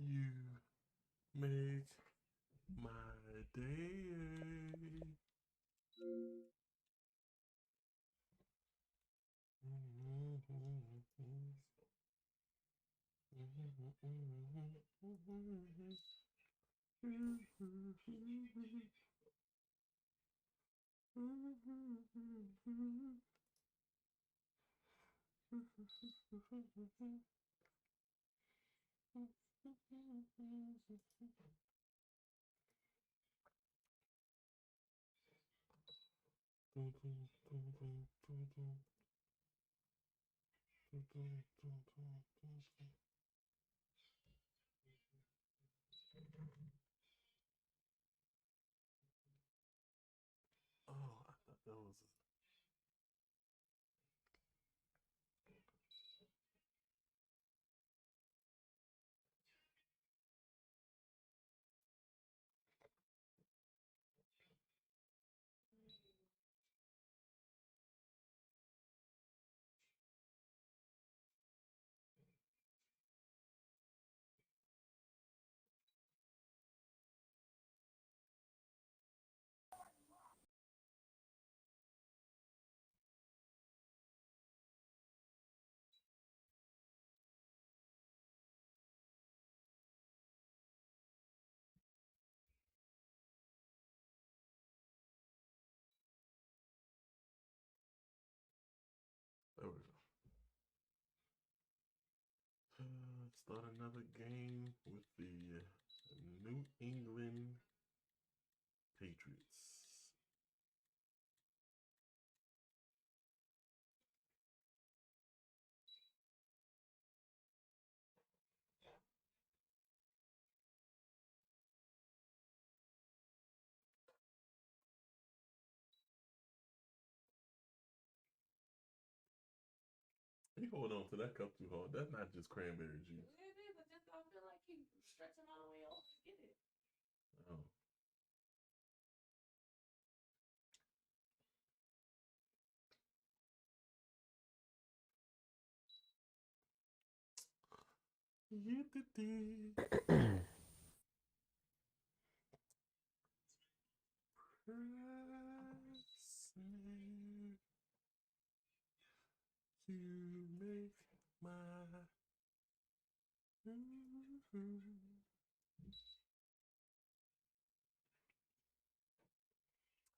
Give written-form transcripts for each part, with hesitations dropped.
You make my day. Oh, I thought that was. There we go. Start another game with the New England Patriots. He hold on to that cup too hard. That's not just cranberry juice. It is. I just don't feel like he's stretching all the way over to get it. Oh. You make my.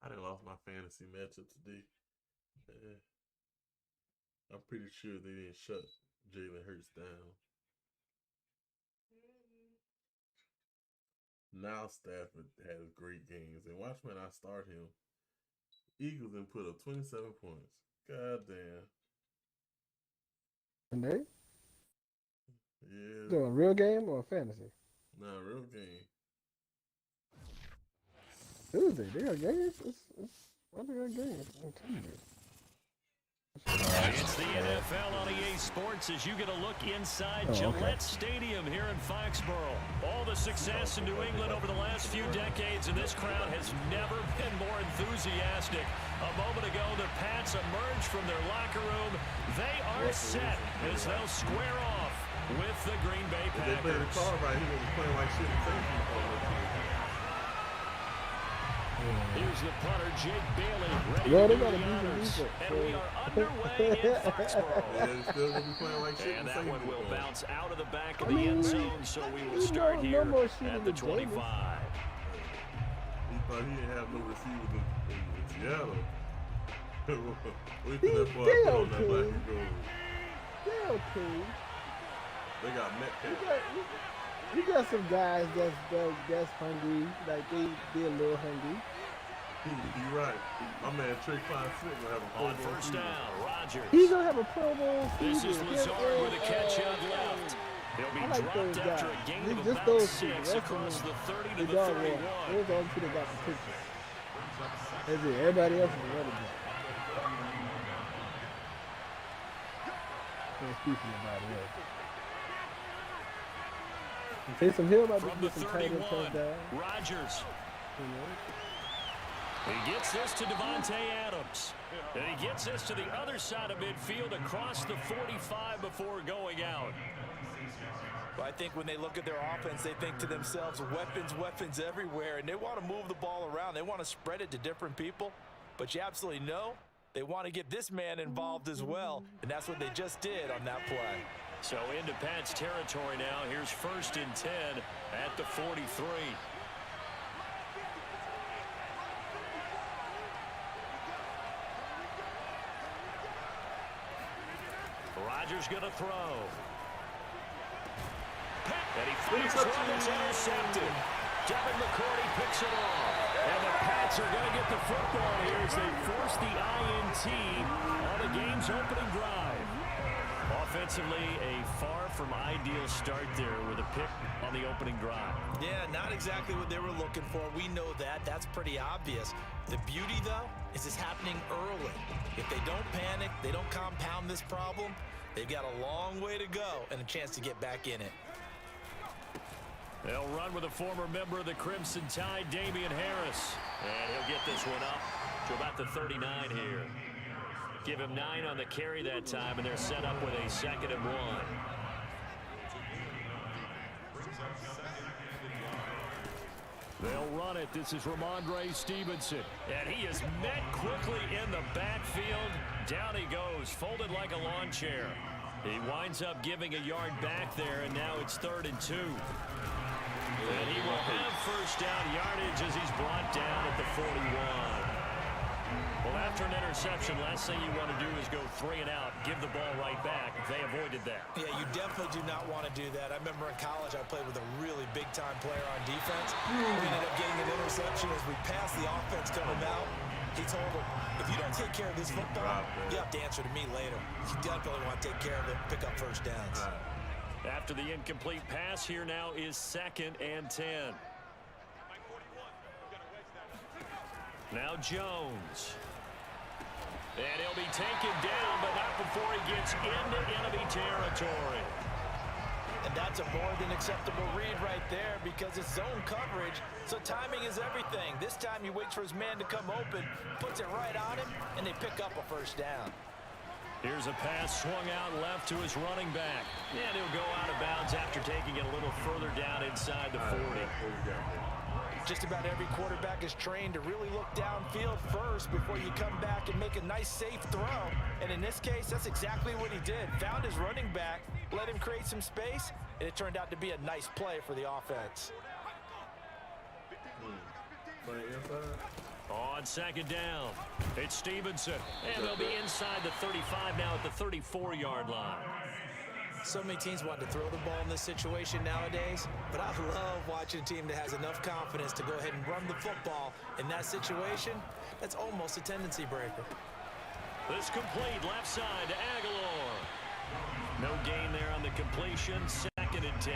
I done lost my fantasy matchup today. I'm pretty sure they didn't shut Jalen Hurts down. Now Stafford has great games. And watch when I start him. Eagles and put up 27 points. God damn. And they? Yeah. So a real game or a fantasy? Nah, real game. Tuesday. They got games? Why they got games on Tuesday? It's the NFL on EA Sports as you get a look inside Gillette Stadium here in Foxborough. All the success in New England over the last few decades, and this crowd has never been more enthusiastic. A moment ago, the Pats emerged from their locker room. They are set as they'll square off with the Green Bay Packers. If they play the call right, he was playing like shit in safety. Here's the punter, Jake Bailey, ready Yo, to they do got a the honors. defense. And we are underway in Foxborough. Yeah, they're still going to be playing like shit. And that one will bounce out of the back of I the mean, end zone, so we will start here at the 25. He thought he didn't have no receivers in Seattle. Wait till that boy put on that black and gold. They're okay. They got Metcalf. You got some guys that's hungry, like they a little hungry. You're right. My man Traquan Smith will have a On first down, Rodgers. He's gonna have a Pro Bowl This season. is Lazard with a catch out left. He'll be dropped after a gain of about 6 across the 30 to the 31. Those are the two that got the picture. That's it. Everybody else is running back. Can't speak to anybody else. Taysom Hill might From be the some tight end 31, touchdown. Rodgers. He gets this to Devontae Adams. And he gets this to the other side of midfield across the 45 before going out. Well, I think when they look at their offense, they think to themselves, weapons, weapons everywhere, and they want to move the ball around. They want to spread it to different people, but you absolutely know they want to get this man involved as well, and that's what they just did on that play. So into Pat's territory now. Here's 1st and 10 at the 43. Rodgers going to throw. And he fires one. It's intercepted. Devin McCourty picks it off. And the Pats are going to get the football here as they force the INT on the game's opening drive. Offensively, a far from ideal start there with a pick on the opening drive. Yeah, not exactly what they were looking for. We know that. That's pretty obvious. The beauty, though, is it's happening early. If they don't panic, they don't compound this problem, they've got a long way to go and a chance to get back in it. They'll run with a former member of the Crimson Tide, Damian Harris. And he'll get this one up to about the 39 here. Give him 9 on the carry that time, and they're set up with a 2nd and 1. They'll run it. This is Ramondre Stevenson. And he is met quickly in the backfield. Down he goes, folded like a lawn chair. He winds up giving a yard back there, and now it's 3rd and 2. And he will have first down yardage as he's brought down at the 41. Well, after an interception, last thing you want to do is go 3 and out, give the ball right back. They avoided that. Yeah, you definitely do not want to do that. I remember in college I played with a really big-time player on defense. We ended up getting an interception as we passed the offense coming out. He told him, if you don't take care of this football, you have to answer to me later. You definitely want to take care of it, pick up first downs. After the incomplete pass, here now is 2nd and 10. Now Jones. And he'll be taken down, but not before he gets into enemy territory. And that's a more than acceptable read right there because it's zone coverage, so timing is everything. This time he waits for his man to come open, puts it right on him, and they pick up a first down. Here's a pass swung out left to his running back. And he'll go out of bounds after taking it a little further down inside the 40. Just about every quarterback is trained to really look downfield first before you come back and make a nice, safe throw. And in this case, that's exactly what he did. Found his running back, let him create some space, and it turned out to be a nice play for the offense. On 2nd down, it's Stevenson. And they'll be inside the 35 now at the 34-yard line. So many teams want to throw the ball in this situation nowadays, but I love watching a team that has enough confidence to go ahead and run the football. In that situation, that's almost a tendency breaker. This complete left side to Aguilar. No gain there on the completion. 2nd and 10.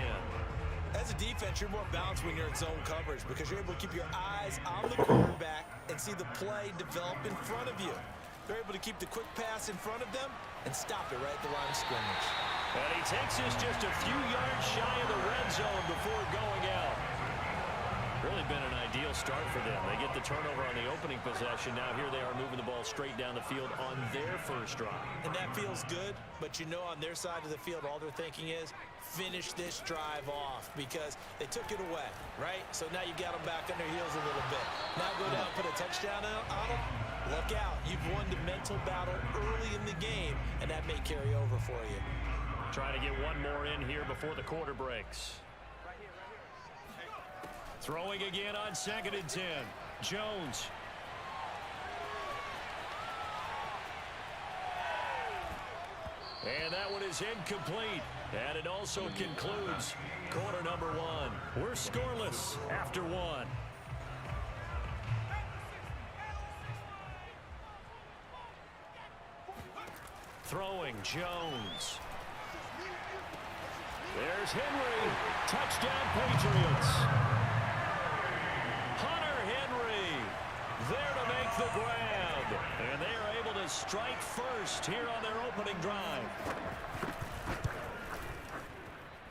As a defense, you're more balanced when you're in zone coverage because you're able to keep your eyes on the quarterback and see the play develop in front of you. They're able to keep the quick pass in front of them and stop it right at the line of scrimmage. And he takes us just a few yards shy of the red zone before going out. Really been an ideal start for them. They get the turnover on the opening possession. Now here they are moving the ball straight down the field on their first drive. And that feels good, but you know on their side of the field, all they're thinking is finish this drive off because they took it away, right? So now you got them back on their heels a little bit. Now go down and put a touchdown on them. Look out. You've won the mental battle early in the game, and that may carry over for you. Trying to get one more in here before the quarter breaks. Throwing again on 2nd and 10. Jones. And that one is incomplete. And it also concludes quarter number 1. We're scoreless after 1. Throwing, Jones. There's Henry. Touchdown, Patriots. Hunter Henry there to make the grab. And they are able to strike first here on their opening drive.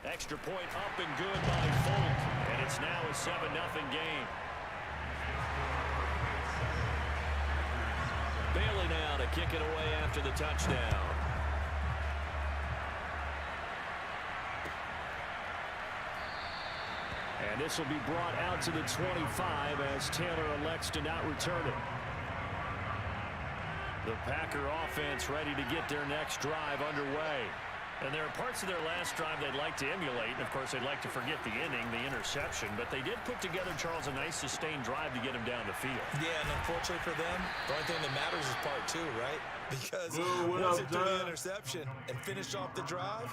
Extra point up and good by Folk. And it's now a 7-0 game. Bailey now to kick it away after the touchdown. And this will be brought out to the 25 as Taylor elects to not return it. The Packer offense ready to get their next drive underway. And there are parts of their last drive they'd like to emulate. And, of course, they'd like to forget the inning, the interception. But they did put together, Charles, a nice sustained drive to get him down the field. Yeah, and unfortunately for them, the only thing that matters is part two, right? Because once they threw the interception and finish off the drive,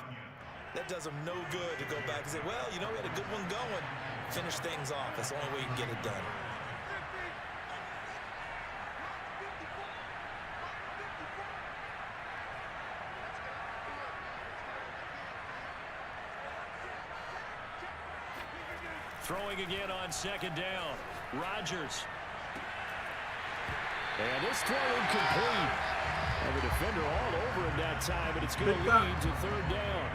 that does them no good to go back and say, well, you know, we had a good one going. Finish things off. That's the only way you can get it done. Throwing again on second down. Rodgers. And this throw incomplete. And the defender all over him that time, but it's going to lead to third down.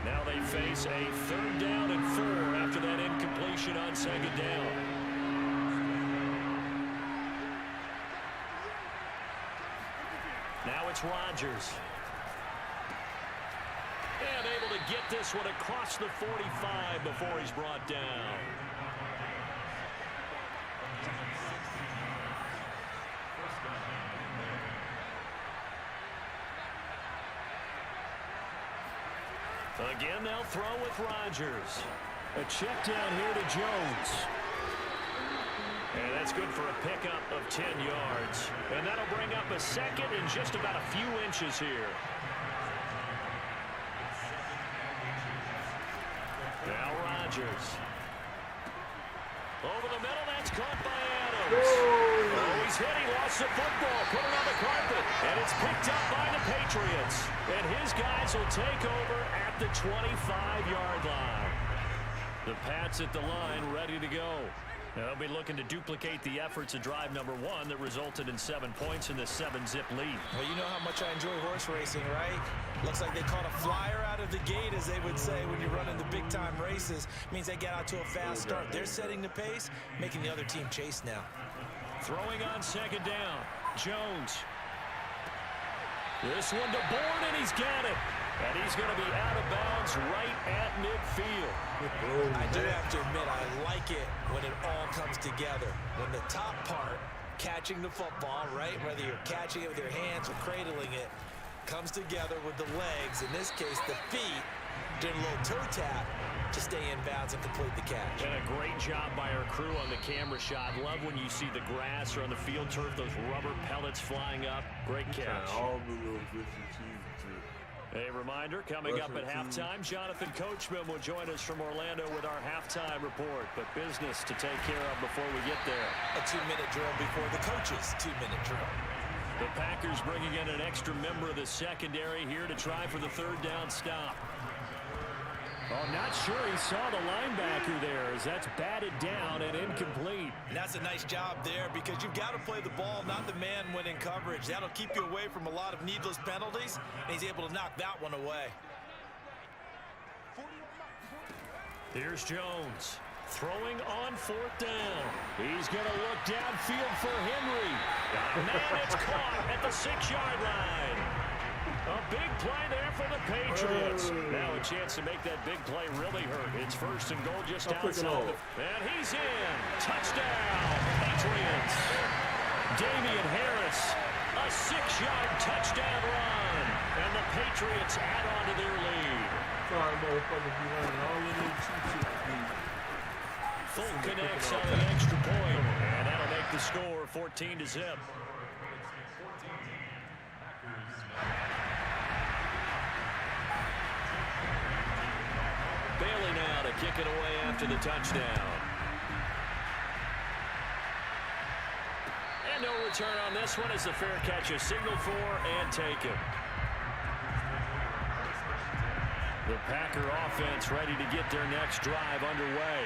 Now they face a third down and 4 after that incompletion on second down. Now it's Rodgers. And able to get this one across the 45 before he's brought down. Again, they'll throw with Rodgers. A check down here to Jones. And that's good for a pickup of 10 yards. And that'll bring up a second and just about a few inches here. Now Rodgers. Over the middle, that's caught by Adams. Oh, he's hit. He lost the football. Put it on the carpet. And it's picked up by the Patriots. And his guys will take over at the 25-yard line. The Pats at the line, ready to go. They'll be looking to duplicate the efforts of drive number 1 that resulted in 7 points in the 7-zip lead. Well, you know how much I enjoy horse racing, right? Looks like they caught a flyer out of the gate, as they would say when you're running the big-time races. Means they get out to a fast start. They're setting the pace, making the other team chase now. Throwing on second down. Jones. This one to Bourne, and he's got it. And he's going to be out of bounds right at midfield. I do have to admit, I like it when it all comes together. When the top part, catching the football, right, whether you're catching it with your hands or cradling it, comes together with the legs, in this case the feet, doing a little toe tap to stay in bounds and complete the catch. And a great job by our crew on the camera shot. Love when you see the grass or on the field turf, those rubber pellets flying up. Great catch. All the little fish and cheese too. A reminder, coming up at halftime, Jonathan Coachman will join us from Orlando with our halftime report. But business to take care of before we get there. A 2-minute drill before the coaches' 2-minute drill. The Packers bringing in an extra member of the secondary here to try for the third down stop. Oh, not sure he saw the linebacker there as that's batted down and incomplete. And that's a nice job there because you've got to play the ball, not the man when in coverage. That'll keep you away from a lot of needless penalties, and he's able to knock that one away. Here's Jones throwing on fourth down. He's going to look downfield for Henry. And it's caught at the 6-yard line. A big play there for the Patriots. Now a chance to make that big play really hurt. It's first and goal just outside. And he's in. Touchdown, Patriots. Damian Harris, a 6-yard touchdown run. And the Patriots add on to their lead. Sorry, motherfuckers, be running all in their cheat. Full connects on the extra point. And that'll make the score 14-0. Bailey now to kick it away after the touchdown. And no return on this one as the fair catch is signaled for and taken. The Packer offense ready to get their next drive underway.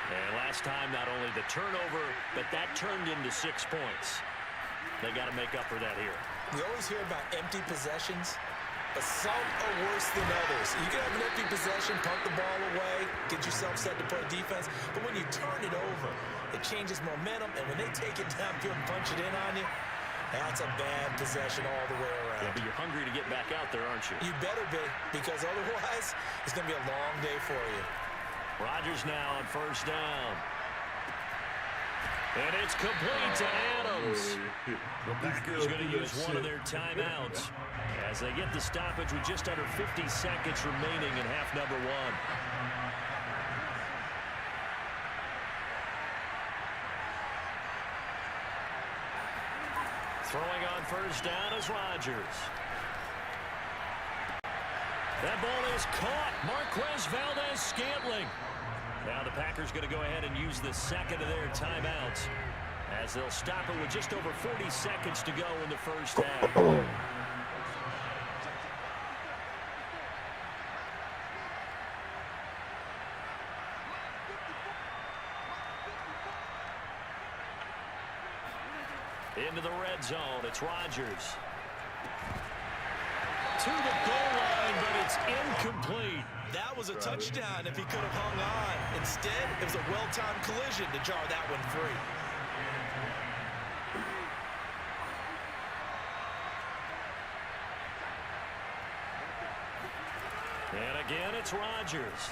And last time, not only the turnover, but that turned into 6 points. They got to make up for that here. We always hear about empty possessions, but some are worse than others. You can have an empty possession, punt the ball away, get yourself set to play defense, but when you turn it over, it changes momentum, and when they take it downfield and punch it in on you, that's a bad possession all the way around. Yeah, but you're hungry to get back out there, aren't you? You better be, because otherwise, it's going to be a long day for you. Rodgers now on first down. And it's complete to Adams. The Packers going to use one of their timeouts as they get the stoppage with just under 50 seconds remaining in half number one. Throwing on first down is Rodgers. That ball is caught. Marquez Valdez-Scantling. Now the Packers going to go ahead and use the second of their timeouts as they'll stop it with just over 40 seconds to go in the first half. Into the red zone, it's Rodgers. To the goal line, but it's incomplete. That was a touchdown if he could have hung on. Instead, it was a well-timed collision to jar that one free. And again, it's Rodgers.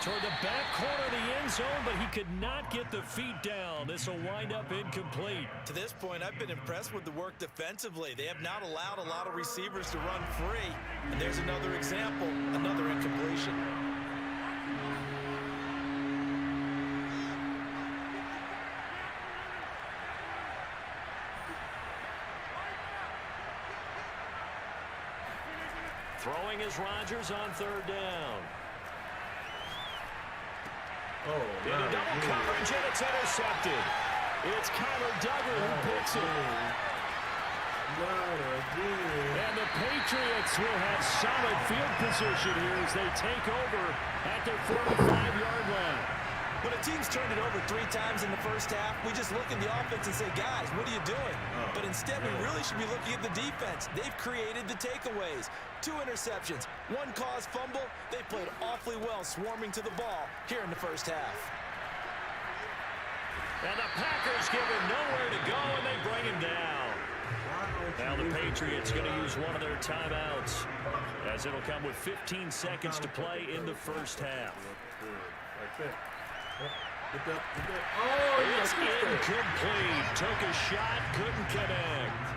Toward the back corner of the end zone, but he could not get the feet down. This will wind up incomplete. To this point, I've been impressed with the work defensively. They have not allowed a lot of receivers to run free. And there's another example, another incompletion. Throwing is Rodgers on third down. Into double coverage, and it's intercepted. It's Kyler Duggar who picks it. And the Patriots will have solid field position here as they take over at their 45-yard line. When a team's turned it over 3 times in the first half, we just look at the offense and say, guys, what are you doing? But instead, we really should be looking at the defense. They've created the takeaways. 2 interceptions, 1 caused fumble. They played awfully well swarming to the ball here in the first half. And the Packers give him nowhere to go, and they bring him down. Now the Patriots going to use one of their timeouts as it'll come with 15 seconds to play in the first half. It's incomplete. Took a shot, couldn't connect.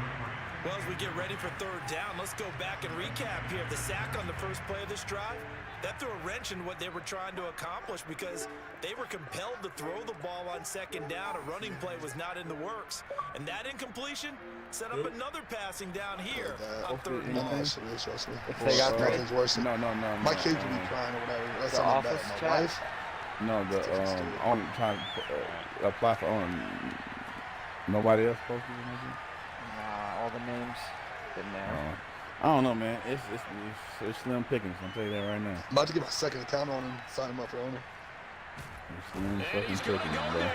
Well, as we get ready for third down, let's go back and recap here. The sack on the first play of this drive, that threw a wrench in what they were trying to accomplish because they were compelled to throw the ball on second down. A running play was not in the works. And that incompletion set up another passing down here on third down. They got nothing's worse. No. My kids will be crying or whatever. That's The not office bad. My chat? wife. No, I'm trying to apply for nobody else posted anything? Nah, all the names in there. I don't know, man. It's slim pickings. I'll tell you that right now. I'm about to get my second account on and sign him up for owner. It's slim And fucking he's going to pickings, go bro. down.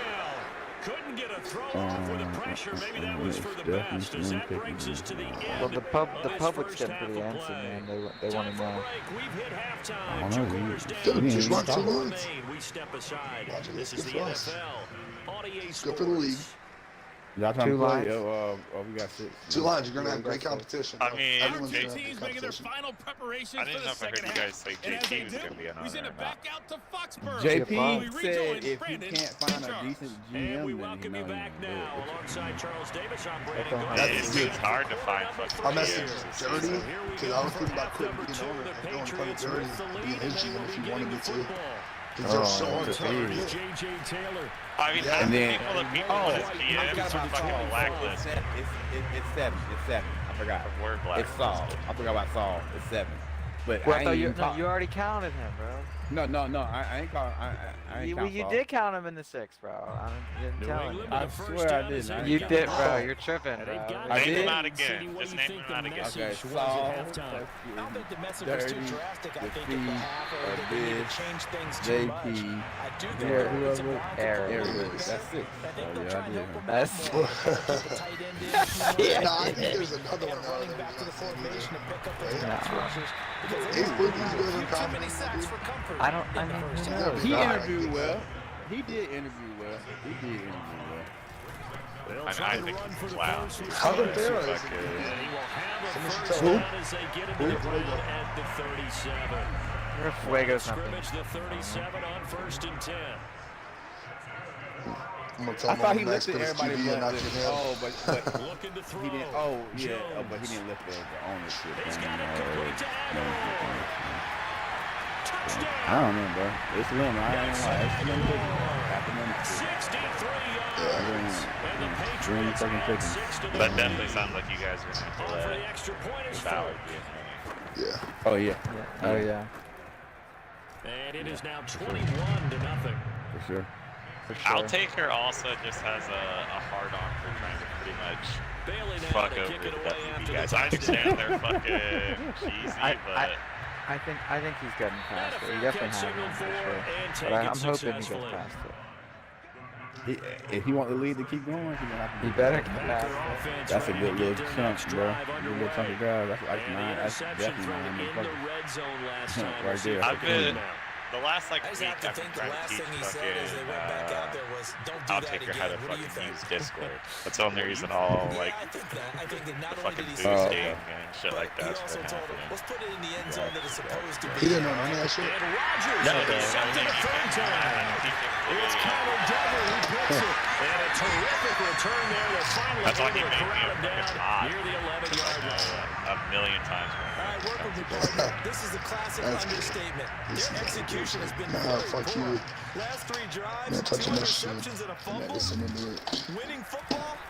Couldn't get a throw off with the pressure. Maybe that was for the best as that brings us to the end. Well, the of public's this getting first pretty half of antsy, play. man. They want Time to for a know. break. We've hit halftime. I don't 2 know. quarters You- down. Dude, just run 2 Time lines. remain. We step aside. Roger, This is good the for us. NFL on EA Sports. Good for the league. Y'all trying 2 to play? lines. We got 6. 2 lines. You're gonna have great competition. I bro. mean, Everyone's Jay- gonna have Teams good making their competition. final preparations I for didn't the know if I heard second you half. guys say And as JT they was do, going to be an we owner send or it not. back out to Foxborough. JP We said rejoin if he Brandon can't find a Charles. decent And GM, we then welcome he you know back he now will. alongside Charles Davis. I'm Brandon Okay. Garza. That's It's hard to find fucking I GMs. messaged Dirty So here we because go I was for thinking about half quitting number being 2. owner The and going to play Patriots Dirty with the and lead, being and his they GM will if be he wanted getting me the to. football. Because they're so hard to that's cover. big. J.J. Taylor. I mean, Yeah. half And the then- people that people Oh, as I GMs forgot are about fucking Saul. blacklisted. It's 7. It's 7. I forgot. We're It's blacklisted. Saul. I forgot aboutAll. It's 7. But Well, I I thought ain't you, even no, talk- you already counted him, bro. No. I ain't call. I ain't You, count you Saul. did count him in the 6, bro. I didn't New tell England you. with I the first swear I down didn't. as I they didn't You get did, the bro. ball. You're tripping, And they've bro. got I it. did? Name them out CD, again. what Just do you name think them out the again. message Okay, was Saul. at halftime? I don't think the message was too Dirty, drastic. I the think at the half Steve, they need Biz, to change things too much. JP, I do think Yeah, there who will be else some was- ground to Aaron. cover a little That's bit. 6. I think Oh, they'll yeah, try I and did. help him That's- out more. Keep the tight end in, you know, No, I think there's another and one out running there. back to the formation to pick up those Yeah. pass rushers. Because they He's pretty have good a in few too many confidence, sacks dude. for comfort I don't- I in the mean, first who half. knows? He Nah, I interviewed get well. that. He did interview well. He did interview well. I think wow. How the fair is And he will have a Someone should first tell down as they get into the ground at the 37. Fuego's not Scrimmage the 37 on 1st and 10. I'm gonna tell I him thought I'm he the next lifted biggest everybody QB and not but get him. oh, but Looking to throw. he didn't. Oh, yeah. Oh, but he didn't lift the ownership. He's thing, got it complete to no, Adams. Touchdown. I don't know, bro. It's limb. I ain't gonna lie. It's limb. 63 yards. Yeah. And the Dream Patriots fucking add chicken. 6 to That nothing. definitely sounds like you guys are going to have to On for the let extra point is Ballard Ford. be. Yeah. Oh yeah. Oh yeah. And it is now 21 to nothing. For sure. Outtaker also just has a hard on for trying to pretty much Bailey now fuck to over kick the it away after WB guys. the I understand they're fucking cheesy, but I think he's getting past it. He fair definitely catch has signaled one for for sure. and But taken I'm hoping he gets successfully. past it. If he want the lead to keep going, he gonna have to. He better get Packer past it. offense That's a ready good to little get their chunk, next bro. drive Good little chunk of underway. guys. That's And the nine. That's interception definitely thrown 9 in the motherfuckers. red zone last time. Right We'll see there. if I've they can been now. the last like I just week have to I've been think the trying to last teach thing he said as they went back out there was, don't do that Outtaker again. how to What do you fucking think? use Discord. That's the only reason all like I think that. I think that not the only fucking did he boost say game that, and shit but like he that's also been told him, happening. let's put it in the end zone that it's supposed to be. He didn't know none of that shit. And Rodgers No, intercepted a third time. It's Connor Duggar who picks it. And a terrific return there to finally That's why he able to made me corral a him fucking down mod. near the 11-yard line. A million times more. All right, work with me, partner. This is a classic That's good. understatement. This Their is execution has been Nah, very fuck poor. you. Last 3 I'm drives, not 2 touching that shit. interceptions and a I'm not fumble. listening to it. Winning football.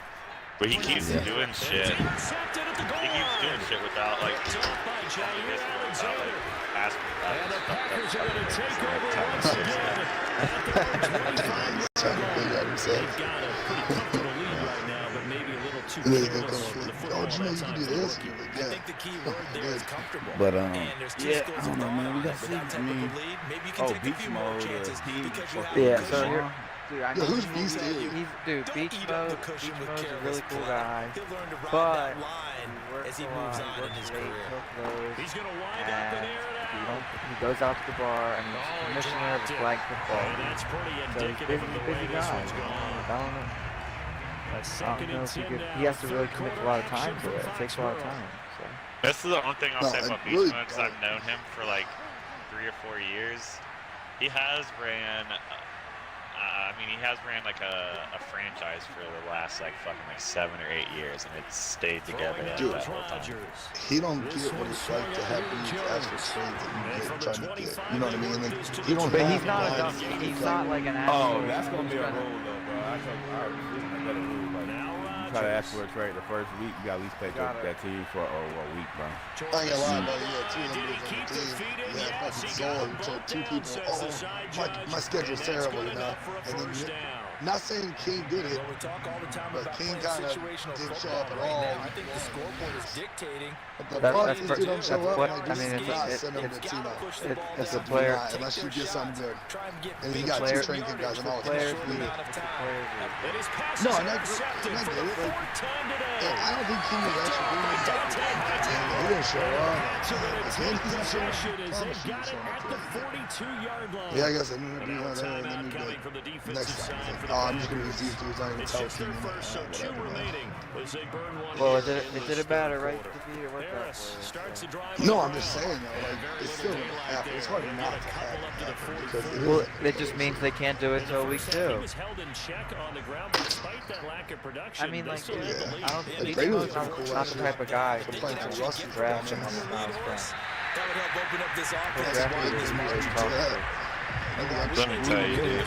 But he keeps doing shit. It's intercepted at the goal He keeps doing line. shit without like Picked off by Jair Alexander. asking about And the Packers are going to take over Time once to again at their own 25-yard Trying to line. figure out himself. They've got a pretty comfortable lead right now, but maybe a little too And then they careless go, with the oh, football you know that you can time do for the this. rookie. I think the key word there is comfortable. But and there's 2 yeah, scores I don't know, gone man. We on got it. With to that see. I type of mean, a lead, maybe you can take a beach few more mode. chances Team because you have fucking- a Yeah, good so shot. here, dude, I Yo, know who's he's, Beast is? dude, Don't Beach eat up Mode, the cushion Beach with Mode's a careless really cool play. guy, He'll learn to ride but that line he works as he a moves lot, on he in works his late, career. he'll close, He's going to wind up and air it out. he goes out to the bar, and he's Oh, he commissioner of dropped the it. flag football. And that's pretty So he's indicative busy, of the way busy this guy. one's gone. I don't know. A I second don't know and if he 10 could. now. He has to really Third commit a quarter lot of action time to for it. It takes a lot of Foxborough. time. So. This is the only thing I'll No, say I about really Beachman because I've known him for like 3 or 4 years. He has ran, he has ran like a franchise for the last like fucking like 7 or 8 years, and it's stayed together Dude. that whole time. He don't get what it's like to have these extra trades that you get trying to get. You know what I mean? Like, he don't But have he's not a the dumb. line. He's not like an Oh, actual. that's gonna be a he's rule though, bro. I told you, this is a better rule. Like, you try to ask for a trade the first week, you got to at least pay that team for a week, bro. I ain't gonna lie, but yeah, 2 of them dudes on the team. Yeah, fucking Zola told 2 people, oh, my schedule's terrible, you know? And then, not saying King did it, Well, we talk all the time but about King playing kind of situational didn't show football, up at but right all. now, I think the scoreboard is dictating. What the That- fuck? that's These per- dudes don't show that's up. what- Like, I this mean, is it's not a- send them to the team out. It's a Not player. not unless you get something good. Try and get And he big got 2 player- strength guys and all. Players Short league. amount. of It's a time. players league. And his pass No, is and I intercepted get for the it. 4th time today. Yeah, I don't think King was actually doing it that he didn't show up. Again, he's not showing Possession up. as Promise they've you got he's it showing up at the today. 42-yard line. Yeah, I guess I'm gonna And be now one a there and then timeout you coming from the like defensive next side time. for the Oh, I'm just gonna use Packers. these dudes. I ain't It's tell just their King. first, so 2 Whatever, man. remaining as they burn one Well, here it in did this it matter, third right? quarter. Defeat it worked out Harris for you. starts So. the drive. No, on I'm the just ground. saying though, like Very it's little still gonna daylight happen. It's there. hard They not get a to couple up to the happen because it 44. Well, is. it just means they can't do it until week He 2. was held in check on the ground, but despite that lack of production, I mean, they like, still had the yeah. lead. I don't think Like, Beach Brady was Mode's pretty not, cool not last the year. type of guy But to playing for Russ is draft him fucking on the mouse front. That would help open up this offense. Draft widen him this to be margin. tough. Let me tell you, dude.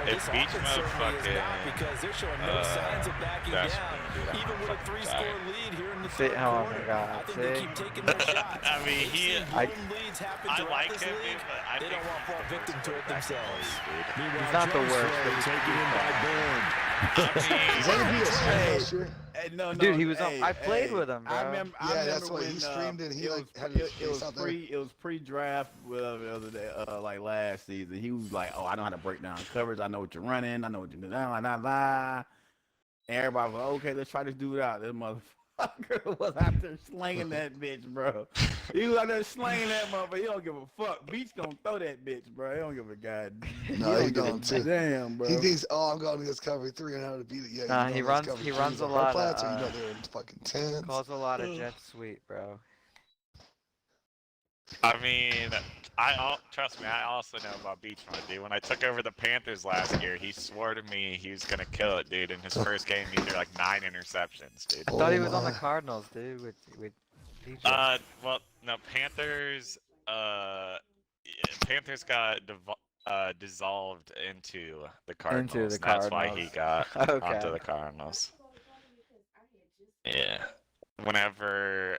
If Beach Mode fucking because they're showing no signs of backing that's down, dude, I'm even with a fucking 3-score tired. lead here in the See, third oh quarter. my God, I think they see? keep taking their shots. I mean, They've seen I blown leads happen I throughout like this him, league. but I They think don't want to fall victim to it themselves. He's not the worst, but he's taken in by Bourne. Is that gonna be a stream last year? No, Dude, he was on. I played with him, bro. I remember. Yeah, that's what he streamed it. He it like was, had his it was face out there. pre. It was pre-draft. Like last season, he was like, "Oh, I know how to break down coverage. I know what you're running. I know what you're doing." And everybody was like, "Okay, let's try this dude out." This motherfucker. motherfucker was out there slinging that bitch, bro. He was out there slinging that motherfucker. He don't give a fuck. Beach gonna throw that bitch, bro. He don't give a god. No, he going to. Damn, bro. He thinks, oh, I'm going against cover 3 and how to beat it. Yeah, Nah, you he know runs. cover He 3s runs a are hard lot flats, of. or you know they're in fucking 10s. Calls a lot of jet sweep, bro. I mean, trust me, I also know about Beachfront, dude. When I took over the Panthers last year, he swore to me he was gonna kill it, dude. In his first game, he threw like 9 interceptions, dude. I thought he was on the Cardinals, dude. With DJ. Well, no, Panthers. Panthers got dissolved into the Cardinals. Into the and that's why Cardinals. he got Okay. onto the Cardinals. Yeah. Whenever,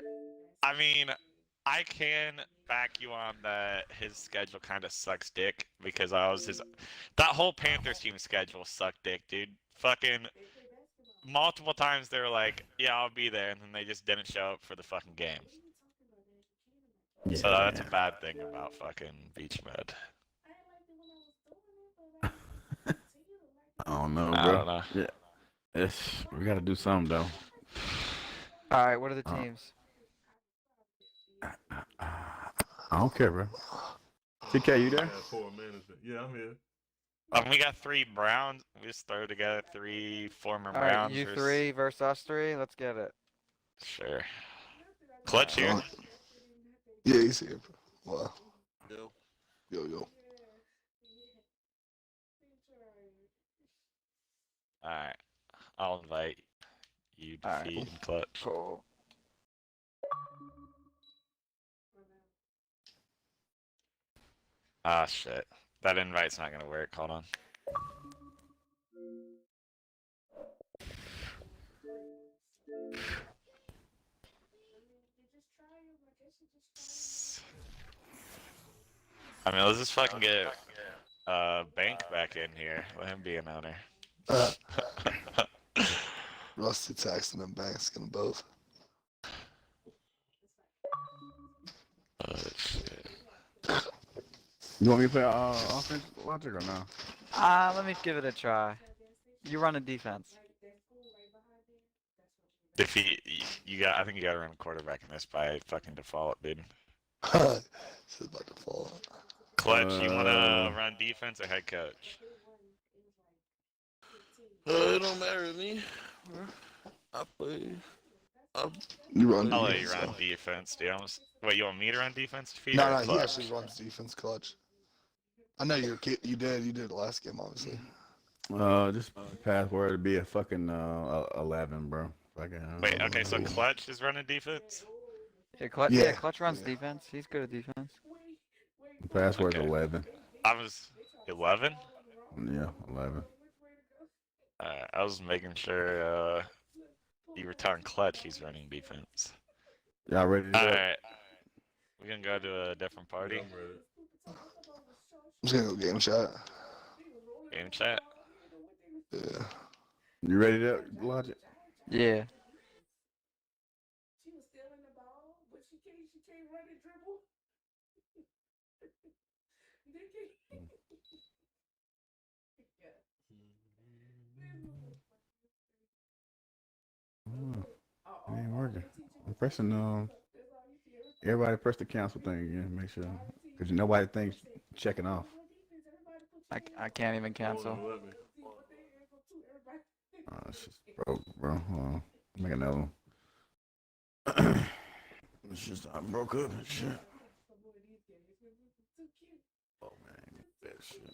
I mean, I can back you on that his schedule kind of sucks dick because I was that whole Panthers team schedule sucked dick, dude. Fucking multiple times they were like, yeah, I'll be there, and then they just didn't show up for the fucking game. Yeah. So that's a bad thing about fucking Beach Med. I don't know, bro. I don't know. Yeah. We gotta do something though. All right, what are the teams? I don't care, bro. TK, you there? Yeah, I'm here. We got 3 Browns. We just throw together 3 former All right, Browns. you 3 versus us 3. Let's get it. Sure. Clutch here. Yeah, he's here. Wow. Yo. Alright. I'll invite you to Alright. feed and Clutch. Cool. Ah, shit. That invite's not gonna work. Hold on. I mean, let's just fucking get Bank back in here. Let him be an owner. Rusty, Taxton, and Banks can both. Oh, shit. You want me to play offense logic or no? Let me give it a try. You run a defense. If I think you gotta run quarterback in this by fucking default, dude. This is by default. Clutch, you wanna run defense or head coach? It don't matter to me. I play. You run I'll defense. let you run defense, dude. Wait, you want me to run defense? Feed No, or no, he Clutch? actually runs defense, Clutch. I know you did it last game, obviously. Just password to be a fucking 11, bro. Wait, okay, so Clutch is running defense? Yeah, Clutch. Yeah. Yeah, Clutch runs defense. He's good at defense. Password's Okay. 11. I was 11? Yeah, 11. I was making sure you were telling Clutch he's running defense. Y'all ready to go? Alright. We're gonna go to a different party. I'm ready. I'm just gonna go game shot. Game chat. Yeah. You ready to logic? Yeah. She was stealing the ball, but she can't run and dribble. It ain't working. I'm pressing everybody press the cancel thing again, make sure. Because nobody thinks checking off. I can't even cancel. Oh, it's just broke, bro. Hold on. Make another one. It's just I broke up and shit. Oh man, get that shit.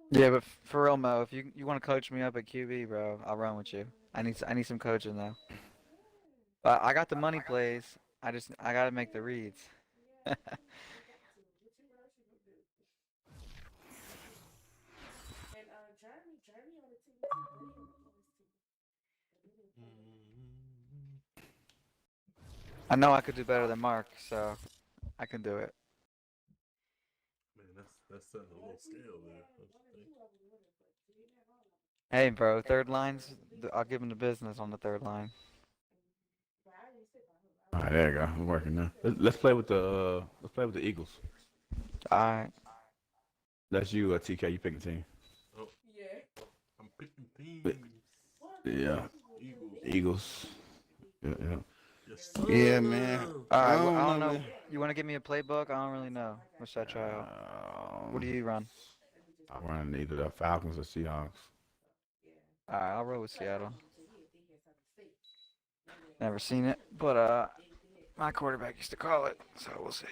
Yeah, but for real, Mo, if you want to coach me up at QB, bro, I'll run with you. I need some coaching though. But I got the money plays. I gotta make the reads. I know I could do better than Mark, so I can do it. Man, that's setting a little scale there. Hey, bro, third lines. I'll give him the business on the third line. All right, there you go. We're working now. Let's play with the Eagles. All right. That's you, TK. You pick a team. Oh, yeah. I'm Picking teams. Yeah. Eagles. Yeah. Yes, sir. Yeah, man. All right, well, I don't know. man. You want to give me a playbook? I don't really know. What should I try out? What do you run? I run either the Falcons or Seahawks. All right, I'll roll with Seattle. Never seen it, but my quarterback used to call it, so we'll see.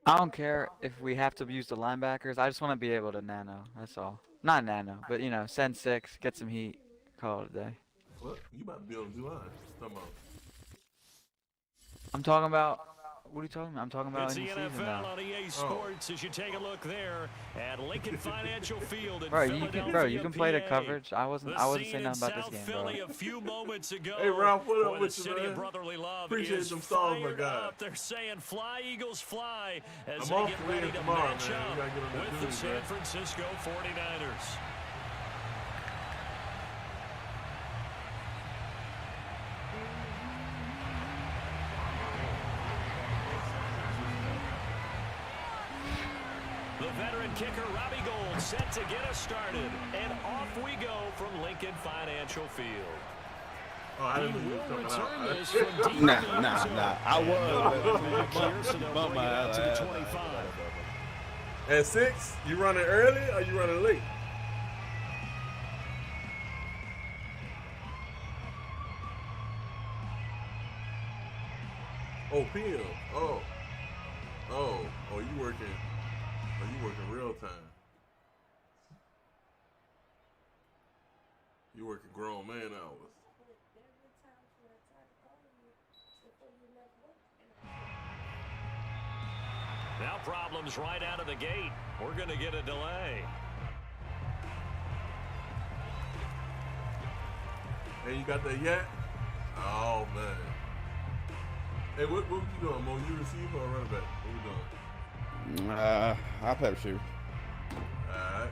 I don't care if we have to use the linebackers. I just want to be able to nano. That's all. Not nano, but send 6, get some heat, call it a day. What? You about to be on the line? Come on. I'm talking about. What are you talking about? I'm talking about It's in the the season NFL now. on EA Sports as you take a look there at Lincoln Financial Field in Bro, Philadelphia, you can play the PA. coverage. I wasn't saying nothing about this game, bro. Philly a few moments ago. Hey, Ralph, what up the with you, city man? of brotherly love Appreciate is them stars, my fired guy. up. They're saying fly, Eagles, fly as I'm they off get to ready win to tomorrow, match man. up We gotta get on that with the dude, San man. Francisco 49ers. The veteran kicker, Robbie Gould, set to get us started. And off we go from Lincoln Financial Field. Oh, I He didn't know you will were coming return out. this from deep Nah. in the end zone. I was. Back here, so they'll bring it out to the 25. At 6, you running early or you running late? Oh, PM. Oh, you working? Oh, you working real time? You working grown man hours? Now problems right out of the gate. We're going to get a delay. Hey, you got that yet? Oh man. Hey, what you doing, Mo? You receiver or running back? What you doing? I'll play with you. All right.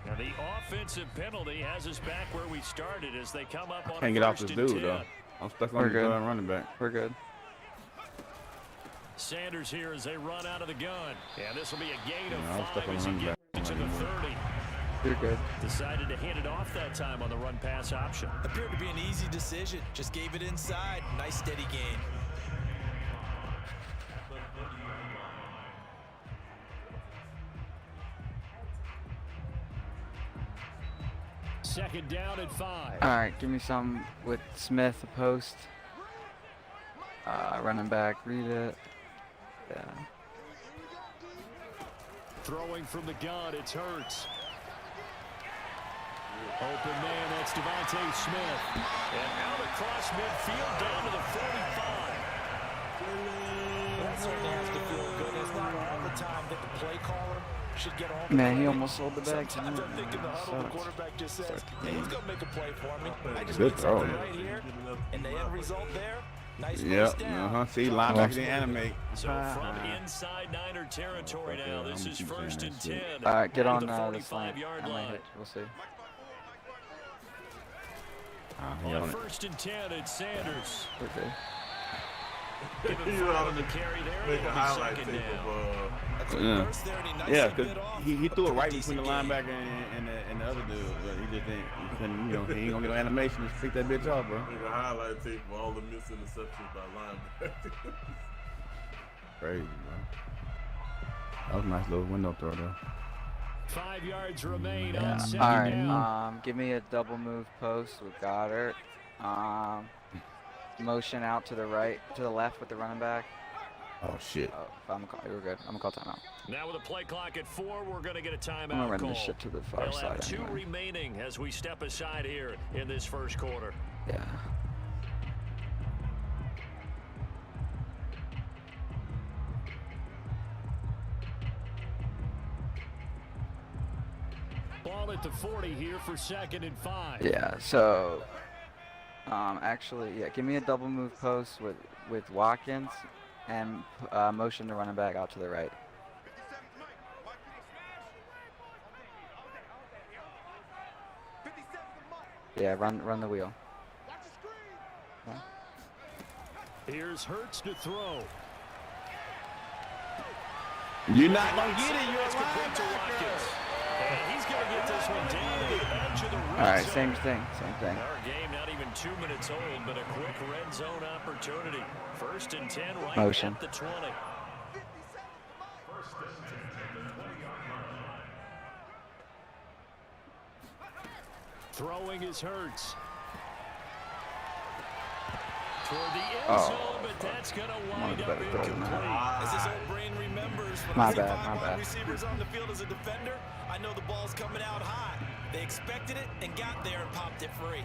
Now the offensive penalty has us back where we started as they come up on Can't get off this first and dude 10. though. I'm stuck We're on the good. running back. We're good. Sanders here as they run out of the gun. And this will be a gain of Yeah, I'm stuck 5 on as he running gets back. to the 30. You're good. Decided to hand it off that time on the run pass option. Appeared to be an easy decision. Just gave it inside. Nice steady gain. Second down at 5. All right, give me some with Smith, a post. Running back, read it. Yeah. Throwing from the gun, it's Hurts. Open man, that's Devontae Smith. And out across midfield down to the 45. That certainly has to feel good. It's not all the time that the play caller should get all the Man, he credit. almost sold the bag. Sometimes I think in the huddle, the Sucks. quarterback just says, hey, he's going to make a play for me. I just Good need something throw. right here. And the end result there, nice Yep. first down. See, linebacker didn't animate. So from inside Niner territory now, this is first and 10. All right, get on the this line. 45-yard I might line. hit. We'll see. He On on it. first and 10, it's Sanders. We're good. Give him You ought 5 to on the carry there. make It'll a be highlight second tape down. of A quick Yeah. burst there, and he nicely Yeah, because bit off. he threw it right between the Decent linebacker and the other dude, but he just didn't. He couldn't, he ain't gonna get no animation to pick that bitch off, bro. make a highlight tape of all the missed interceptions by linebackers. Crazy, bro. That was a nice little window throw though. 5 yards remain Yeah. on second All right. down. Give me a double move post with Goddard. Motion out to the right, to the left with the running back. Oh shit. Oh, I'm gonna call. We're good. I'm gonna call timeout. Now with a play clock at 4, we're going to get a timeout I'm gonna run call. this shit to the far They'll side have 2 anyway. remaining as we step aside here in this first quarter. Yeah. Ball at the 40 here for second and 5. Yeah. So, actually, yeah. Give me a double move post with with Watkins and motion the running back out to the right. Yeah, run the wheel. Yeah. Here's Hurts to throw. You're not gonna get it. You're a linebacker. And he's gonna get this one down to the edge of the red zone. All right, same thing. Our game not even 2 minutes old, but a quick red zone opportunity. 1st and 10 right motion. At the 20. Throwing is Hurts. Toward the end zone, but that's going to wind up incomplete. As his old brain remembers, when My I see bad. wide receivers on the field as a defender, I know the ball's coming out high. They expected it and got there and popped it free.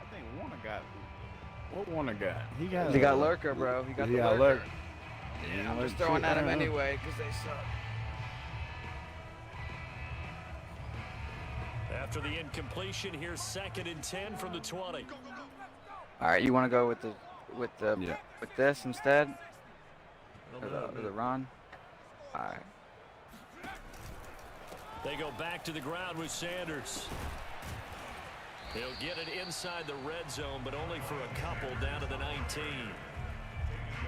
I think Warner got. What Warner got? He got Lurker, bro. He got the Lurker. Yeah, I'm just throwing at him anyway because they suck. After the incompletion, here's 2nd and 10 from the 20. All right, you want to go with this instead? Or the run? All right. They go back to the ground with Sanders. He'll get it inside the red zone, but only for a couple down to the 19.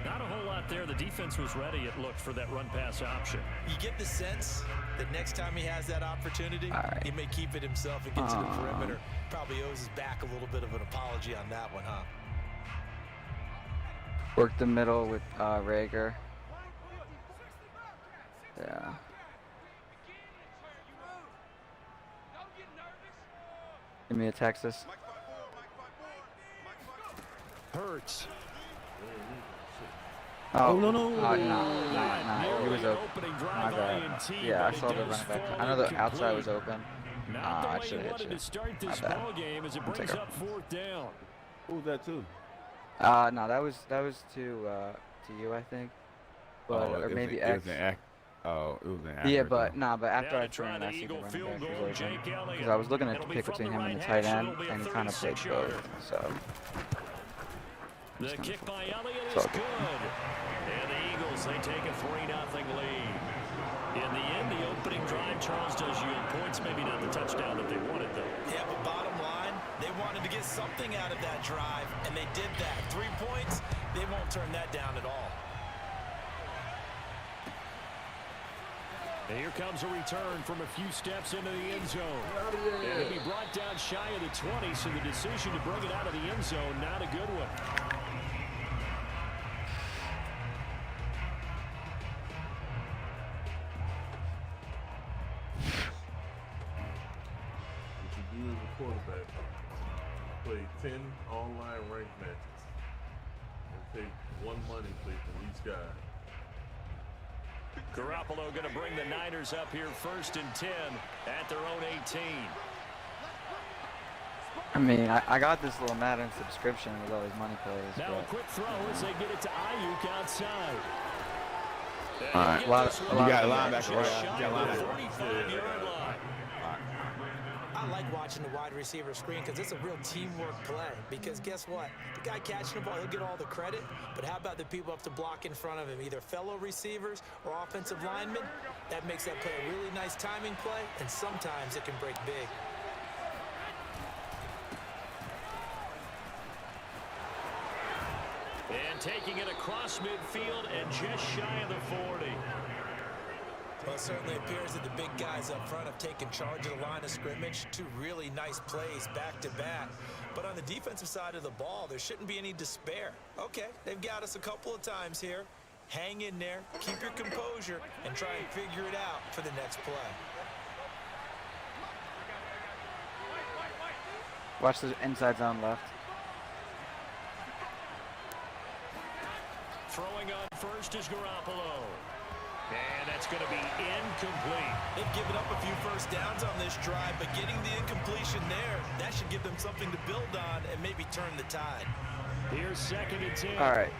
Not a whole lot there. The defense was ready, it looked, for that run-pass option. You get the sense that next time he has that opportunity, he may keep it himself and get to the perimeter. Probably owes his back a little bit of an apology on that one, huh? Work the middle with Rager. Yeah. Give me a Texas. Hurts. Oh, no. No. He was open. My bad. Yeah, I saw the running back. I know the outside was open. I should have hit you. To start this ball game as it brings up 4th down. Who was that too? No, that was to you, I think. But or maybe X. It was an Yeah, but after I turned, I see the running back was open. Because I was looking at the pick between him and the tight end, and he kind of played both. So. The kick by Elliott is good. And the Eagles, they take a 3-0 lead. In the end, the opening drive, Charles does yield points. Maybe not the touchdown that they wanted, though. Yeah, but bottom line, they wanted to get something out of that drive, and they did that. 3 points, they won't turn that down at all. And here comes a return from a few steps into the end zone. And it'll be brought down shy of the 20, so the decision to bring it out of the end zone, not a good one. You as a quarterback play 10 online ranked matches and take 1 money play from each guy. Garoppolo going to bring the Niners up here 1st and 10 at their own 18. I mean, I got this little Madden subscription with all these money plays. Now a quick throw as they get it to Ayuk outside. All right. You got linebacker, right? You got linebacker. 45-yard line. I like watching the wide receiver screen because it's a real teamwork play. Because guess what? The guy catching the ball, he'll get all the credit. But how about the people up to block in front of him, either fellow receivers or offensive linemen? That makes that play a really nice timing play, and sometimes it can break big. And taking it across midfield and just shy of the 40. Well, it certainly appears that the big guys up front have taken charge of the line of scrimmage. 2 really nice plays back-to-back. But on the defensive side of the ball, there shouldn't be any despair. Okay, they've got us a couple of times here. Hang in there, keep your composure, and try and figure it out for the next play. Watch the inside zone left. Throwing on first is Garoppolo. And that's going to be incomplete. They've given up a few first downs on this drive, but getting the incompletion there, that should give them something to build on and maybe turn the tide. Here's 2nd and 10. All right.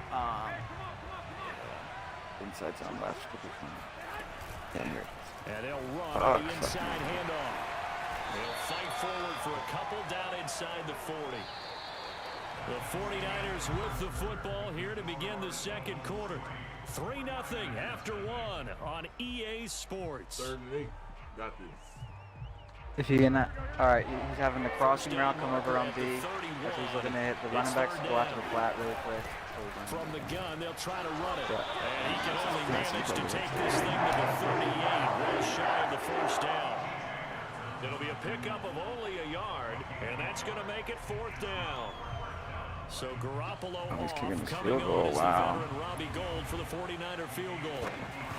Inside zone left. Yeah, here it is. And they'll run on the inside handoff. They'll fight forward for a couple down inside the 40. The 49ers with the football here to begin the second quarter. 3-0 after 1 on EA Sports. 3rd and 8. Got this. If he in that, all right, he's having the crossing route come over on B. If he's looking to hit the running backs, go after the flat really quick. From the gun, they'll try to run it. And he can only manage to take this thing to the 38, well shy of the first down. It'll be a pickup of only a yard, and that's going to make it 4th down. So Garoppolo off, coming on is the veteran Robbie Gould for the 49er field goal.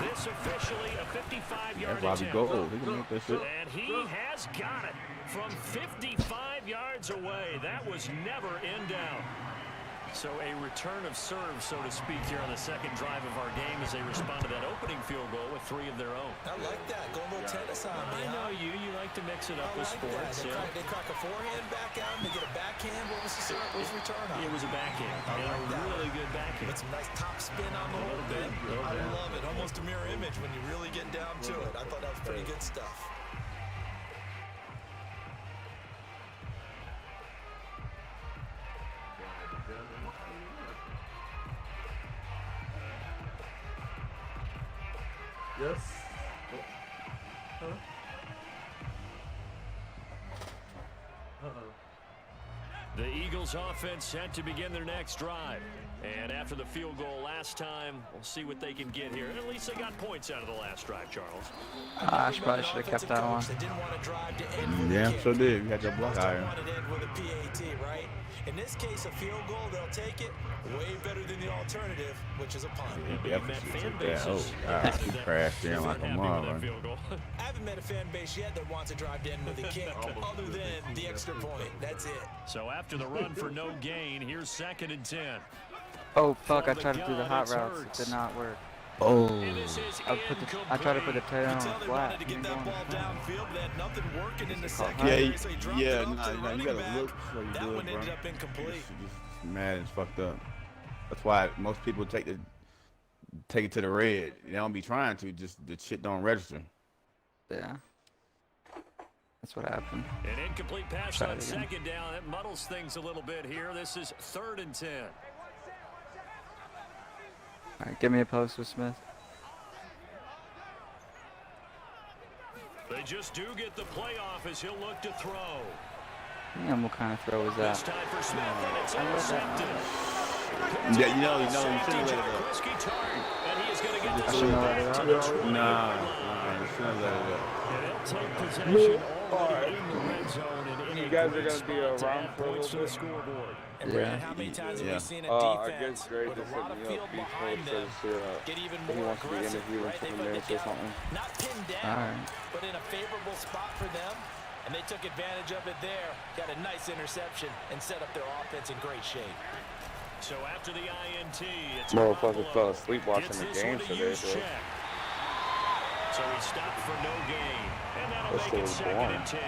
This officially a 55-yard attempt. Gould. He can make that shit. And he has got it from 55 yards away. That was never in down. So a return of serve, so to speak, here on the second drive of our game as they respond to that opening field goal with 3 of their own. I like that. Go a little tennis on me. I know you like to mix it up with sports. They crack a forehand back out and they get a backhand. What was the return on? It was a backhand. And a really good backhand. With some nice top spin on the whole thing. I love it. Almost a mirror image when you really get down to it. I thought that was pretty good stuff. Yes. Huh? The Eagles offense set to begin their next drive. And after the field goal last time, we'll see what they can get here. At least they got points out of the last drive, Charles. I probably should have kept that one. Yeah, so did. You had your block iron. Right? In this case, a field goal, they'll take it. Way better than the alternative, which is a punt. Yeah, he crashed in like a mother. I haven't met a fan base yet that wants to drive in with a kick, other than the extra point. That's it. So after the run for no gain, here's 2nd and 10. Oh, fuck, I tried to do the hot routes. It did not work. Oh. I tried to put the tail on flat. Yeah, nah, you gotta look before you do it, bro. Just mad and fucked up. That's why most people take it to the red. They don't be trying to, just the shit don't register. Yeah. That's what happened. An incomplete pass on 2nd down. That muddles things a little bit here. This is 3rd and 10. All right, give me a post with Smith. They just do get the playoff as he'll look to throw. Damn, what kind of throw was that? This time for Smith, and it's intercepted. Yeah, you know, you shouldn't let it go. And he is going to get I shouldn't have let it go. Nah, you shouldn't let it go. And they'll take possession already in the red zone. And You guys are going to be around for a little bit. Scoreboard. And Brandon, how many times have we seen a defense with a lot of field behind them get even more aggressive, right? They get not pinned down, but in a favorable spot for them, and they took advantage of it there, got a nice interception, and set up their offense in great shape. So after the INT, it's Motherfucker fell asleep watching the game today, bro. So he stopped for no gain, and that'll make it 2nd and 10.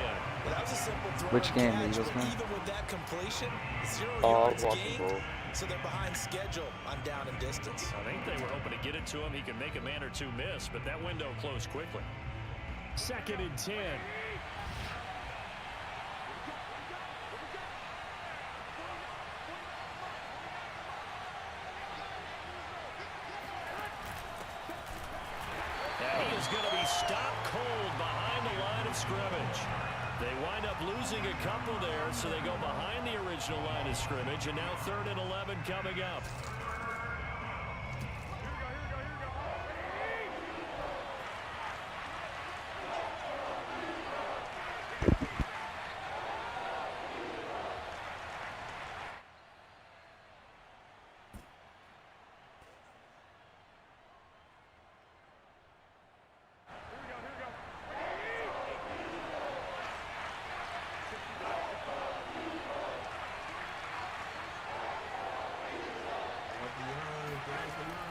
Well, that was a simple throw. Which game, the Eagles game? Even with that completion, 0 yards gained, so they're behind schedule on down and distance. I think they were hoping to get it to him. He can make a man or two miss, but that window closed quickly. 2nd and 10. And he is going to be stopped cold behind the line of scrimmage. They wind up losing a couple there, so they go behind the original line of scrimmage, and now 3rd and 11 coming up.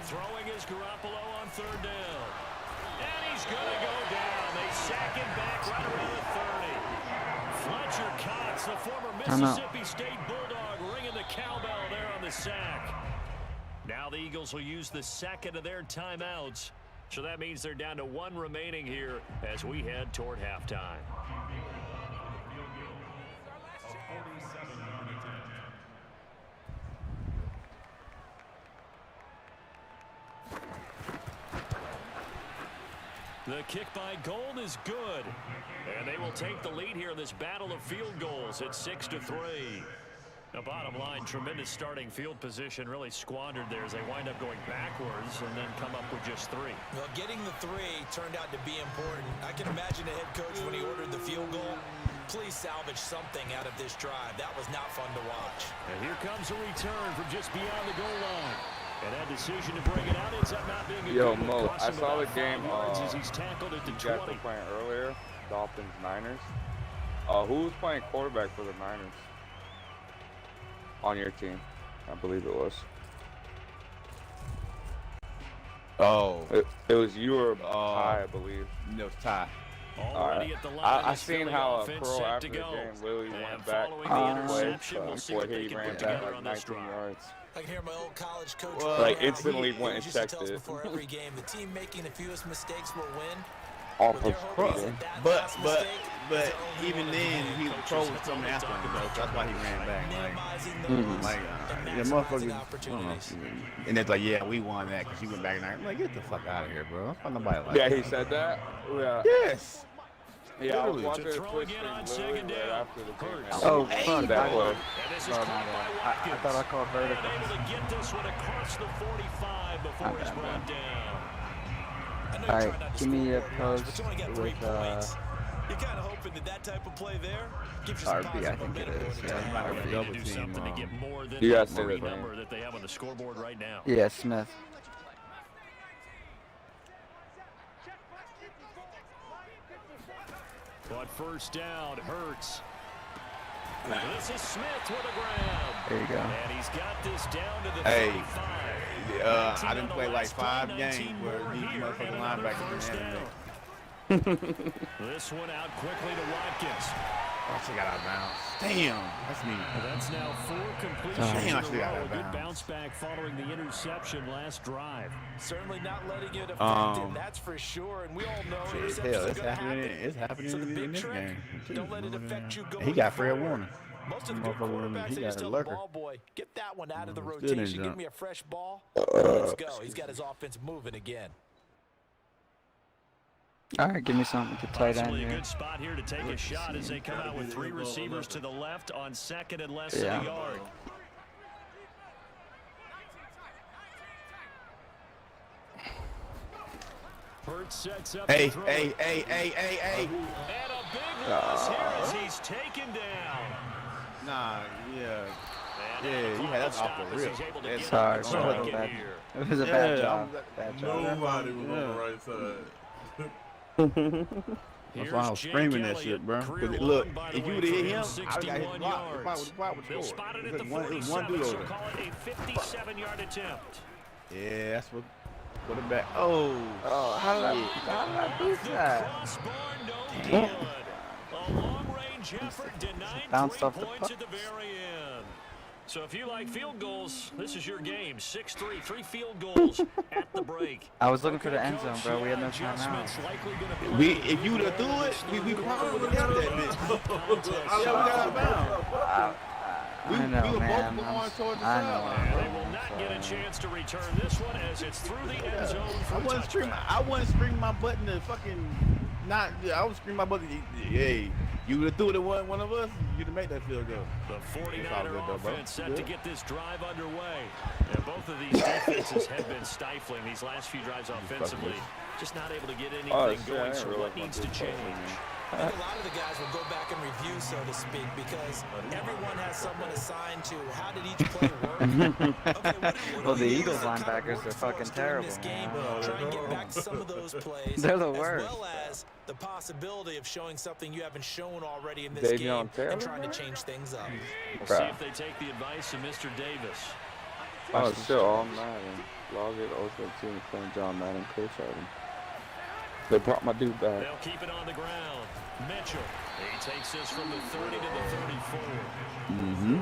Throwing is Garoppolo on 3rd down. And he's going to go down. They sack him back right around the 30. Fletcher Cox, the former Mississippi State Bulldog, ringing the cowbell there on the sack. Now the Eagles will use the 2nd of their timeouts. So that means they're down to 1 remaining here as we head toward halftime. The kick by Gold is good. And they will take the lead here in this battle of field goals at 6-3. Now, bottom line, tremendous starting field position, really squandered there as they wind up going backwards and then come up with just 3. Well, getting the 3 turned out to be important. I can imagine the head coach when he ordered the field goal. Please salvage something out of this drive. That was not fun to watch. And here comes a return from just beyond the goal line. And that decision to bring it out ends up not being a Yo, good Mo, one. I saw the game As he's tackled at the you guys 20. were playing earlier, Dolphins-Niners. Who was playing quarterback for the Niners? On your team, I believe it was. Oh. It was you or Ty, I believe. No, it's Ty. Already at the line, I seen how Pro after the game literally went back before he ran back like 19 yards. I can hear my old college coach. Like instantly went and checked it. Before every game, the team making the fewest mistakes will win. But even then, he was Pro was coming after him, though. That's why he ran back. The motherfucker. And it's like, yeah, we won that because he went back and I'm like, get the fuck out of here, bro. I'm nobody like yeah, that. he said that. Yeah. Yes. Yeah, I was watching the Twitch stream literally right after the game. Oh, fuck that play. I thought I called vertical. Able to get this one across the 45 before it's brought down. Alright, give me a post with, You're kind of hoping that type of play there gives you some RB, I think it is. Yeah, do something to get more than you the guys say that number that they have on the scoreboard right now. Yeah, Smith. But first down, Hurts. This is Smith with a grab. There you go. And he's got this down to the 35. I didn't play like 5 games where these motherfucking linebackers didn't have This one out quickly to Watkins. Oh, she got out of bounds. Damn, that's me. That's now 4 completions Damn, in she a got row. out A of good bounds. bounce back following the interception last drive. Certainly not letting it affect him, that's for sure. And we all know interceptions hell, are it's going to happening. happen. It's happening So the in big this trick, game. don't let it affect you going He got Fred forward. Warner. Most of the good quarterbacks, they just tell the ball boy, get that one out of the rotation, give me a fresh ball. Let's go. He's got his offense moving again. Alright, give me something to tight end Possibly a here. good spot here to take a shot as they come out with 3 receivers to the left on second and less than a yard. Hurts sets up Hey. And a big loss here as he's taken down. Nah, yeah. Yeah, you had that off the rip. Sorry, it was a bad job. Bad job. Nobody was on the right side. That's why I was screaming that shit, bro. Because look, if you would have hit him, I would have got his block. The They'll spot it at the 47, so call it a 57-yard attempt. Yeah, that's what. Put it back. Oh, How did I do that? Crossbar, no good. A long-range effort denied Bounced 3 off the points puck. at the very end. So if you like field goals, this is your game. 6-3, 3 field goals at the break. I was looking for the end zone, bro. We had no timeout. if you would have threw it, we probably would have got that bitch. Yeah, we got out of bounds. I know, man. I know. They will not get a chance to return this one as it's through the end zone for a touchdown. I wasn't screaming my button to fucking not. I was screaming my button. Hey, you would have threw it at one of us, you'd have made that field goal. The 49er offense set to get this drive underway. And both of these defenses have been stifling these last few drives offensively. Just not able to get anything going, so what needs to change? I think a lot of the guys will go back and review, so to speak, because everyone has someone assigned to how did each play work. Well, the Eagles linebackers are fucking terrible. Try and get back to some of those plays. They're the worst. As well as the possibility of showing something you haven't shown already in this game and trying to change things up. We'll see if they take the advice of Mr. Davis. Oh, it's still all Madden. Log it, also team playing John Madden, Coach Adam. They brought my dude back. They'll keep it on the ground. Mitchell, he takes this from the 30 to the 34.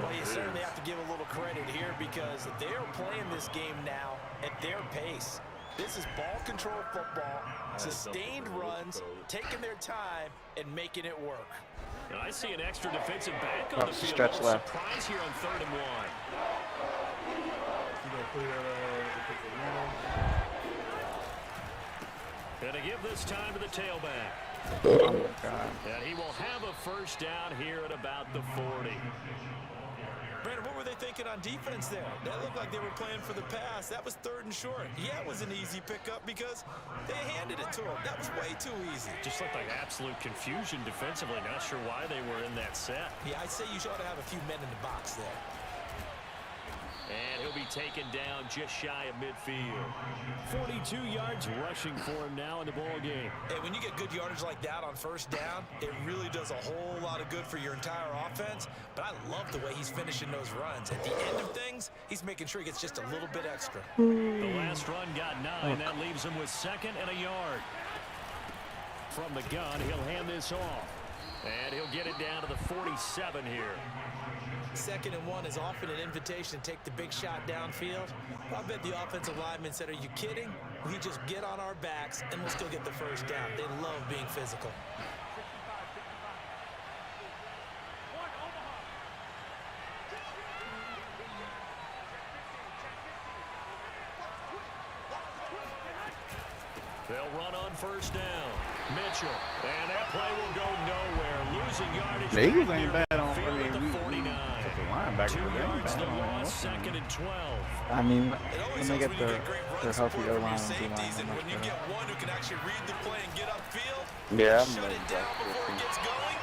Well, you certainly have to give a little credit here because they're playing this game now at their pace. This is ball control football, sustained runs, taking their time, and making it work. And I see an extra defensive back on the field. Stretch left. Surprise here on 3rd and 1. Going to give this time to the tailback. Oh, my God. And he will have a first down here at about the 40. Brandon, what were they thinking on defense there? That looked like they were playing for the pass. That was 3rd and short. Yeah, it was an easy pickup because they handed it to him. That was way too easy. Just looked like absolute confusion defensively. Not sure why they were in that set. Yeah, I'd say you ought to have a few men in the box there. And he'll be taken down just shy of midfield. 42 yards rushing for him now in the ball game. Hey, when you get good yardage like that on first down, it really does a whole lot of good for your entire offense. But I love the way he's finishing those runs. At the end of things, he's making sure he gets just a little bit extra. The last run got 9. That leaves him with 2nd and a yard. From the gun, he'll hand this off. And he'll get it down to the 47 here. 2nd and 1 is often an invitation to take the big shot downfield. I bet the offensive lineman said, are you kidding? We just get on our backs and we'll still get the first down. They love being physical. They'll run on first down. Mitchell. And that play will go nowhere. Losing yardage. The Eagles ain't bad on linebacker. 2 yards the loss, 2nd and 12. I mean, when they get their healthy O-line and D-line. And when you get one who can actually read the play and get upfield, yeah, shut it down before it gets going.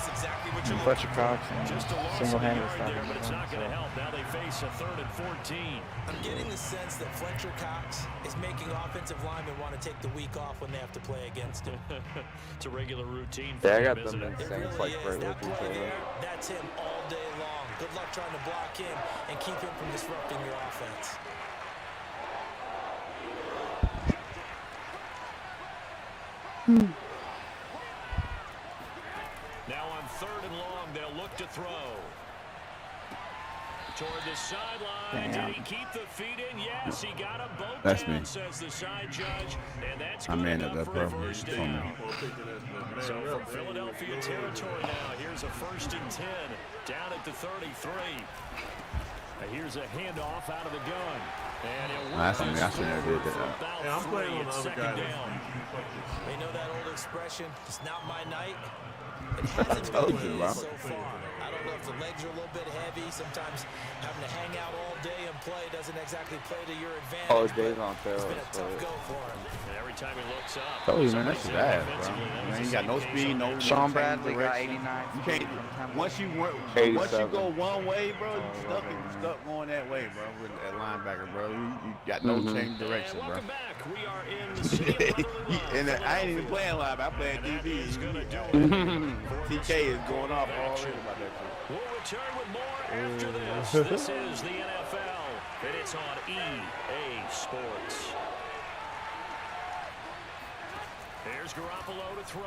That's exactly what you're Fletcher Cox and just a loss single-handed of a yard there, but it's stuff. not going to help. Now they face a 3rd and 14. I'm getting the sense that Fletcher Cox is making offensive linemen want to take the week off when they have to play against him. It's a regular routine for Yeah, I him, got isn't them it? in things like right That with each play other. there, that's him all day long. Good luck trying to block him and keep him from disrupting your offense. Now on 3rd and long, they'll look to throw. Toward the sideline. Did he keep the feet in? Yes, he got them both That's down, me. says the side judge. And that's I good man up enough that for a problem. first It's on down. me. So from Philadelphia territory now, here's a 1st and 10 down at the 33. Here's a handoff out of the gun. And he'll That's on me. I this should never through did that. for about Yeah, I'm playing 3 on the at other 2nd guy. down. They know that old expression, it's not my night. It hasn't told been you, bro. so far. I don't know if the legs are a little bit heavy. Sometimes having to hang out all day and play doesn't exactly play to your advantage. Oh, Dave's on It's tail. been a tough go for him. And every time he looks up, Told you, man, that's somebody's bad, in bro. defensively. That was Man, the you got no same case speed, on no that. Sean change Bradley got direction. 89. You can't. Once you 87. go one way, bro, you stuck going that way, bro. With that linebacker, bro, you got no change direction, And bro. welcome back. We are in the city of Honolulu, And I ain't even playing live. I play at and that DB. is gonna do it. TK is going off already about that shit. We'll return with more after this. This is the NFL, and it's on EA Sports. Here's Garoppolo to throw.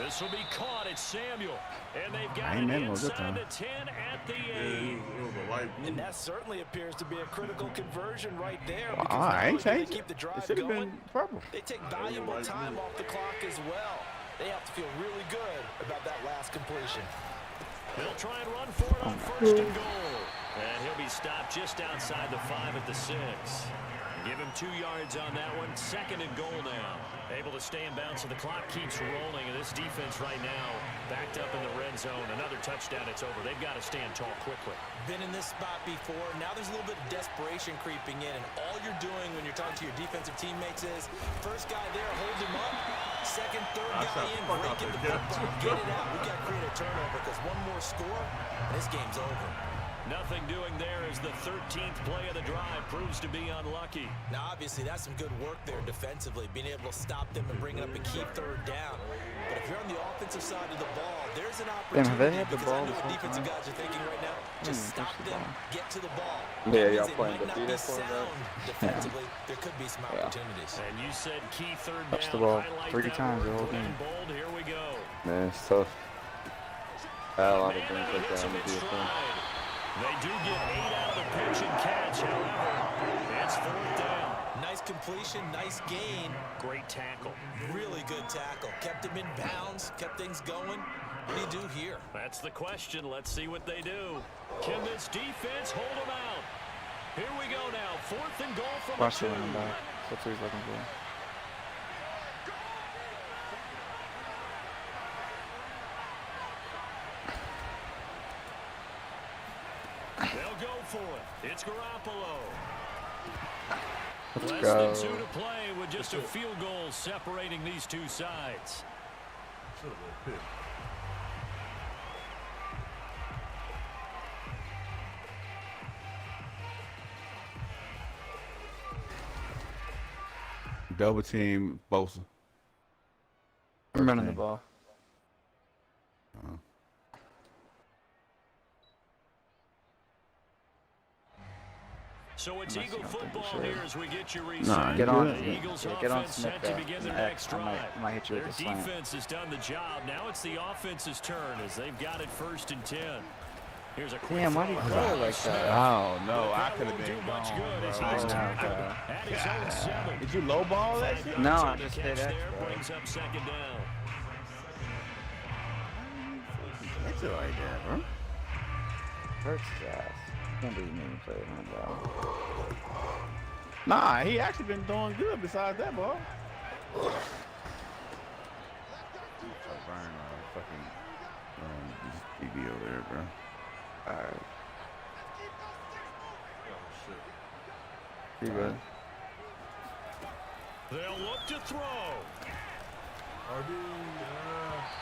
This will be caught. It's Samuel. And they've got it inside the 10 at the 8. And that certainly appears to be a critical conversion right there. Well, Because I ain't not only do changed they it. keep the It drive should have going, been purple. they take valuable time off the clock as well. They have to feel really good about that last completion. They'll try and run for it on 1st and goal. And he'll be stopped just outside the 5 at the 6. Give him 2 yards on that one. 2nd and goal now. Able to stay in bounds, so the clock keeps rolling. And this defense right now backed up in the red zone. Another touchdown, it's over. They've got to stand tall quickly. Been in this spot before. Now there's a little bit of desperation creeping in. And all you're doing when you're talking to your defensive teammates is, first guy there, hold him up. Second, third guy in, breaking the football, get it out. We got to create a turnover because one more score, and this game's over. Nothing doing there as the 13th play of the drive proves to be unlucky. Now, obviously, that's some good work there defensively, being able to stop them and bring it up and keep 3rd down. But if you're on the offensive side of the ball, there's an opportunity. Have they had the because ball I know what this defensive whole guys are thinking right now. Just stop them, get to the ball. Yeah, That y'all means playing it might not be defeated for that? sound defensively. There could be some opportunities. And you said key 3rd Touch down. the ball Highlight 30 that times the word, whole red game. and bold. Here we go. Man, it's tough. I had a lot of Man, things and he like hits that him on the in DFM. stride. They do get 8 out of the pitch and catch. However, it's 4th down. Nice completion, nice gain. Great tackle. Really good tackle. Kept him in bounds, kept things going. What do you do here? That's the question. Let's see what they do. Can this defense hold them out? Here we go now. 4th and goal from Watch the the 2. running back. That's what he's looking for. They'll go for it. It's Garoppolo. Let's Less go. than 2 to play with just a field goal separating these two sides. Should have been picked. Double team Bosa. I'm running the ball. So it's I'm Eagle not saying football nothing, here as we get you reset. Nah, Get on, The Eagles get on offense Smith set to there. begin their next drive. I might hit you Their with a slant. defense has done the job. Now it's the offense's turn as they've got it 1st and 10. Here's a quick Damn, why do you throw it like that? Oh no, I That could have won't been do much gone, good as bro. he's I know, tackled bro. at his own 7. Did you lowball that shit? No, On I the just catch hit there extra. brings up 2nd down. It's it like that, bro. Hurts his ass. Can't believe you made me play with him, bro. Nah, he actually been doing good besides that ball. Fucking this TV over there, bro. Alright. Oh, shit. You good? They'll look to throw. RB,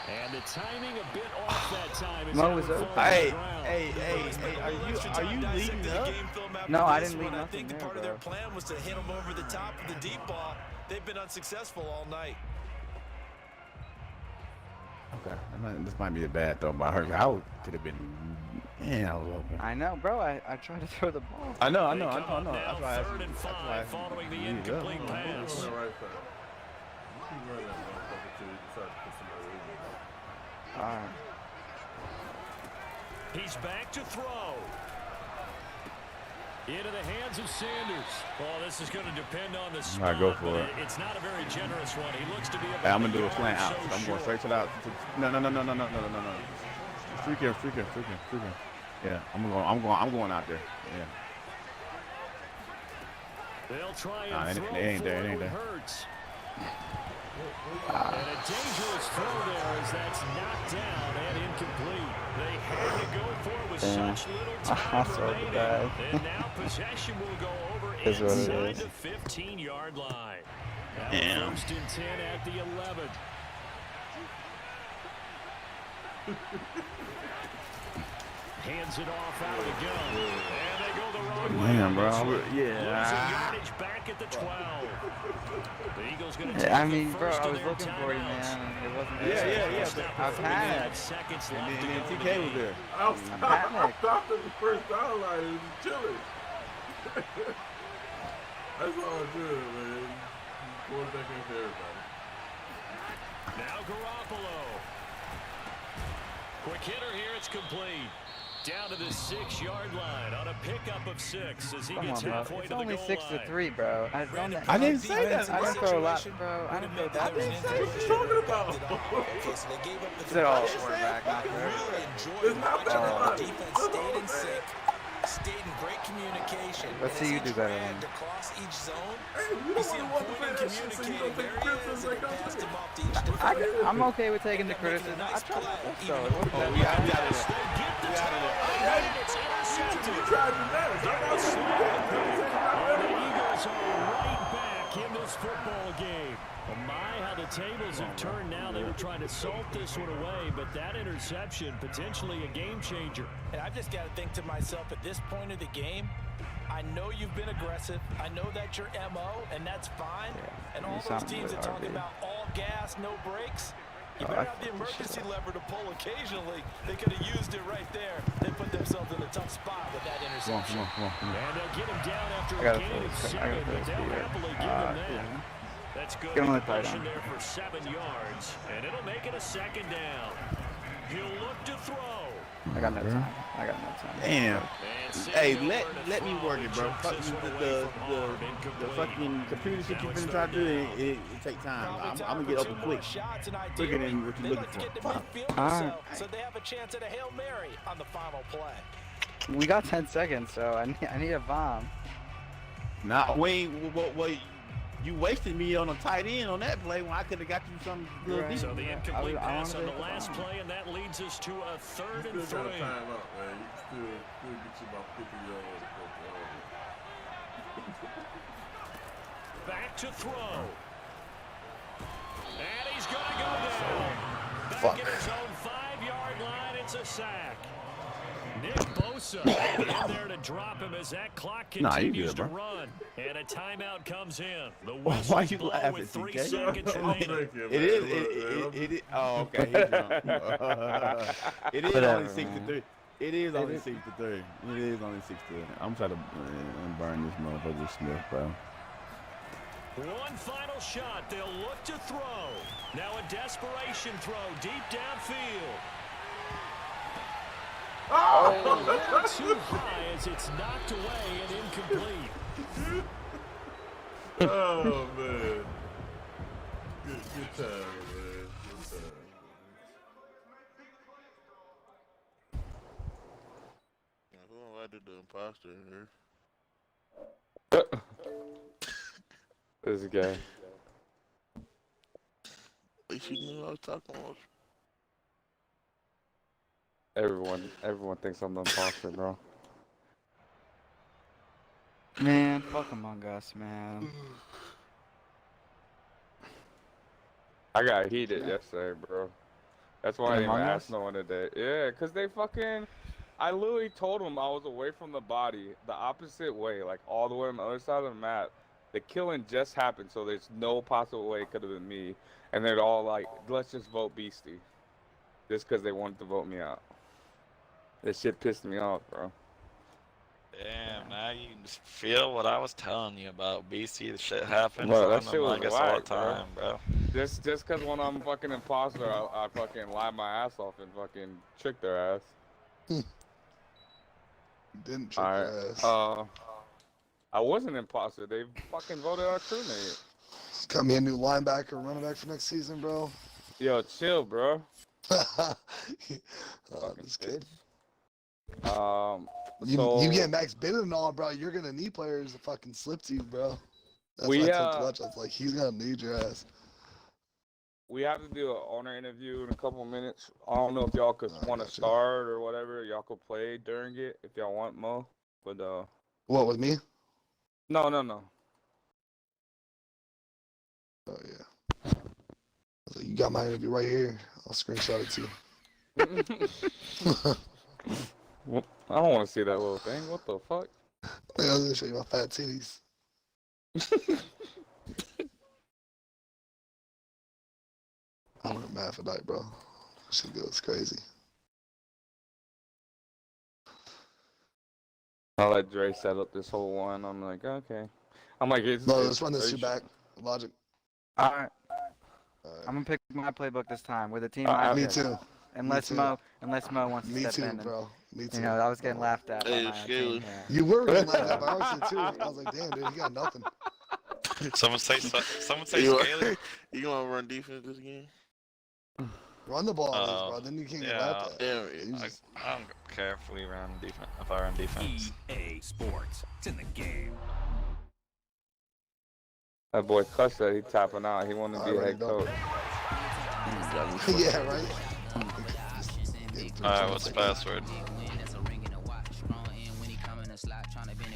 And the timing a bit off that time. As Mo that was one open. falls to the Hey, ground. are you leading up? No, I didn't leave I nothing think the there, part of their bro. plan was to hit them over the top of the deep ball. They've been unsuccessful all night. Okay, this might be a bad throw by her. I could have been. Man, I was open. I know, bro. I tried to throw the ball. I know. They come up now, That's why I 3rd and 5 following the incomplete on pass. the right side. You can run that motherfucker till you decide to put somebody in there. Alright. He's back to throw. Into the hands of Sanders. Oh, this is going to depend on the spot. Alright, go for but it. It's not a very generous one. He looks to be about Hey, I'm gonna a do a yard slant or out. so I'm going short. straight to the out. No. Freak him. Yeah, I'm going out there. Yeah. They'll try Nah, and it throw ain't there, it for ain't it there. Hurts. And a dangerous throw there as that's knocked down and incomplete. They had to go for it with such little time So remaining. bad. And now possession will go over Is what it inside is. the 15-yard line. Now Damn. 1st and 10 at the 11. Hands it off out of the gun. And they go the wrong way. Damn, on bro. this one. Yeah. Losing yardage back at the 12. The Eagles going to take I mean, the bro, first I of was their looking for you, timeouts. man. It wasn't Yeah, there. but I panicked. Seconds And left to then go in the TK was game. there. I stopped at the first down line. It was chilling. That's all I did, man. Quarterback ain't for everybody. Now Garoppolo. Quick hitter here, it's complete. Down to the 6-yard line on a pickup of 6 as he Come gets on, bro. halfway It's to the only goal 6 line. to 3, bro. I didn't say that. I didn't throw a lot, bro. I didn't throw that. I didn't say What you talking about? Okay, so they gave up the Said all conversion. quarterback, not I fair. really enjoyed It's not watching bad. how the defense stayed in sync, stayed in great communication. Let's and see as you each do better ran than- across each zone, Hey, you you don't see him want to pointing, say that shit, so you don't take communicating areas, criticism and like I'm passed saying. him off to each defender. I'm okay with taking the criticism. I tried my best, though. It wasn't that We out of bad. there. They get the tackle, and it's intercepted. You tried your best. I'm not saying And the Eagles are right back in this football game. Oh my, how the tables have turned now. They were trying to salt this one away, but that interception, potentially a game changer. And I've just got to think to myself, at this point of the game, I know you've been aggressive. I know that's your MO, and that's fine. And all you those sound teams good, are talking RB. about all gas, no brakes. You Oh, better I have the fucked this shit emergency up. lever to pull occasionally. They could have used it right there. They put themselves in a tough spot with that interception. Come on. And they'll get him down after I a gotta gain throw of this- I 7, gotta throw but this they'll beer. happily give him that. Yeah. That's good. Get him on the tight Completion end. there for 7 yards, and it'll make it a 2nd down. He'll look to throw. I got no time. I got no time. Damn. And Hey, Samuel let over to me throw. work it, bro. He Fuck chucks this one away the from harm. the Incomplete. fucking computer shit you Now it's been trying to do. 3rd It take time. Probably I'm time gonna for get 2 open more quick. shots, and Quicker ideally, than what you're they'd looking like to for. get to Fuck. midfield All themselves, right. so they have a chance at a Hail Mary on the final play. We got 10 seconds, so I need a bomb. Nah, wait, you wasted me on a tight end on that play when I could have got you some little Right. deep. So the incomplete pass on the last bomb. play, and that leads us to a 3rd You and still 3. got time out, man. You can still get you about 50 yards. Back to throw. And he's going to go down. Back at his own 5-yard line, it's a sack. Nick Bosa in there to drop him as that clock continues to run. And a timeout comes in. The Why you blow laughing, with 3 TK? seconds remaining. It is. Oh, okay. He drunk. It is only 6-3. It is only 6-3. It is only 6-3. I'm trying to burn this motherfucker Smith, bro. One final shot. They'll look to throw. Now a desperation throw deep downfield. Oh, a little too high as it's knocked away and incomplete. Oh, man. Good time, man. Good time. Who invited the imposter in here? This guy. At least you knew I was talking about. Everyone thinks I'm the imposter, bro. Man, fuck Among Us, man. I got heated yesterday, bro. That's why I didn't even ask no one today. Yeah, cause they fucking. I literally told them I was away from the body, the opposite way, like all the way on the other side of the map. The killing just happened, so there's no possible way it could have been me. And they're all like, let's just vote Beastie. Just because they wanted to vote me out. This shit pissed me off, bro. Damn, now you just feel what I was telling you about BC. The shit happens. Bro, that shit was all the whack, time, bro. Just because when I'm fucking imposter, I fucking lie my ass off and fucking trick their ass. Didn't trick their ass. I was an imposter. They fucking voted our crewmate. Got me a new linebacker, running back for next season, bro. Yo, chill, bro. This kid. You get Max Bennett and all, bro. You're gonna need players to fucking slip to you, bro. That's We, why I told you much. I was like, he's gonna need your ass. We have to do an owner interview in a couple minutes. I don't know if y'all could want to start or whatever. Y'all could play during it if y'all want, Mo. But What, with me? No. Oh yeah. I was like, you got my interview right here. I'll screenshot it to you. I don't want to see that little thing. What the fuck? I was gonna show you my fat titties. I'm a hermaphrodite, bro. Shit goes crazy. I let Dre set up this whole one. I'm like, okay. I'm like, let's run this shit back. Logic. All right. I'm gonna pick my playbook this time with a team. Me too. Unless Mo wants to step in. Bro. Me too. You know, I was getting laughed at. Hey, by my team here. You were getting laughed at by our shit too. I was like, damn, dude, he got nothing. Someone say Scaly. You gonna run defense this game? Run the ball, bro. Then you can't get laughed at. I don't care if we run defense. If I run defense. EA Sports. It's in the game. That boy Cuss said he tapping out. He wanted to be head coach. Yeah, right? Alright, what's the password?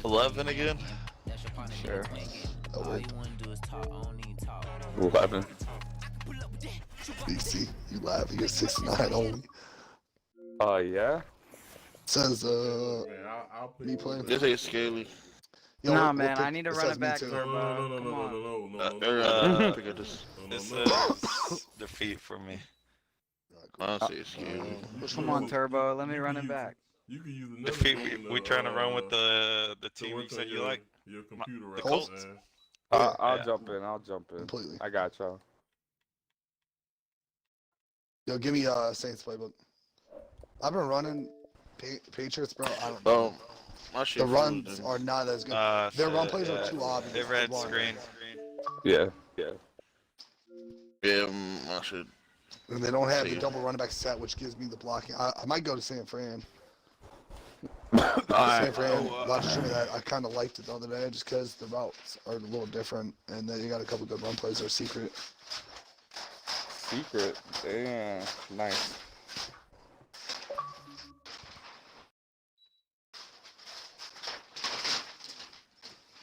11 again? Sure. 11. BC, you live. You're 69 only. Yeah? Says, me playing. This ain't Scaly. Yo, no, man, I need to run it back. No. This is defeat for me. Honestly, it's Scaly. Come on, Turbo. Let me run it back. You can use another Defeat. We trying to run with the team you said you like. Your computer, the Colts. I'll jump in. Completely. I got y'all. Yo, give me Saints playbook. I've been running Patriots, bro. I don't know. The runs are not as good. Their run plays are too obvious. They red screen. Yeah. Yeah, I should. And they don't have the double running back set, which gives me the blocking. I might go to San Fran. Same for him. Lodge showed me that. I kind of liked it the other day just because the routes are a little different, and then you got a couple good run plays that are secret. Secret? Damn. Nice.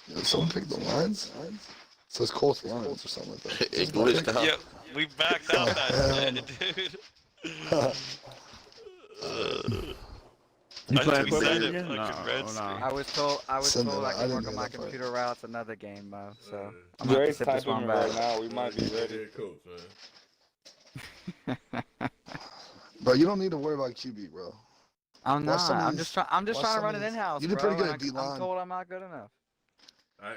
Yeah, someone picked the lines? So it's Colts Lions or something like that. It glitched out. Yeah, we backed out that shit, dude. You playing we football said it again? fucking red screen. I was told I can work on my computer routes another game, Mo. So I'm gonna have to sit this one back. Right now, we might be ready. Coach, man. Bro, you don't need to worry about QB, bro. I'm not. I'm just trying to run it in house. You did pretty good at D-line. D-line. I'm told I'm not good enough.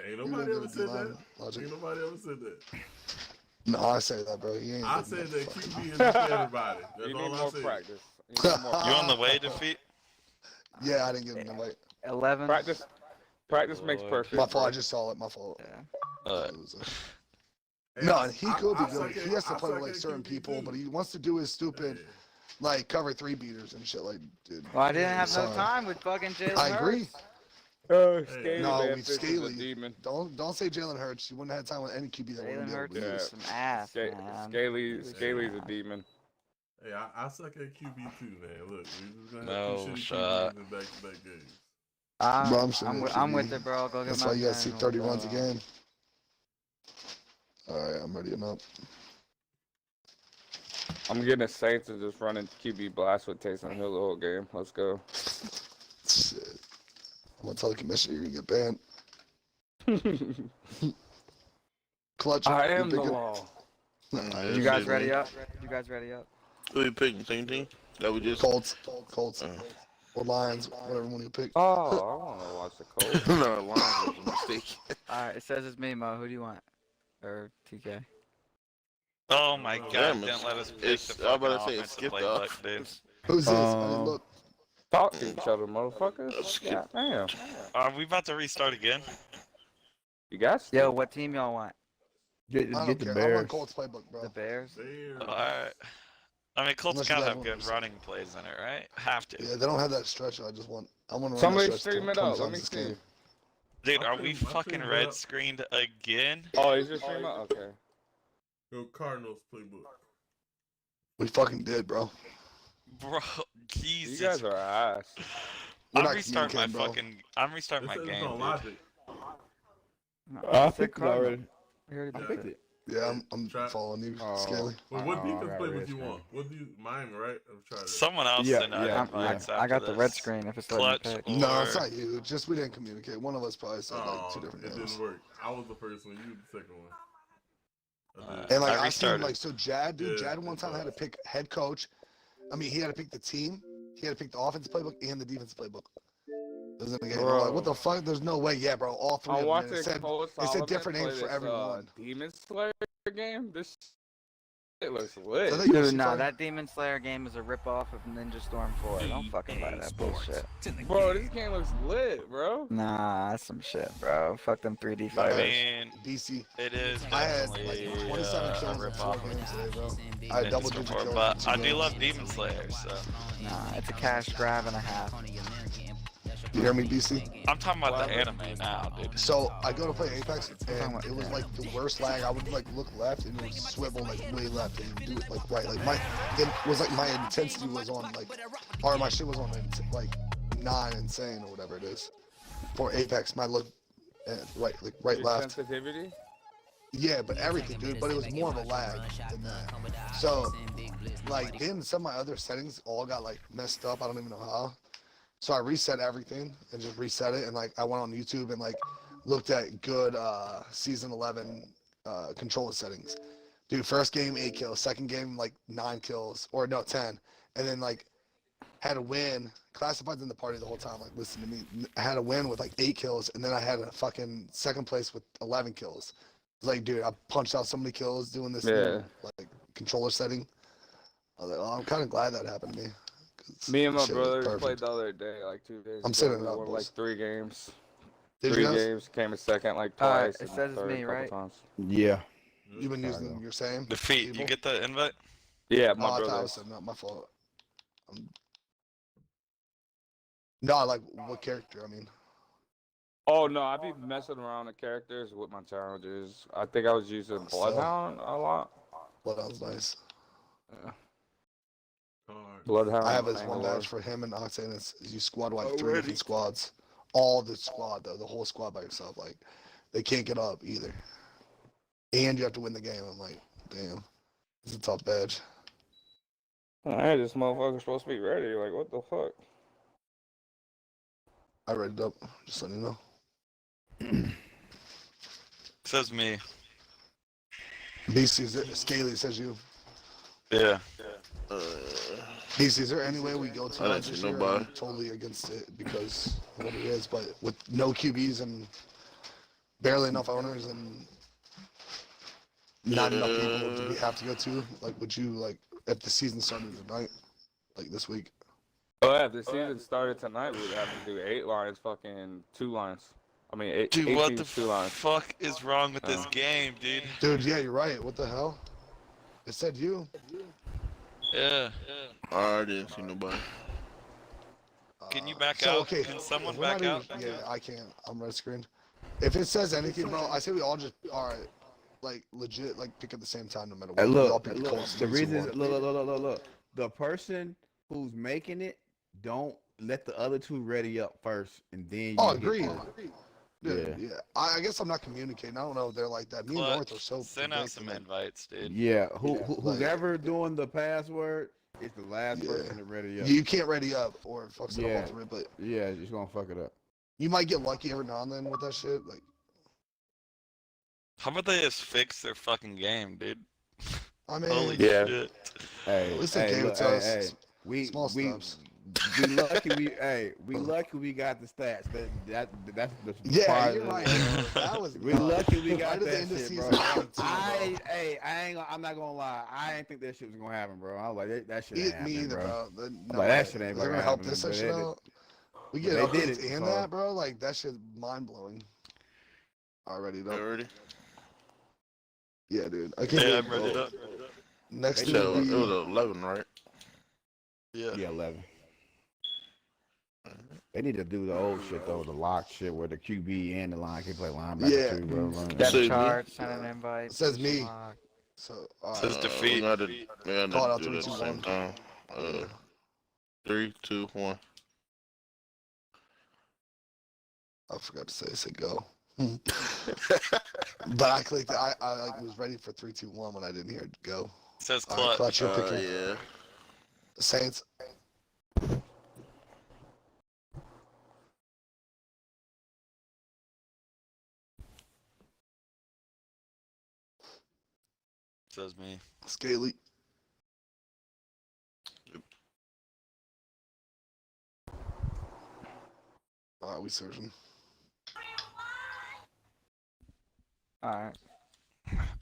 Ain't nobody ever said that. Ain't nobody ever said that. No, I say that, bro. I said that QB is for everybody. That's You all need I more said. practice. You on the way, Defeat? Yeah, I didn't get him the weight. 11. Practice makes perfect. My fault. I just saw it. My fault. Yeah. No, and he could be good. He has to play with like certain people, but he wants to do his stupid, like cover 3 beaters and shit. Like, dude. Well, I didn't have no time with fucking Jalen Hurts. I agree. Scaly, No, man, we Fish is a Scaly. demon. Don't say Jalen Hurts. You wouldn't have time with any QB that Jalen wouldn't Hurts be able to is use. some ass, man. Scaly's a demon. Hey, I suck at QB too, man. Look, we just gonna No have shot. in back-to-back games. Bro, I'm with it, bro. Go get That's my why you gotta pen. see 30 runs a game. Alright, I'm ready up. I'm getting a Saints and just running QB blast with Taysom Hill the whole game. Let's go. Shit. I'm gonna tell the commissioner you're gonna get banned. Clutch. I am you're the big- law. You guys ready up? You guys ready up? Who you picking? Same team? That we just. Colts. Or Lions, whatever one you pick. Oh, I want to watch the Colts. No, Lions was a mistake. Alright, it says it's me, Mo. Who do you want? Or TK? Oh my god, Damn, didn't let us pick it's- the I'm fucking about to say it's offensive skipped playbook, off. dude. Who's this? I didn't look. Talk to each other, motherfuckers. Yeah, damn. Are we about to restart again? You guys? Yo, what team y'all want? I don't care. I want Colts playbook, bro. The Bears? Alright. I mean, Colts Unless you gotta guys have want good to- running plays in it, right? Have to. Yeah, they don't have that stretch. I want to run Somebody that stretch stream it 20 up. Let times me this see. game. Dude, are we I fucking think red that- screened again? Oh, is your stream up? Okay. Go Cardinals playbook. We fucking did, bro. Bro, Jesus. You guys are ass. We're I'm not restarting my communicating, I'm restarting This my is game, on dude. logic. I I picked it already. We already I did picked it. it. Yeah, I'm Try- following you, Oh. Scaly. Wait, what I defense got playbook red you screen. want? What do you Miami, right? I'm trying to. Someone else Yeah, in yeah, Fox I after got the red this. screen if it's letting me Clutch pick. or... No, it's not you. Just we didn't communicate. One of us probably said like 2 Oh, different it names. didn't work. I was the first one. You the second one. I did. And like I I seen restarted. like so Jad, dude, Yeah, Jad one time had to pick head coach. I mean, he had to pick the team. He had to pick the offensive playbook and the defensive playbook. It was in the game. I'm like, Bro. what the fuck? There's no way. Yeah, bro. All 3 I'm of them. watching It said, Cole it said Solomon different play names for this, everyone. Demon Slayer game. This shit looks So lit. that Dude, UFC no, fight- that Demon Slayer game is a ripoff of Ninja Storm 4. Don't fucking buy that bullshit. It's in the Bro, game. this game looks lit, bro. Nah, that's some shit, bro. Fuck them 3D I fighters. mean, BC. it is I had definitely like 27 a kills in 4 rip-off. games today, bro. I had double digit kills. But in 2 I do games. love Demon Slayer, so... Nah, it's a cash grab and a half. You hear me, BC? I'm talking about the anime now, dude. So I go to play Apex and it was like the worst lag. I would like look left and it would swivel like way left and do it like right. Like it was like my intensity was on like, or my shit was on like 9 insane or whatever it is. For Apex, my look right, like right Your left. sensitivity? Yeah, but everything, dude. But it was more of a lag than that. So like then some of my other settings all got like messed up. I don't even know how. So I reset everything and just reset it, and like I went on YouTube and like looked at good season 11 controller settings. Dude, first game 8 kills, second game like 9 kills, or no 10, and then like had a win. Classified's in the party the whole time. Like listen to me, I had a win with like 8 kills, and then I had a fucking second place with 11 kills. It's like, dude, I punched out so many kills doing this new, like controller setting. I was like, oh, I'm kind of glad that happened to me. Me and my Shit was brother perfect. played the other day, like 2 days I'm ago. sitting We up, won, boys. like 3 games. Did 3 you guys? games, came in second like Alright, twice. it and says it's third me, a couple right? times. Yeah. You've been using your same? Defeat, you People? get the invite? Yeah, Oh, my I thought I brother. was setting up. My fault. No, like what character? I mean. Oh no, I be messing around the characters with my challenges. I think I was using Bloodhound a lot. Bloodhound's nice. Yeah. Bloodhound. I have this one badge for him and Octane. It's you squad wipe 3 different squads. All the squad though, the whole squad by yourself. Like they can't get up either. And you have to win the game. I'm like, damn. It's a tough badge. Alright, this motherfucker's supposed to be ready. Like, what the fuck? I read it up. Just letting you know. Says me. BC, Scaly says you. Yeah. BC, is there any way we go to that this year? I'm totally against it because of what it is, but with no QBs and barely enough owners and not enough people, do we have to go to? Like, would you, like, if the season started tonight, like this week? Oh yeah, if the season started tonight, we'd have to do 8 lines, fucking 2 lines. I mean, 8 Dude, what the 2 lines. fuck is wrong with this game, dude? Dude, yeah, you're right. What the hell? It said you. Yeah. I didn't see nobody. Can you back So, out? okay, Can someone if we're back not out? even- yeah, I can't. I'm red screen. If it says anything, bro, I say we all just, all right, like, legit, like, pick at the same time no matter what. Hey, We all look, pick the look, Colts the 3, 2, reason is, 1. look. The person who's making it, don't let the other 2 ready up first, and then you Oh, get agreed. to- Dude, yeah. I guess I'm not communicating. I don't know if they're like that. Me and North are so Send out some invites, dude. Yeah, who's ever doing the password is the last person to ready up. You can't ready up or it fucks it up ultimate, but yeah, it's gonna fuck it up. you might get lucky every now and then with that shit. Like, How about they just fix their fucking game, dude? I mean, Holy shit. Hey, at least they gave it to us. Small we steps. we lucky we lucky we got the stats. That's the Yeah, you're right. That was we lucky we got right at the that end of shit, season bro. one, too, I'm not gonna lie. I ain't think that shit was gonna happen, bro. I was like, that shit ain't Me happening, either, bro. bro. I'm like, that shit ain't They're gonna gonna help happen, this but section they out. We But get they did updates it, and so- that, bro. Like that shit's mind blowing. Already though. Already? Yeah, dude. I can't. Yeah, believe I'm ready bro. up. Next It to was 11, right? Yeah. Yeah, 11. They need to do the old shit though, the lock shit where the QB and the line can play linebacker Yeah. too, bro. Depth chart, send an invite. It says me. lock. So Says defeat. We gotta Call it out do 3, it 2, at the same 1. time. 3, 2, 1. I forgot to say. I said go. But I clicked. I like was ready for 3, 2, 1 when I didn't hear it go. Says All right, clutch. Clutch, you're picking. Yeah. Saints. Says me. Scaly. All right, we searching. Alright.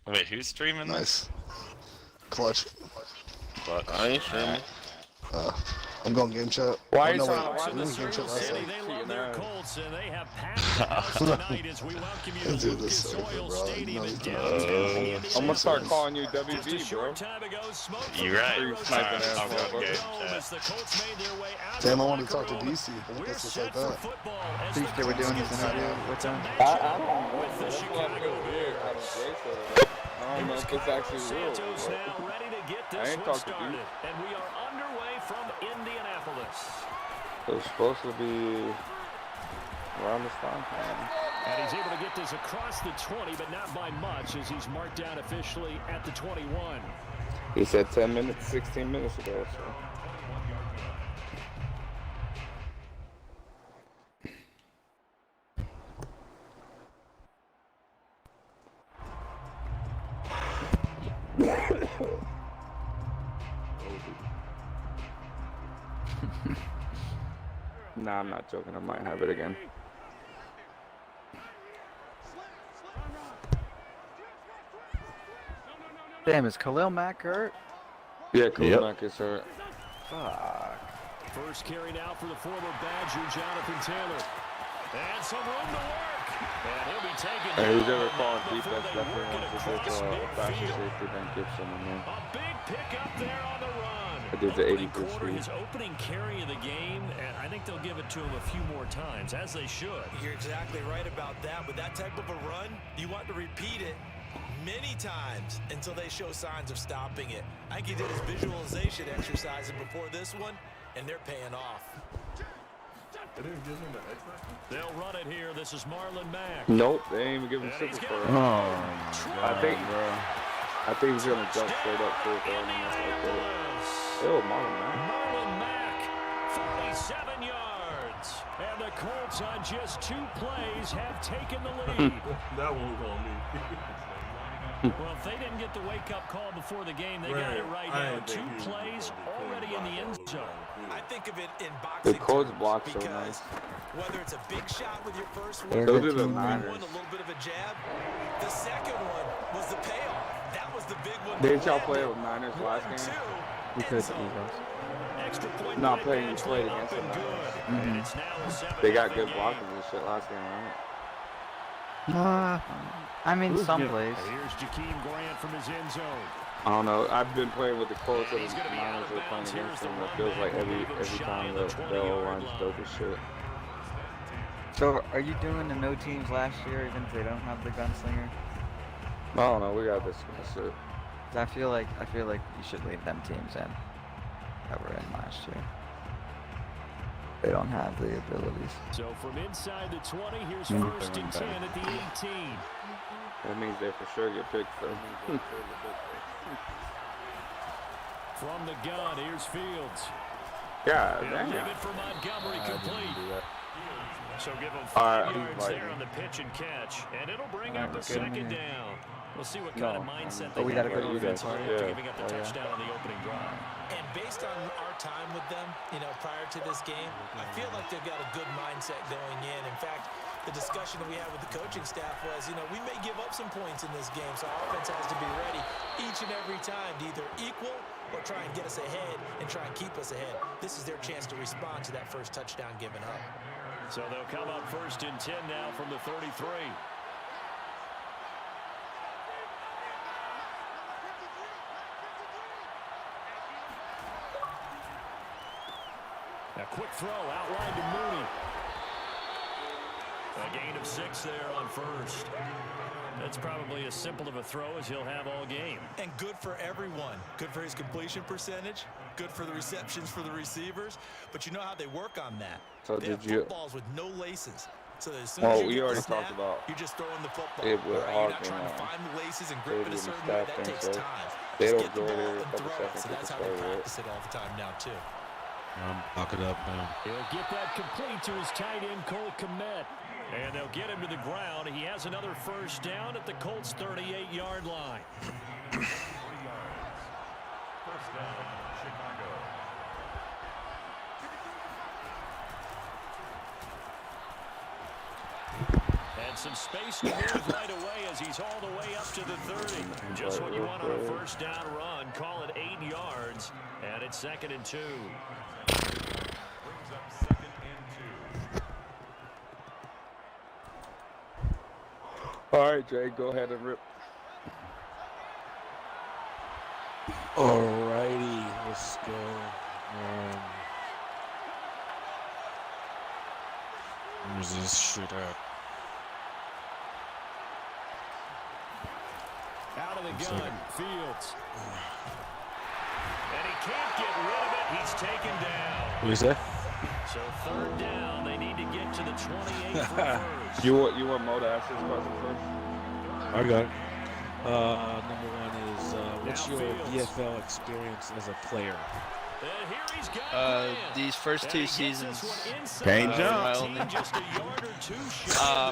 Wait, who's streaming this? Nice. Clutch. Clutch. I ain't streaming. I'm going game chat. Why Oh, you no, trying wait. to I'm watch going game chat last City, night. they love their Colts, and they have packed the house tonight as we welcome you to Dude, this Lucas is so Oil good, bro. Stadium in No, downtown I'm gonna start Indianapolis. calling you Just a WB, bro. short time ago, smoke from You the right. Railroad Sniping Tracks ass filled the motherfucker. dome as the Colts made their way out Damn, the I wanted to locker talk to room. DC. But We're that's just set like for that. football as Appreciate the we're Colts doing get this set interview up with to them. match I up don't know. with the That's why I Chicago feel weird. I Bears. don't say so. I don't know if it's actually real. Santos but- now ready to get I this ain't one talked to started, you. and we are underway from Indianapolis. It was supposed to be around this time. And he's able to get this across the 20, but not by much, as he's marked down officially at the 21. He said 10 minutes, 16 minutes ago. So. Nah, I'm not joking. I might have it again. Damn, is Khalil Mack hurt? Yeah, Khalil Yep. Mack is hurt. Fuck. First carry now for the former Badger, Jonathan Taylor. And some room to work. And he'll be taken And who's down ever calling before defense they definitely work it wants to across get faster midfield. safety than Gibson in there. A big pickup there on the run. I did the Opening 83 quarter, speed. his opening carry of the game, and I think they'll give it to him a few more times, as they should. You're exactly right about that. With that type of a run, you want to repeat it many times until they show signs of stopping it. I think he did his visualization exercises before this one, and they're paying off. They didn't give him the X Factor? They'll run it here. This is Marlon Mack. Nope, they ain't even giving him super for it. I think he's gonna jump straight up to it. Oh, Marlon Mack. Marlon Mack, 47 yards. And the Colts on just 2 plays have taken the lead. That won't on me. Well, if they didn't get the wake-up call before the game, they got it right now. 2 plays already in the end zone. I think of it in boxing The Colts terms block so because nice. whether it's a big shot with your first one, Those are the a Niners. little bit of a jab, the second one was the payoff. That was the big one. Didn't y'all play with Niners last game? We could Eagles. Not playing, you played against them. They got good blockers and shit last game, right? I mean, some plays. Here's Jakeem Grant from his end zone. I don't know. I've been playing with the Colts and the Niners are playing against them. It feels like every time the O-line's dope as shit. So, are you doing the no teams last year, even if they don't have the gunslinger? I don't know. We got this shit. I feel like you should leave them teams in that were in last year. They don't have the abilities. So from inside the 20, here's 1st and 10 at the 18. That means they for sure get picked for. From the gun, here's Fields. God He'll damn. leave it for Montgomery complete. So give him 5 Alright, yards there on the pitch and catch, and it'll bring up a 2nd down. We'll see what kind of mindset they we gotta have go to you guys. after giving up the touchdown on the opening drive. And based on our time with them, prior to this game, I feel like they've got a good mindset going in. In fact, the discussion that we had with the coaching staff was, we may give up some points in this game, so our offense has to be ready each and every time to either equal or try and get us ahead and try and keep us ahead. This is their chance to respond to that first touchdown given up. So they'll come up 1st and 10 now from the 33. A quick throw outlined to Mooney. A gain of 6 there on 1st. That's probably as simple of a throw as he'll have all game. And good for everyone. Good for his completion percentage. Good for the receptions for the receivers. But you know how they work on that. So they have footballs with no laces. So as soon as you get the snap, you're just throwing the football. It will you're not trying to find the laces and grip it a certain way. That takes time. They Just don't get the go ball there and a couple throw it. seconds. So that's how they practice it all the time now, too. Lock it up now. He'll get that complete to his tight end, Cole Kmet. And they'll get him to the ground. He has another 1st down at the Colts' 38-yard line. 1st down, Chicago. And some space to move right away as he's all the way up to the 30. Just what you want on a 1st down run. Call it 8 yards. And it's 2nd and 2. Brings up 2nd and 2. All right, Jay, go ahead and rip. Alrighty, let's go. Where's this shit at? Out of the gun, Fields. And he can't get rid of it. He's taken down. What is that? So 3rd down, they need to get to the 28 for 1st. You want Mo to ask this question first? I got it. Number 1 is, what's your DFL experience as a player? These first 2 seasons, Can't jump. my only.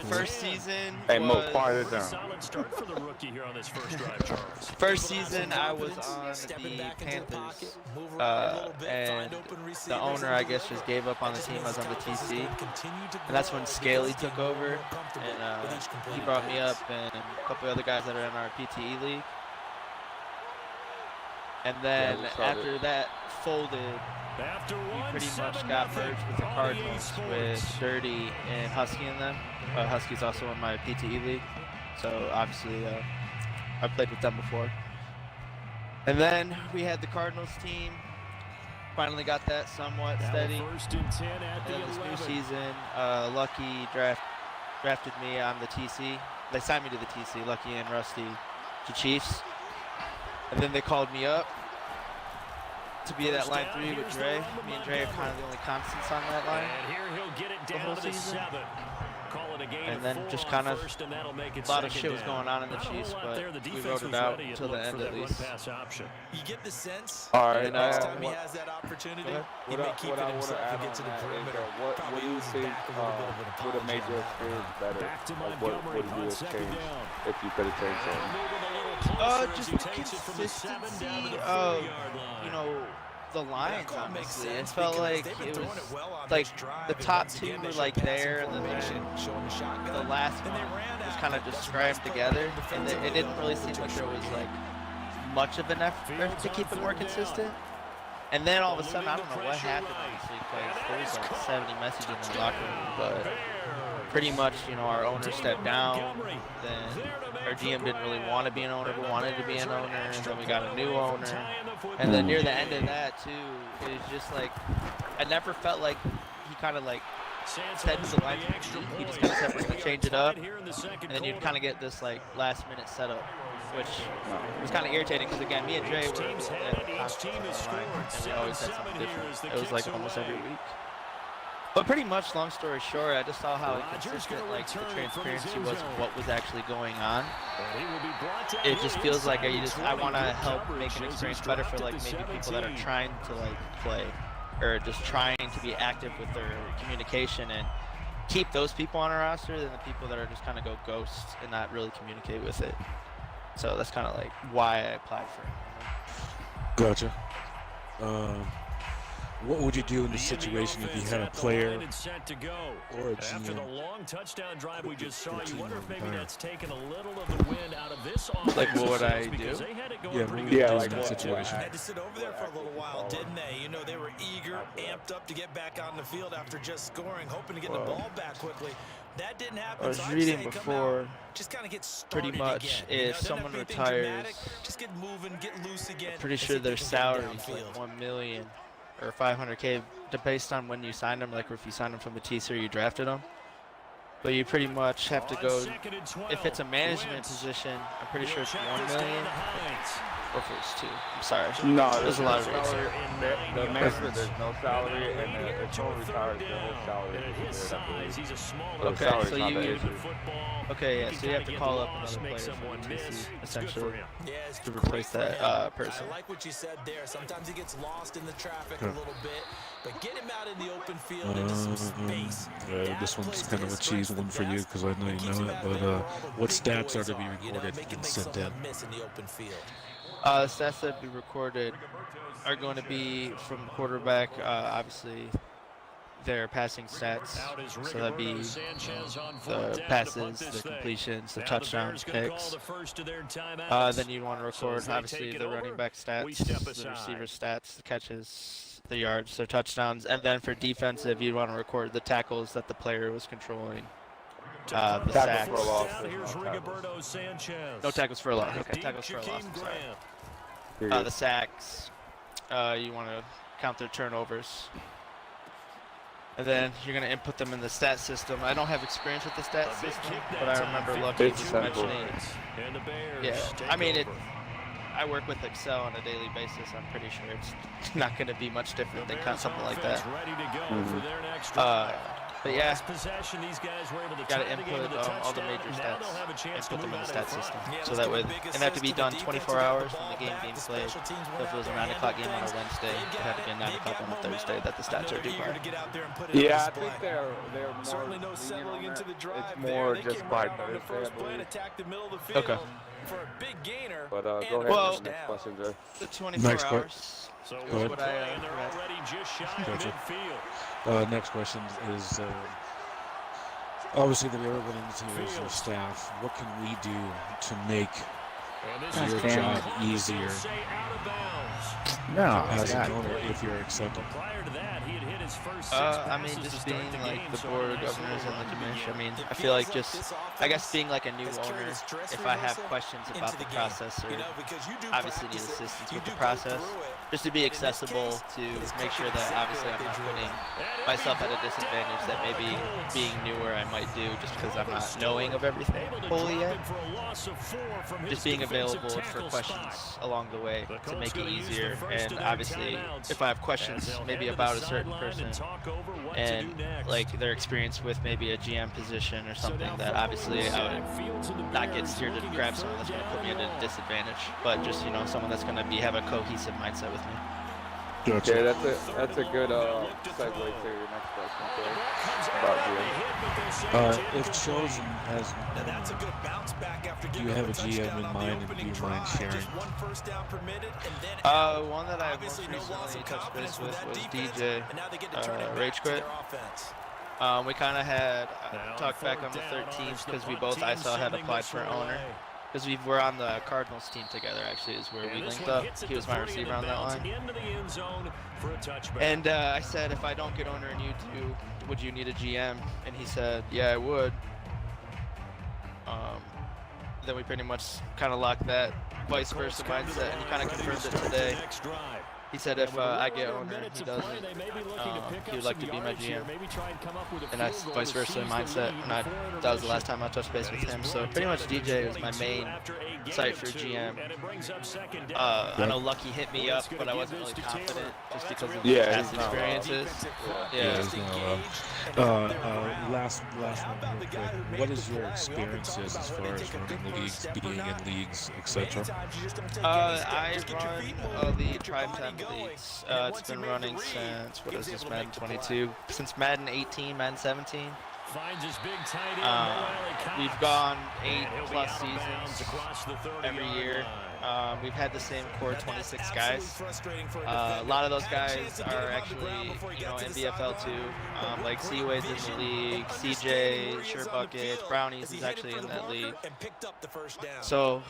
First season Hey, Mo, was, quiet it down. Solid start for the rookie here on this first drive, Charles. first season I was on the Panthers, and the owner, I guess, just gave up on the team. I was on the TC, and that's when Scaly took over, and he brought me up and a couple other guys that are in our PTE league. And then after that folded, we pretty much got merged with the Cardinals with Dirty and Husky in them. Husky's also in my PTE league, so obviously I played with them before. And then we had the Cardinals team, finally got that somewhat steady. First and 10 at the And this 11. new season, Lucky drafted me on the TC. They signed me to the TC, Lucky and Rusty, to Chiefs. And then they called me up to be that line 3 with Dre. Me and Dre are kind of the only constants on that line. And here he'll get it the down whole to the season. 7. Call it a gain And of then 4 just on kind of first, and that'll make it a lot of second shit was down. going on in the Not a whole Chiefs, lot but there. The we defense wrote was it out ready and till the looked end for at that least. run-pass option. You get the sense All right, that next time he what- has that opportunity, Go ahead. he may keep what it I want to himself add and get on to the that is perimeter. what Probably do you use his think back a little bit of an would have made apology your on that one. experience better? Back to Like, what Montgomery would you on have second changed down. if you could have changed something? Moving a little closer as Just he the takes it from the 7 down to the consistency 4-yard line. you know, the lines, That makes honestly. It sense felt because like they've been it throwing was it well on like this drive, the and top once 2 again, they were showed like passing there, and then formation, showing the shotgun, the last and they one ran was after kind it. of just That's a scribed nice play together, and defensively. it didn't really seem like there was like much of an effort to keep it more consistent. And then all of a sudden, I don't know what happened, honestly, because there was like 70 messages in the locker room, but pretty much, you know, our owner stepped down, then our GM didn't really want to be an owner, but wanted to be an owner, and then we got a new owner. And then near the end of that, too, it was just like, I never felt like he kind of like said to the line, he just kind of said, we're going to change it up, and then you'd kind of get this like last minute setup, which was kind of irritating because, again, me and Jay were and we always had something different. It was like almost every week. But pretty much, long story short, I just saw how inconsistent like the transparency was of what was actually going on. It just feels like I want to help make an experience better for like maybe people that are trying to like play or just trying to be active with their communication and keep those people on our roster than the people that are just kind of go ghosts and not really communicate with it. So that's kind of like why I applied for it. Gotcha. What would you do in this situation if you had a player or a After the GM? long touchdown drive we just saw, you wonder if maybe that's taken a little of the wind out of this offense. Like, what would I because do? they had it going Yeah, pretty what good would you this do in time. that situation? Had to sit over there for a little while, didn't they? You know, they were eager, amped up to get back out in the field after just scoring, hoping to get the ball back quickly. That didn't happen. I was so I'd reading say come before, out, just kind of get started pretty much, again. You know, if doesn't have someone to be anything retires, dramatic, just get moving, get loose again. I'm pretty and sure see if their they can get salary is downfield. like $1 million or $500K, based on when you signed them, like if you signed them from the TC or you drafted them. But you pretty much have to go, if it's a management position, I'm pretty sure it's $1 million. Or if it's 2. I'm sorry. No, there's a lot of rates. The management, there's no salary, and if someone retires, their whole salary is Okay, so you okay, yeah, so you have to call up another player from the TC, essentially, to replace that person. I like what you said there. Sometimes he gets lost in the traffic a Okay. little bit, but get him out in the open field into some space. This one's kind of a cheese one for you because I know you know it, but what stats are to be recorded and sent in? Miss in the open field. Stats that be recorded are going to be from the quarterback, obviously their passing stats, so that'd be the passes, the completions, the touchdowns, picks. Then you'd want to record, obviously, the running back stats, the receiver stats, the catches, the yards, their touchdowns, and then for defensive, you'd want to record the tackles that the player was controlling. The sacks. No tackles for a loss. Okay, tackles for a loss. I'm sorry. The sacks. You want to count their turnovers. And then you're going to input them in the stat system. I don't have experience with the stat system, but I remember Lucky just mentioning. Yeah, I mean, I work with Excel on a daily basis. I'm pretty sure it's not going to be much different than something like that. But yeah, got to input all the major stats and put them in the stat system. So that way, and they have to be done 24 hours from the game being played. So if it was a 9 o'clock game on a Wednesday, it had to be a 9 o'clock on a Thursday that the stats are due by. Yeah, I think they're more Certainly no settling into the drive. It's more there. just by Thursday, I believe. Attack the middle of the field Okay. for a big gainer. But go ahead. Well, Next question, Jay. The 24 Next hours. So Go ahead. What I they're already just shy of midfield. Next question is obviously that everyone in the team is your staff. What can we do to make your job easier No, as an owner if you're accepted? Prior to that, he had hit his first I mean, just being like the board of governors and the commission I mean, I feel like just, I guess being like a new owner, if I have questions about the process or obviously need assistance with the process, just to be accessible to make sure that obviously I'm not putting myself at a disadvantage that maybe being newer I might do just because I'm not knowing of everything fully yet. Just being available for questions along the way to make it easier. And obviously, if I have questions maybe about a certain person and like their experience with maybe a GM position or something, that obviously I would not get steered to grab someone that's going to put me at a disadvantage, but just, you know, someone that's going to have a cohesive mindset with me. Gotcha. Yeah, that's a good segue to your next question, about GM. If chosen as, do you have a GM in mind, and do you mind sharing? One that I most recently touched base with was DJ Rage Quit. We kind of had talked back on the 13th because we both, I saw, had applied for owner. Because we were on the Cardinals team together, actually, is where we linked up. He was my receiver on that line. And I said, if I don't get owner and you do, would you need a GM? And he said, yeah, I would. Then we pretty much kind of locked that vice versa mindset, and he kind of confirmed it today. He said if I get owner and he doesn't, he would like to be my GM. And that's vice versa mindset. And that was the last time I touched base with him. So pretty much DJ was my main site for GM. I know Lucky hit me up, but I wasn't really confident just because of past experiences. Last one real quick. What is your experiences as far as running leagues, being in leagues, etc.? I run the Tribe Time leagues. It's been running since, what is this, Madden 22? Since Madden 18, Madden 17. We've gone 8+ seasons every year. We've had the same core 26 guys. A lot of those guys are actually, you know, in BFL too. Like Seaway's in the league, CJ, Sure Buckets, Brownies is actually in that league. So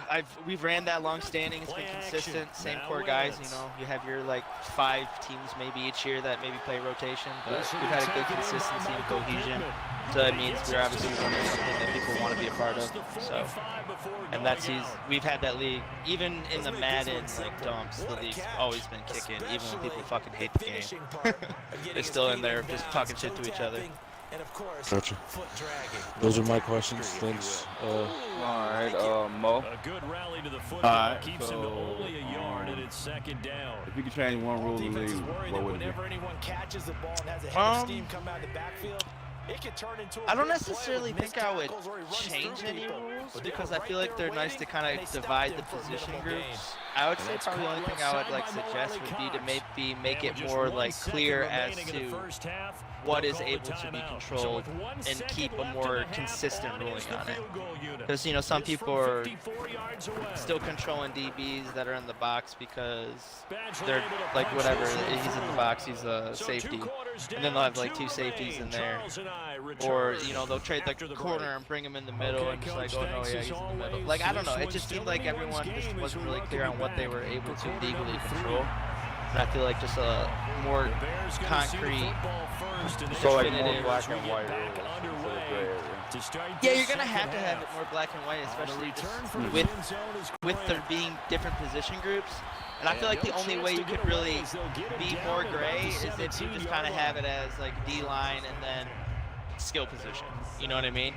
we've ran that long standing. It's been consistent. Same core guys. You know, you have your like 5 teams maybe each year that maybe play rotation, but we've had a good consistency and cohesion. So that means we're obviously running something that people want to be a part of. So, and we've had that league, even in the Madden like dumps, the league's always been kicking, even when people fucking hate the game. They're still in there just talking shit to each other. Gotcha. Those are my questions. Thanks. Alright, Mo. Alright, so if you could change one rule of the league, what would it be? I don't necessarily think I would change any rules because I feel like they're nice to kind of divide the position groups. I would say probably the only thing I would like suggest would be to maybe make it more like clear as to what is able to be controlled and keep a more consistent ruling on it. Because, you know, some people are still controlling DBs that are in the box because they're like, whatever, he's in the box, he's a safety. And then they'll have like 2 safeties in there. Or, you know, they'll trade the corner and bring him in the middle and just like, oh no, yeah, he's in the middle. Like, I don't know, it just seemed like everyone just wasn't really clear on what they were able to legally control. And I feel like just a more concrete, so like more black and white rules. Yeah, you're gonna have to have it more black and white, especially just with there being different position groups. And I feel like the only way you could really be more gray is if you just kind of have it as like D-line and then skill position. You know what I mean?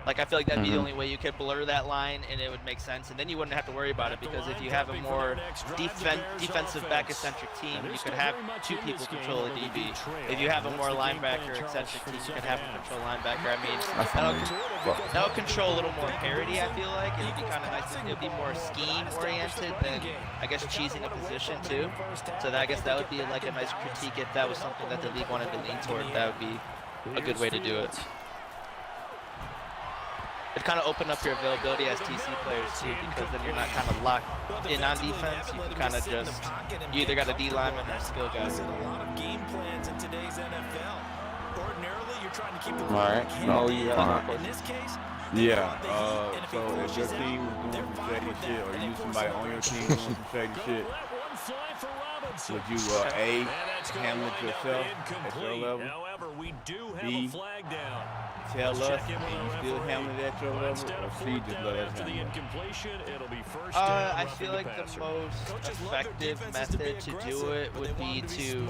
Like, I feel like that'd be the only way you could blur that line and it would make sense. And then you wouldn't have to worry about it because if you have a more defensive back-eccentric team, you could have 2 people control a DB. If you have a more linebacker-eccentric team, you can have them control linebacker. I mean, that'll control a little more parity, I feel like. It'd be kind of nice. It'd be more scheme-oriented than, I guess, cheesing a position, too. So I guess that would be like a nice critique if that was something that the league wanted to lean toward. That would be a good way to do it. It kind of opened up your availability as TC players too, because then you're not kind of locked in on defense. You can kind of just, you either got a D lineman or a skill guy. Alright, no, you got Yeah, so if your team is doing some shady shit, or you somebody on your team doing some shady shit, Would you A, handle it yourself at your level? However, we do have B, a flag down. tell us and you still handle it at your level? Or C, just let us After the handle it? incompletion, it'll be first I feel like the most effective method to do it would be to,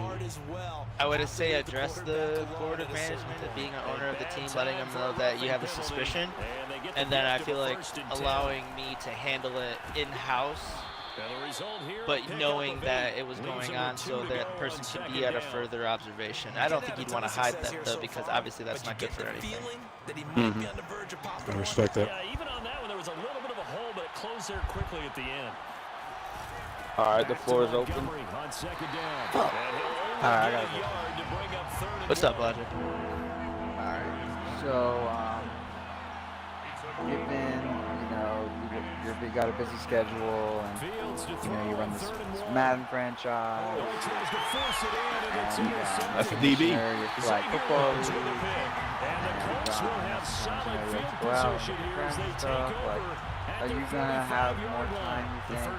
I would say, address the board of management of being an owner of the team, letting them know that you have a suspicion, and then I feel like allowing me to handle it in-house, but knowing that it was going on so that person could be at a further observation. I don't think you'd want to hide that, though, because obviously that's not good for anything. I respect that. Yeah, even on that one, there was a little bit of a hole, but it closed there quickly at the end. All right, the floor is open. On second down. All right, I got it. What's up, Logic? All right. So, given you got a busy schedule, and you run this Madden franchise, and That's a DB. Your flag football league, and you have to go out with your friends and stuff. Like, are you gonna have more time? You think?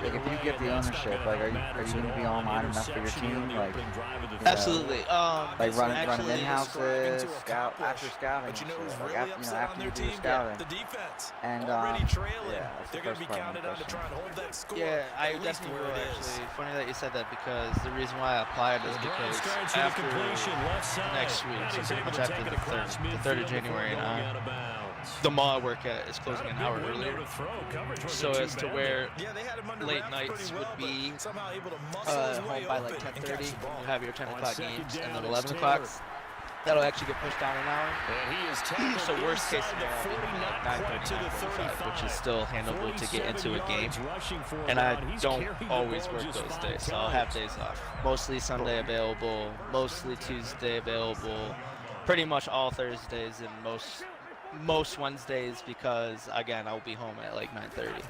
Like, if you get the ownership, like, are you gonna be online enough for your team? Like, absolutely. Like running in-houses, after scouting, like after you do your scouting. And yeah, that's the first part of my question. Yeah, I definitely will actually. Funny that you said that, because the reason why I applied is because after next week, so pretty much after the 3rd of January, the mall I work at is closing an hour earlier, so as to where late nights would be home by like 10:30. You have your 10 o'clock games, and then 11 o'clock. That'll actually get pushed down an hour. So worst case scenario, I'll be like 9:30, 9:45, which is still handleable to get into a game. And I don't always work those days, so I'll have days off. Mostly Sunday available, mostly Tuesday available, pretty much all Thursdays, and most Wednesdays, because again I'll be home at like 9:30,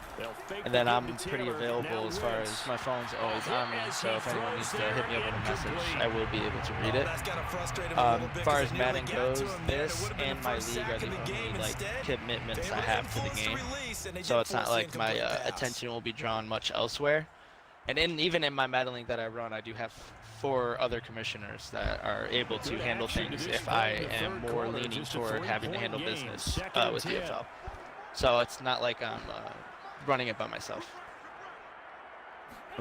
and then I'm pretty available as far as my phone's always on me, so if anyone needs to hit me up with a message, I will be able to read it. As far as Madden goes, this and my league are the only like commitments I have to the game, so it's not like my attention will be drawn much elsewhere. And even in my Madden league that I run, I do have 4 other commissioners that are able to handle things if I am more leaning toward having to handle business with DFL. So it's not like I'm running it by myself.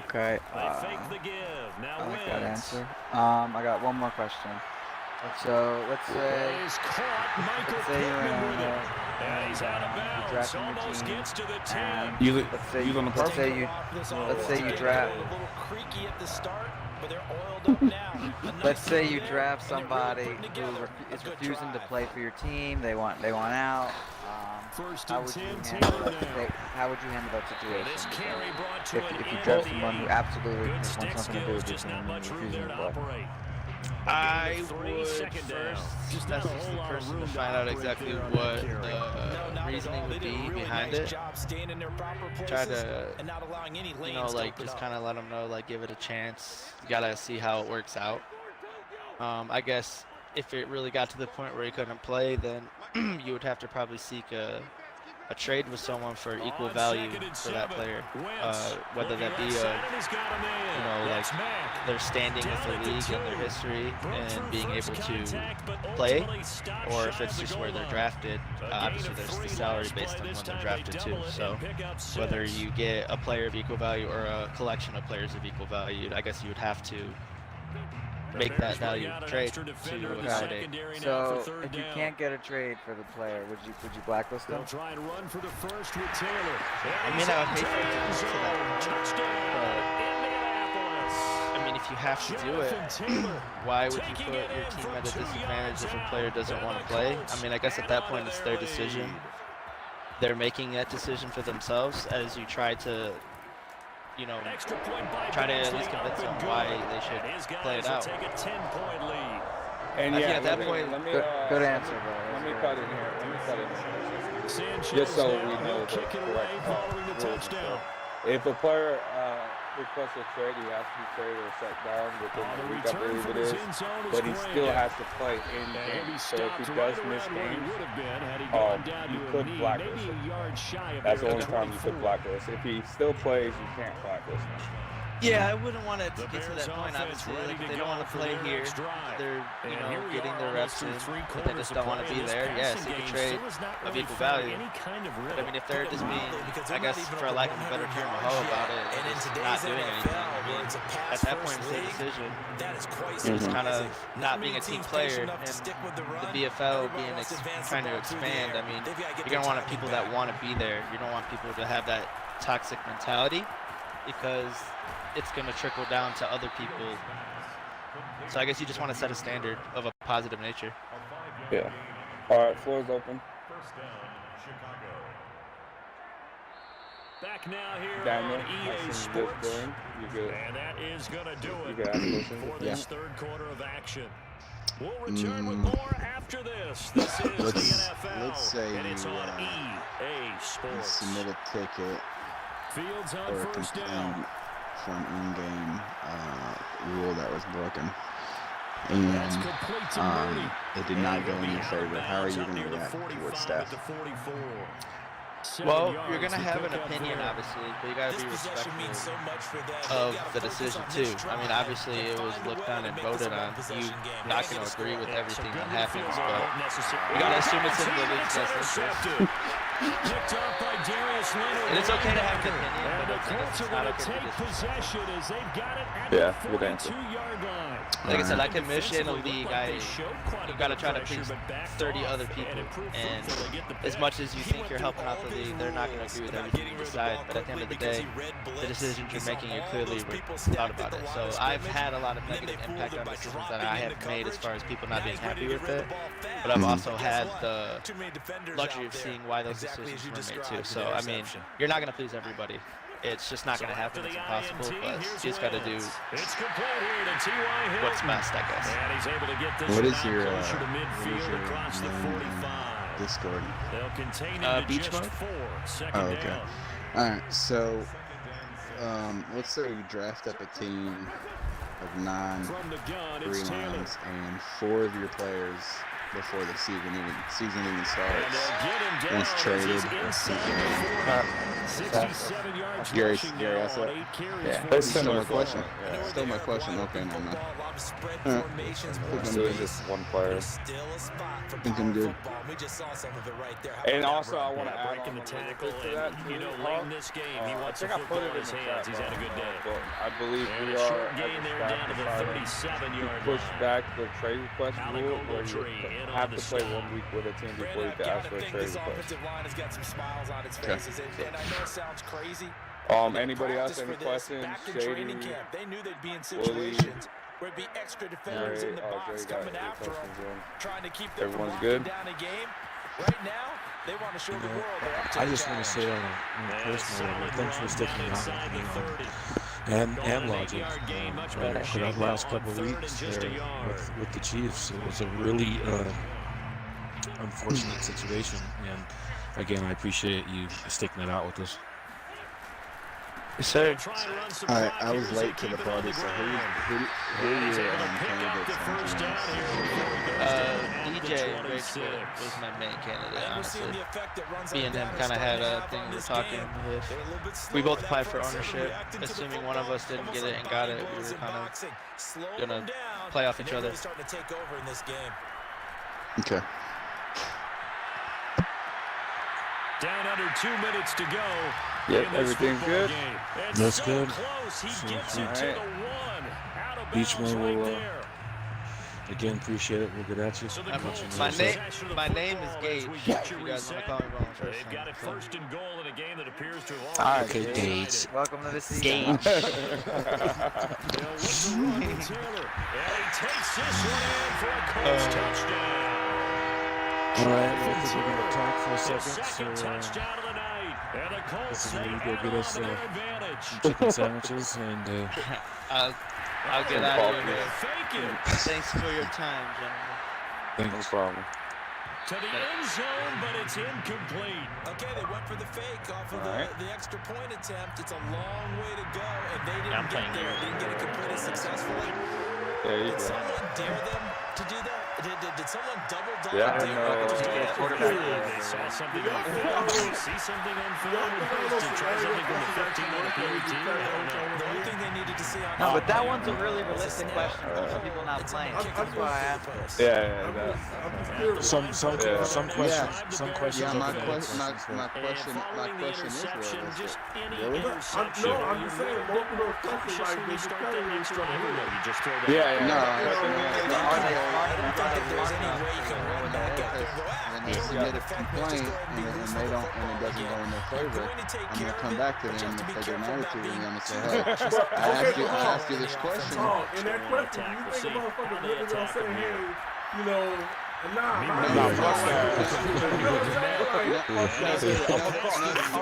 Okay. I like that answer. I got one more question. So let's say you're drafting your team, and let's say you draft. Let's say you draft somebody who is refusing to play for your team. They want out. How would you handle that situation? If you draft someone who absolutely wants nothing to do with your team and refusing to play. I would first message the person to find out exactly what the reasoning would be behind it. Try to, like, just kind of let them know, like, give it a chance. You gotta see how it works out. I guess if it really got to the point where he couldn't play, then you would have to probably seek a trade with someone for equal value for that player, whether that be like their standing with the league and their history and being able to play, or if it's just where they're drafted. Obviously there's the salary based on when they're drafted too, so whether you get a player of equal value or a collection of players of equal value, I guess you would have to make that value trade to accommodate. So if you can't get a trade for the player, would you blacklist them? I mean, I would hate for it to that. But I mean, if you have to do it, why would you put your team at a disadvantage if a player doesn't want to play? I mean, I guess at that point it's their decision. They're making that decision for themselves as you try to try to at least convince them why they should play it out. And I yeah, think at that point, good answer, bro. Let me cut in here. Just so we know the correct rules. If a player requests a trade, he has to be traded or set down within a week, I believe it is. But he still has to play in game. So if he does miss games, you could blacklist him. That's the only time you could blacklist. If he still plays, you can't blacklist him. Yeah, I wouldn't want it to get to that point, obviously. Like, they don't want to play here. They're, getting their reps in, but they just don't want to be there. Yeah, seek a trade of equal value. But, I mean, if they're just being, I guess, for a lack of a better term, a hoe about it, and just not doing anything, I mean, at that point, it's their decision. It's kind of not being a team player, and the BFL being trying to expand. I mean, you're going to want people that want to be there. You don't want people to have that toxic mentality, because it's going to trickle down to other people. So I guess you just want to set a standard of a positive nature. Yeah. All right, floor is open. First down, Chicago. Back now here Daniel, on EA Sports. You good? And that is going to do You it good for this third quarter of action. We'll return with more after this. This is the NFL, let's say and it's you, on EA Sports. Submit a ticket Fields on or a first complaint down. for an in-game rule that was broken, and it did not go in your favor. How are you going to react towards that? Well, you're going to have an opinion, obviously, but you got to be respectful of the decision, too. I mean, obviously, it was looked on and voted on. You're not going to agree with everything that happens, but you got to assume it's in the league's best interest. And it's okay to have an opinion, but I think it's not okay to possession as they've got it at the 42-yard line. Like I said, I can miss in a league. You got to try to please 30 other people, and as much as you think you're helping out the league, they're not going to agree with everything you decide. But at the end of the day, the decisions you're making, you clearly thought about it. So I've had a lot of negative impact on decisions that I have made as far as people not being happy with it. But I've also had the luxury of seeing why those decisions were made too. So I mean, you're not going to please everybody. It's just not going to happen. It's impossible. But you just got to do what's best, I guess. What is your Discord? Beach mode. Oh, okay. All right. So, let's say you draft up a team of 9 free lines, and 4 of your players before the season even starts. Once traded, Gary asked that. Yeah, that's still my question. Still my question. Okay, no, no. So it's just one player. I think I'm good. And also, I want to add on the tackle, to that. this game, he wants I think I put it in the chat. He's had a good day. But I believe And we a are short at gain the there staff down to the deciding 37-yard to push line. back the trade request rule, where you have to play 1 week with a team before you can ask for a trade request. line has got some smiles on its faces, and I know it sounds crazy. Anybody else? Any questions? Shady, they knew they'd be in Willie, situations where it'd be extra defenders in the box coming after them, trying to keep them from locking down a game. Right now, they want to show the world they're up to I just want to say on a personal level, thanks for sticking out and Logic for that last couple of weeks with the Chiefs. It was a really unfortunate situation, and again, I appreciate you sticking it out with us. Yes, sir. Alright, I was late to the party, so who are your candidates on DJ Rachel was my main candidate, honestly. Me and him kind of had a thing we were talking with. We both applied for ownership. Assuming one of us didn't get it and got it, we were kind of going to play off each other. Okay. Down under 2 minutes to go. Yep, everything's good. That's good. Beach mode will again appreciate it. We'll get at you. My name is Gage. If you guys want to call me wrong first. They've got it first and goal in a game that appears to have Alright, okay, Gage. Welcome to the season. Gage. Taylor. And he takes this one in for a close touchdown. All right, I think we're going to talk for a second. Second touchdown of the night. And the Colts This is say where you go get us their advantage. some chicken sandwiches and I'll get out of here. Thank you. Thanks for your time, gentlemen. No problem. To the end zone, but it's incomplete. Okay, they went for the fake off of the extra point attempt. It's a long way to go, and they didn't get there. Didn't get it completed successfully. There you Did go. someone dare them to do that? Did someone double Yeah, dare them to do that? quarterback. They saw something on film. See something on film to try something from the 15 on the PAT. The only thing they needed to see on No, but that one's a really realistic question for people not playing. That's why I asked. Some questions. Yeah, my question is realistic. Really? I'm just saying, most of those questions, like, they just kind of you just throw that. No. When they submit a complaint and they don't, and it doesn't go in their favor, I'm gonna come back to them if they get an attitude, and I'm gonna say, hey, I asked you this question. In that question, you think a motherfucker really gonna say, hey, you know, nah, I'm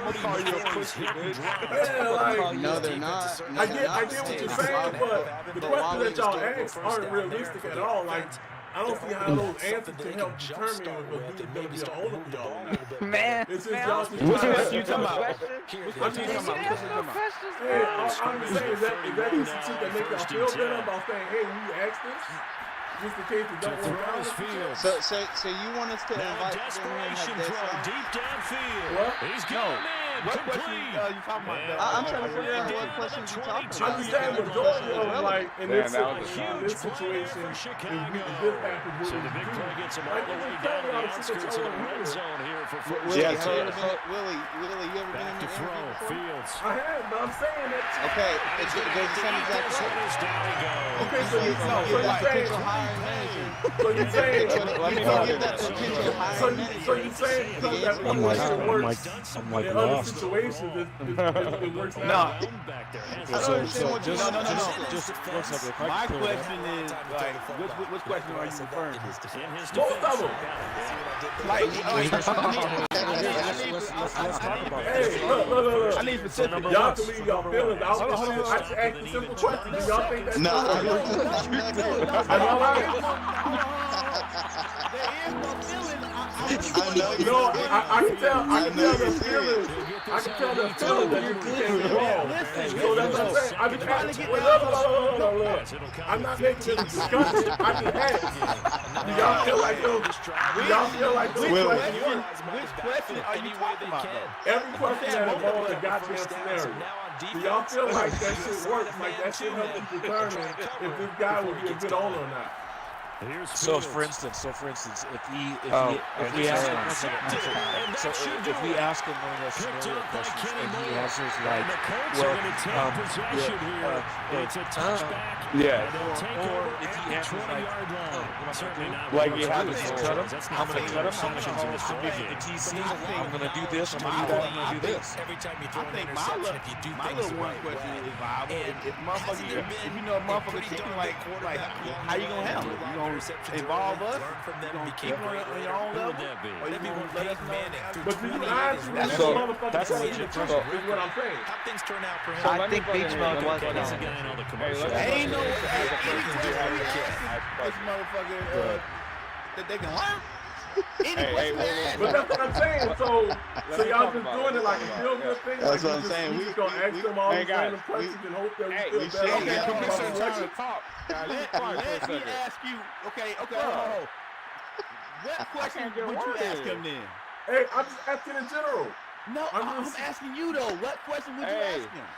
gonna call you a pussy, bitch. Yeah, like, no, they're not. No, I get what you're saying, but the questions that y'all ask aren't realistic at all. Like, I don't see how those answers can help determine if a dude's gonna be an owner for y'all. Man, It's just y'all just Which trying question you to. talking about? I'm just saying, is that just some shit that make y'all feel better about saying, hey, we asked this? Just in case it don't work out. So you want us to invite them in and have this? Deep downfield. What? He's going in. What question you talking about? I'm trying to figure out what questions you talking about. I'm just saying, majority of them, like, in this situation, for Chicago. if this happens, So the big play gets him all the way down to the outskirts of the red zone here for Willie, football. Willie, you ever been in Back to the throw. interview before? Fields. I have, but I'm saying that. Okay, it goes the same exact way. Down he goes. Okay, so you're saying, hiring manager. so you're saying, Give that potential hiring manager. so you're saying because that position works I'm like in other lost. situations, it works out. So just one second. If I My can clear it up. question is, like, which question are you referring to? Both of them. Like, Let's talk about Hey, this. look. I need specific. Y'all can leave y'all feelings out. I just asked a simple question. Do y'all think that's No. Am I right? No, I can tell their feelings. I can tell their feelings that you can't be wrong. So that's what I'm saying. I just asking. Look. I'm not making this discussion. I just asked. Do y'all feel like those? Which question are you talking about? Every question that involves a goddamn scenario. Do y'all feel like that shit works? Like that shit helps you determine if this guy would be a good owner or not? So for instance, if we ask him one of those scenario questions and he answers like, well, it's a touchback. Yeah. Or if he answers Like you have to cut him, I'm gonna cut him, I'm gonna submit the TC, I'm gonna do this, I'm gonna do that, I'm gonna do this. Every time you throw I an think interception, if you do my things the little one right question way. is viable. If you know a motherfucker chicken, like how you gonna handle it? You gonna involve us? You gonna keep on your own level? Or you gonna let us know? But do you answer this motherfucker? That's a legit question. Is what I'm saying. How things turn out for him. So I think beach mode was He's a guy in all the commercials. Ain't no this motherfucker that they can learn. But that's what I'm saying. So y'all just doing it like a feel good thing. That's like what I'm saying. We just gonna ask them all these random questions and hope that we feel better. Okay, about commissioner the trying selection. to talk. Let me ask you. Okay. What question would you ask him then? Hey, I'm just asking in general. No, I'm asking you though. What question would you ask him?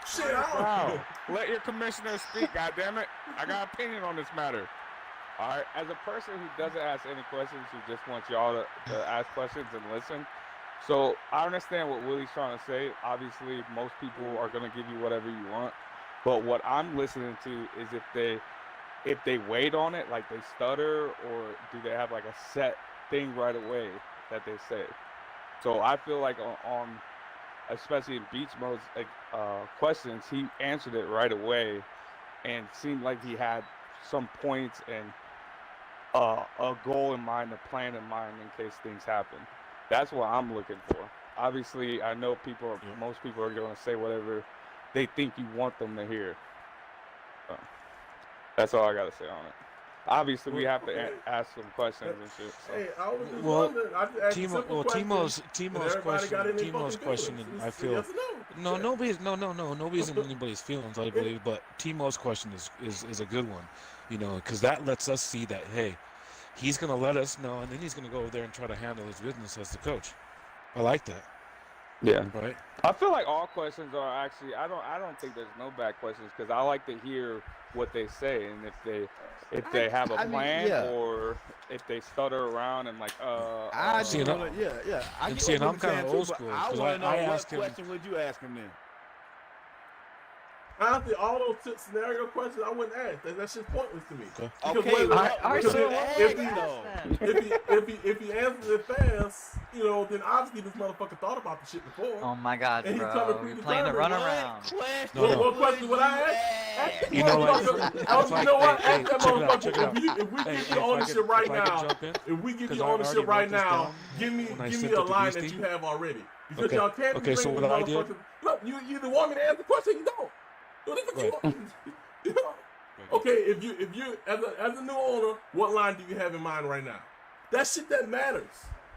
Shit, I don't Wow. Let your commissioner speak, goddammit. I got an opinion on this matter. All right, as a person who doesn't ask any questions, who just wants y'all to ask questions and listen. So I understand what Willie's trying to say. Obviously, most people are going to give you whatever you want. But what I'm listening to is if they wait on it, like they stutter, or do they have like a set thing right away that they say. So I feel like on especially in beach mode's questions, he answered it right away and seemed like he had some points and a goal in mind, a plan in mind in case things happen. That's what I'm looking for. Obviously, I know most people are going to say whatever they think you want them to hear. So, that's all I got to say on it. Obviously, we have to ask some questions and shit. So. Hey, I was just wondering. I just asked Timo's question, and I feel nobody's in anybody's feelings, I believe, but Timo's question is a good one, you know, because that lets us see that, hey, he's going to let us know, and then he's going to go over there and try to handle his business as the coach. I like that. Yeah. Right. I feel like all questions are actually. I don't think there's no bad questions because I like to hear what they say and if they have a plan or if they stutter around and like I see, and I'm kind of old school. I want to know what question would you ask him then? Honestly, all those scenario questions I wouldn't ask. That's just pointless to me. If he answers it fast, you know, then obviously this motherfucker thought about the shit before. Oh my God, and bro! You're playing the runaround. What question would I ask? You know, like, you know what? Ask that motherfucker. If we give you the ownership right now, give me a line that you have already. Because y'all can't be bringing these motherfuckers. Look, you either want me to answer the question or you don't. Okay, if you as a new owner, what line do you have in mind right now? That shit that matters.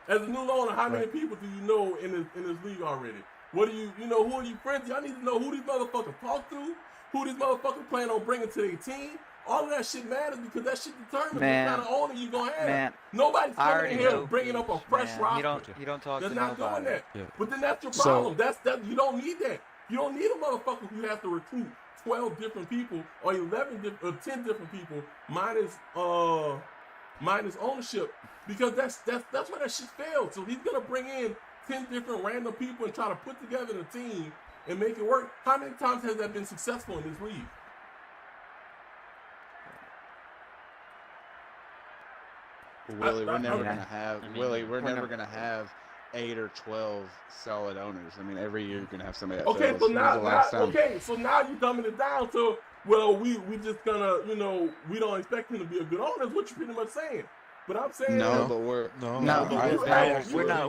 As a new owner, how many people do you know in this league already? What do you know? Who are you friends? Y'all need to know who these motherfuckers talk to, who these motherfuckers plan on bringing to their team. All of that shit matters because that shit determines what kind of owner you gonna have. Man, nobody's coming in here bringing up a fresh roster. You don't talk They're to not nobody. doing that. Yeah. But then that's your problem. That's you don't need that. You don't need a motherfucker who has to recruit 12 different people or 10 different people minus ownership, because that's where that shit failed. So he's gonna bring in 10 different random people and try to put together the team and make it work. How many times has that been successful in this league? Willie, we're never gonna have We're never gonna have 8 or 12 solid owners. I mean, every year you're gonna have somebody that Okay, fails. so now you dumbing it down to, well, we just gonna, you know, we don't expect him to be a good owner. Is what you're pretty much saying. But I'm saying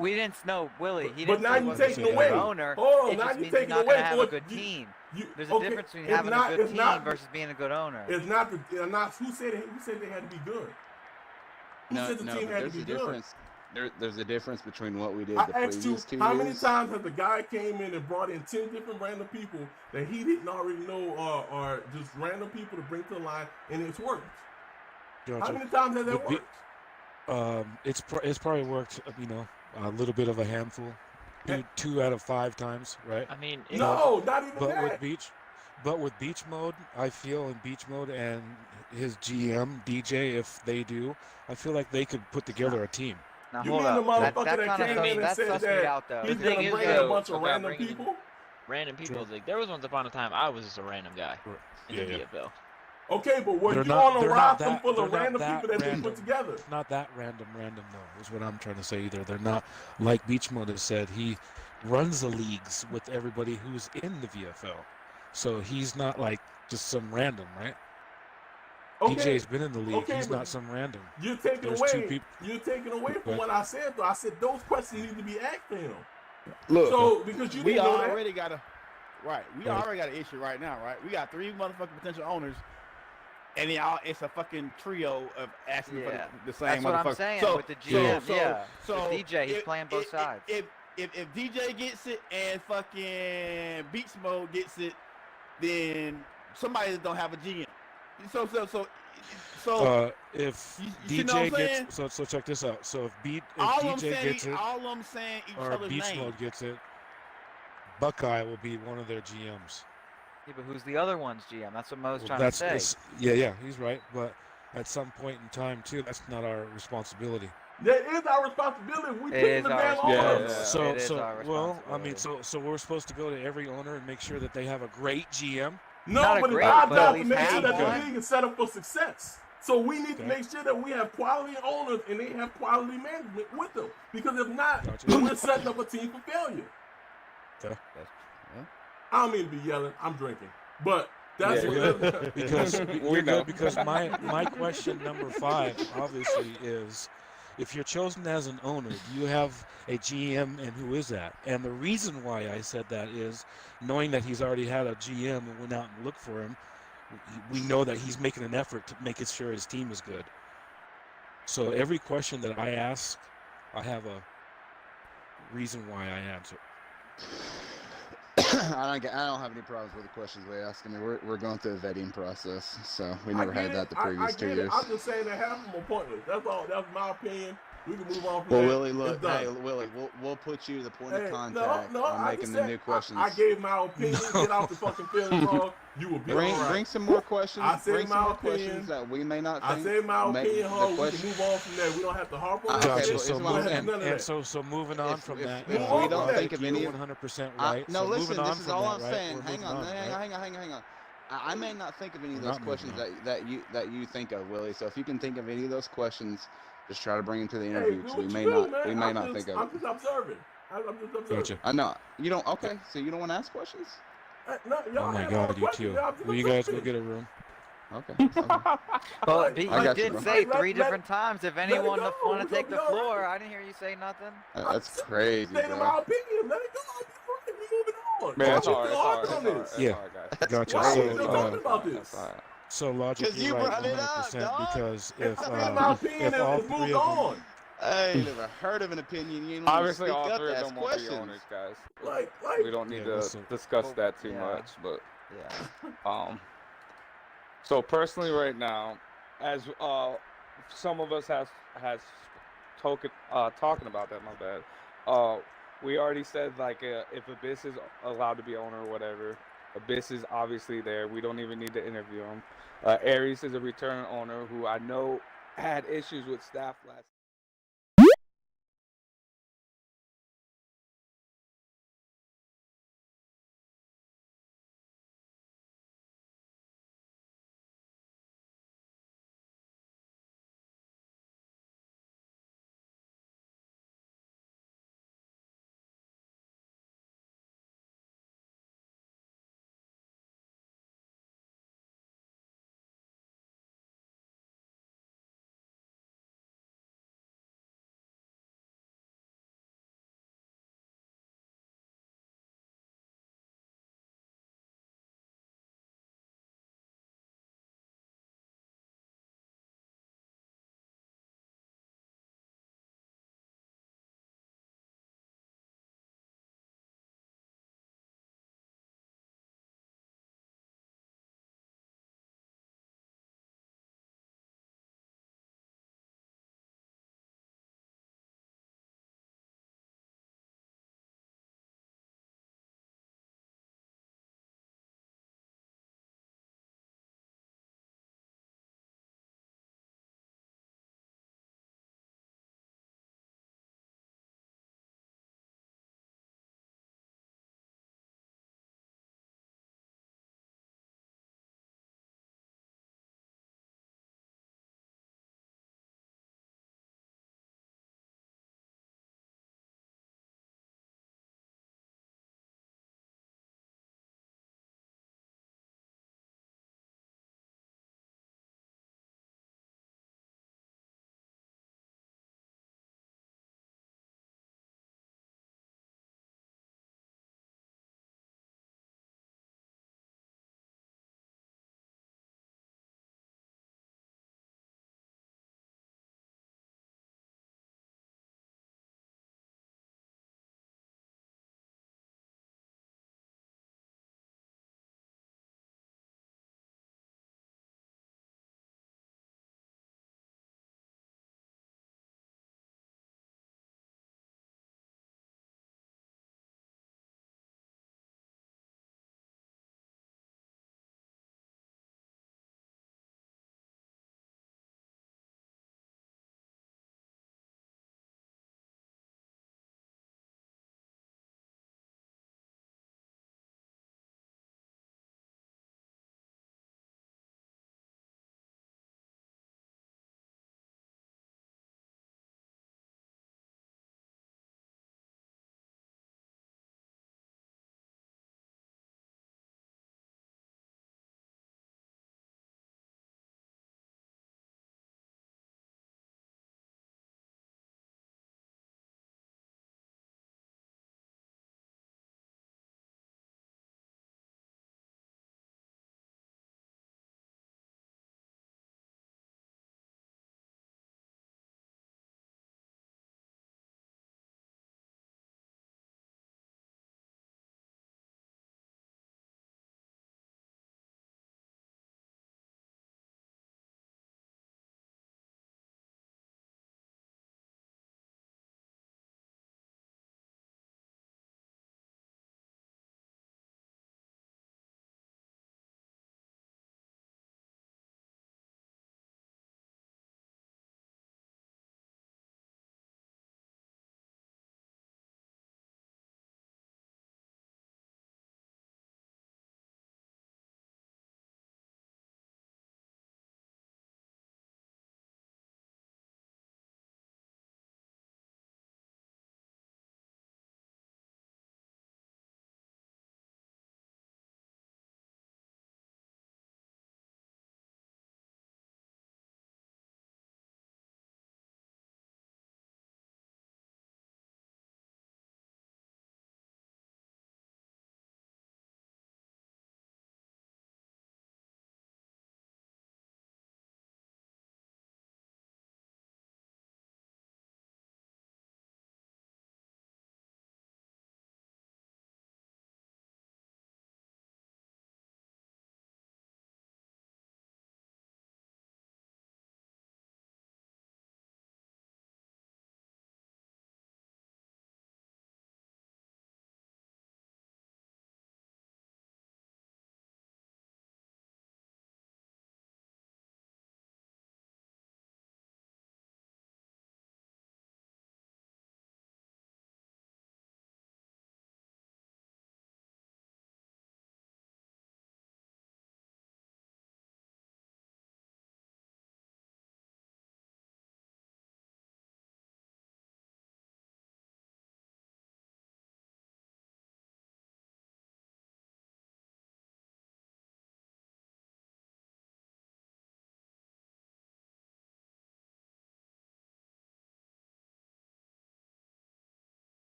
we didn't know Willie. He but didn't now say you wasn't taking a good away. owner. Hold on, it now just you means taking you're not away. gonna have a good team. There's a difference between having a good team versus being a good owner. It's not who said it. Who said they had to be good? Who said the team had to be good? There's a difference between what we did I the asked you, previous 2 how years. many times has the guy came in and brought in 10 different random people that he didn't already know are just random people to bring to the line, and it's worked? Gotcha. How many times has that worked? It's probably worked, you know, a little bit of a handful, 2 out of 5 times, right? I mean, not even but that. With beach mode, I feel in beach mode and his GM DJ, if they do, I feel like they could put together a team. Now You hold mean up. the motherfucker that came in and that said sussed me that out though. he's The gonna thing is, bring in a though, bunch of about random bringing in people? Random people. Like, there was once upon a time I was just a random guy in the VFL. Okay, but were They're you not- on a they're not roster that- full of they're not random that people that they random. put together? Not that random though, is what I'm trying to say either. They're not, like Beach Mode has said, he runs the leagues with everybody who's in the VFL. So he's not like just some random, right? Okay. DJ's been in the league. Okay, He's but not some random. You're taking There's away. 2 people. You're taking away from Okay. what I said, though. I said those questions need to be asked to him. Look, So because you we didn't know already got a Right. already got an issue right now, right? We got 3 motherfucking potential owners, and it's a fucking trio of asking for the same That's what motherfucker. I'm saying So, with the GM. So With DJ, he's playing both if, sides. If DJ gets it and fucking Beach Mode gets it, then somebody don't have a GM. So if you know what I'm DJ saying? gets so check this out. So if all DJ I'm gets it saying each or other's Beach name. Mode gets it, Buckeye will be one of their GMs. Yeah, but who's the other one's GM? That's what Mo's trying That's to say. yeah, he's right. But at some point in time too, that's not our responsibility. That is our responsibility. We pick the damn owner. Well, I mean, so we're supposed to go to every owner and make sure that they have a great GM. No, but it's our job to make sure that the league is set up for success. So we need to make sure that we have quality owners and they have quality management with them. Because if not, we're setting up a team for failure. Okay. I don't mean to be yelling. I'm drinking, but that's because my question number 5 obviously is, if you're chosen as an owner, do you have a GM, and who is that? And the reason why I said that is, knowing that he's already had a GM and went out and looked for him, we know that he's making an effort to make sure his team is good. So every question that I ask, I have a reason why I answer. I don't have any problems with the questions they asking me. We're going through a vetting process, so we never had that the previous 2 years. I'm just saying that half of them are pointless. That's all. That's my opinion. We can move on from Well, that. Willie, look, It's done. hey, Willie, we'll put you the point of Hey, contact no, on I making just the said, new questions. I gave my opinion. Get off the fucking feelings wrong. You will be all right. Bring some more questions. I said Bring some my more opinion. questions that we may not I think. said my make opinion, the hard. We question. can move on from there. We don't have to harp on that Gotcha. shit. So We don't have none of that. so moving on from that. If we don't think of you're any, 100% right. no, so listen. moving on This is from all that, I'm right? saying. We're Hang moving on, right? hang on. I may not think of any of We're those not moving questions that you think of, Willie. So if you can think of any of those questions, just try to bring them to the interview because Hey, we may not think of it. I'm just observing. I'm just observing. Gotcha. I know you don't. Okay, so you don't want to ask questions? No, Oh my God, you too. Will you guys go get a room? Okay. Well, you did say Let- 3 let- different times if let it anyone go. want to We take the gonna be all floor. right. I didn't hear you say nothing. That's crazy, Saying bro. my opinion. Let it go. We moving on. Man, Why it's we all right. still harping on this? It's Yeah. all right, guys. Gotcha. Why are we So, still talking about this? So logic, 'Cause you're you right, brought it up, 100%. dog. Because It's my opinion if all and three moved of them, on. I ain't never heard of an opinion. You ain't Obviously, speak all up, 3 of ask them won't questions. be owners, guys. Like, We don't need Yeah, to listen. discuss that too Yeah. much, but Yeah. So personally, right now, as some of us has talking about that. My bad. We already said like if Abyss is allowed to be owner or whatever, Abyss is obviously there. We don't even need to interview him. Aries is a return owner who I know had issues with staff last.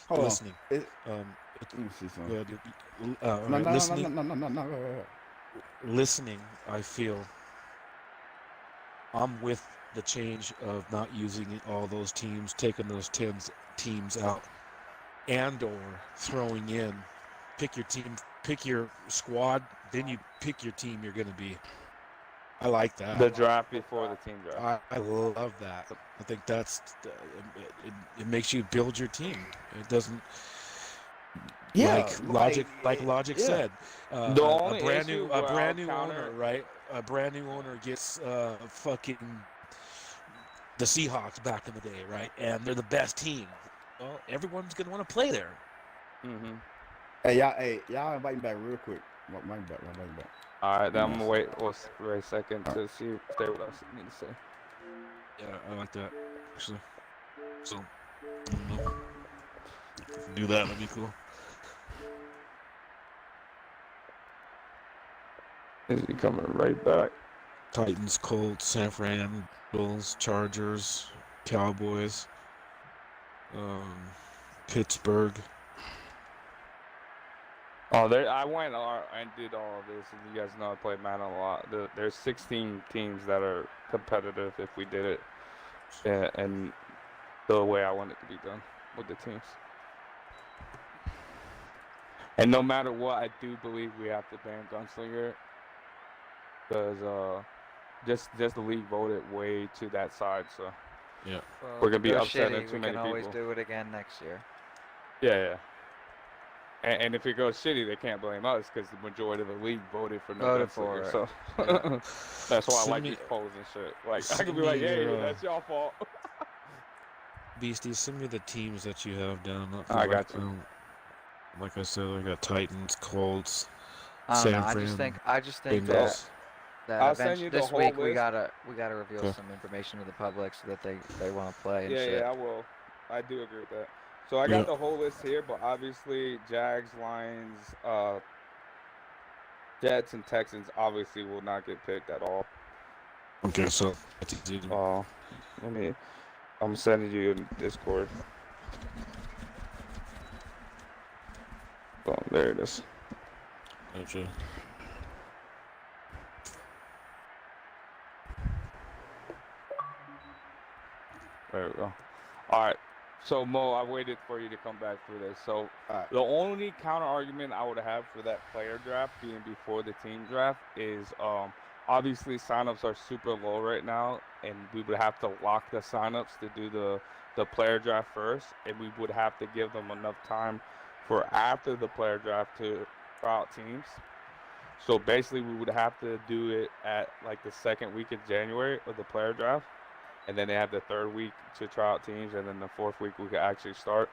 Hold listening. on. Let me see something. Listening, I feel I'm with the change of not using all those teams, taking those teams out, and or throwing in. Pick your team, pick your squad, then you pick your team you're going to be. I like that. The draft before the team draft. I love that. I think that's it makes you build your team. It doesn't. Yeah, like Logic said, The only a brand issue new where I'll owner, right? A brand new owner gets fucking the Seahawks back in the day, right? And they're the best team. Well, everyone's gonna want to play there. Mm-hmm. Hey, y'all invite me back real quick. Invite me back. All right, then I'm gonna wait a second to see if they what else they need to say. Yeah, I like that actually. So, I don't know. If we can do that, that'd be cool. Is he coming right back? Titans, Colts, San Fran, Bills, Chargers, Cowboys, Pittsburgh. Oh, I went and did all of this, and you guys know I play Madden a lot. There's 16 teams that are competitive if we did it, and the way I want it to be done with the teams. And no matter what, I do believe we have to ban Gunslinger, because just the league voted way to that side, so yeah, we're gonna be Go upsetting shitty. too many We can always people. do it again next year. Yeah. And if it goes shitty, they can't blame us because the majority of the league voted for no Gunslinger. So that's why I like these polls and shit. Like I can be like, hey, that's y'all fault. Beastie, send me the teams that you have down. I got you. Like I said, I got Titans, Colts, I San don't know. Fran. I just think Bengals. that I'll send you the this whole week we list. gotta reveal some information to the public so that they want to play and shit. Yeah, I will. I do agree with that. So I got the whole list here, but obviously Jags, Lions, Jets, and Texans obviously will not get picked at all. Okay, so that's easy. I'm sending you in Discord. Oh, there it is. Gotcha. There we go. All right. So, Mo, I waited for you to come back for this. So, the only counter argument I would have for that player draft being before the team draft is obviously signups are super low right now, and we would have to lock the signups to do the player draft first, and we would have to give them enough time for after the player draft to try out teams. So, basically, we would have to do it at like the second week of January of the player draft. And then they have the third week to try out teams, and then the fourth week we could actually start.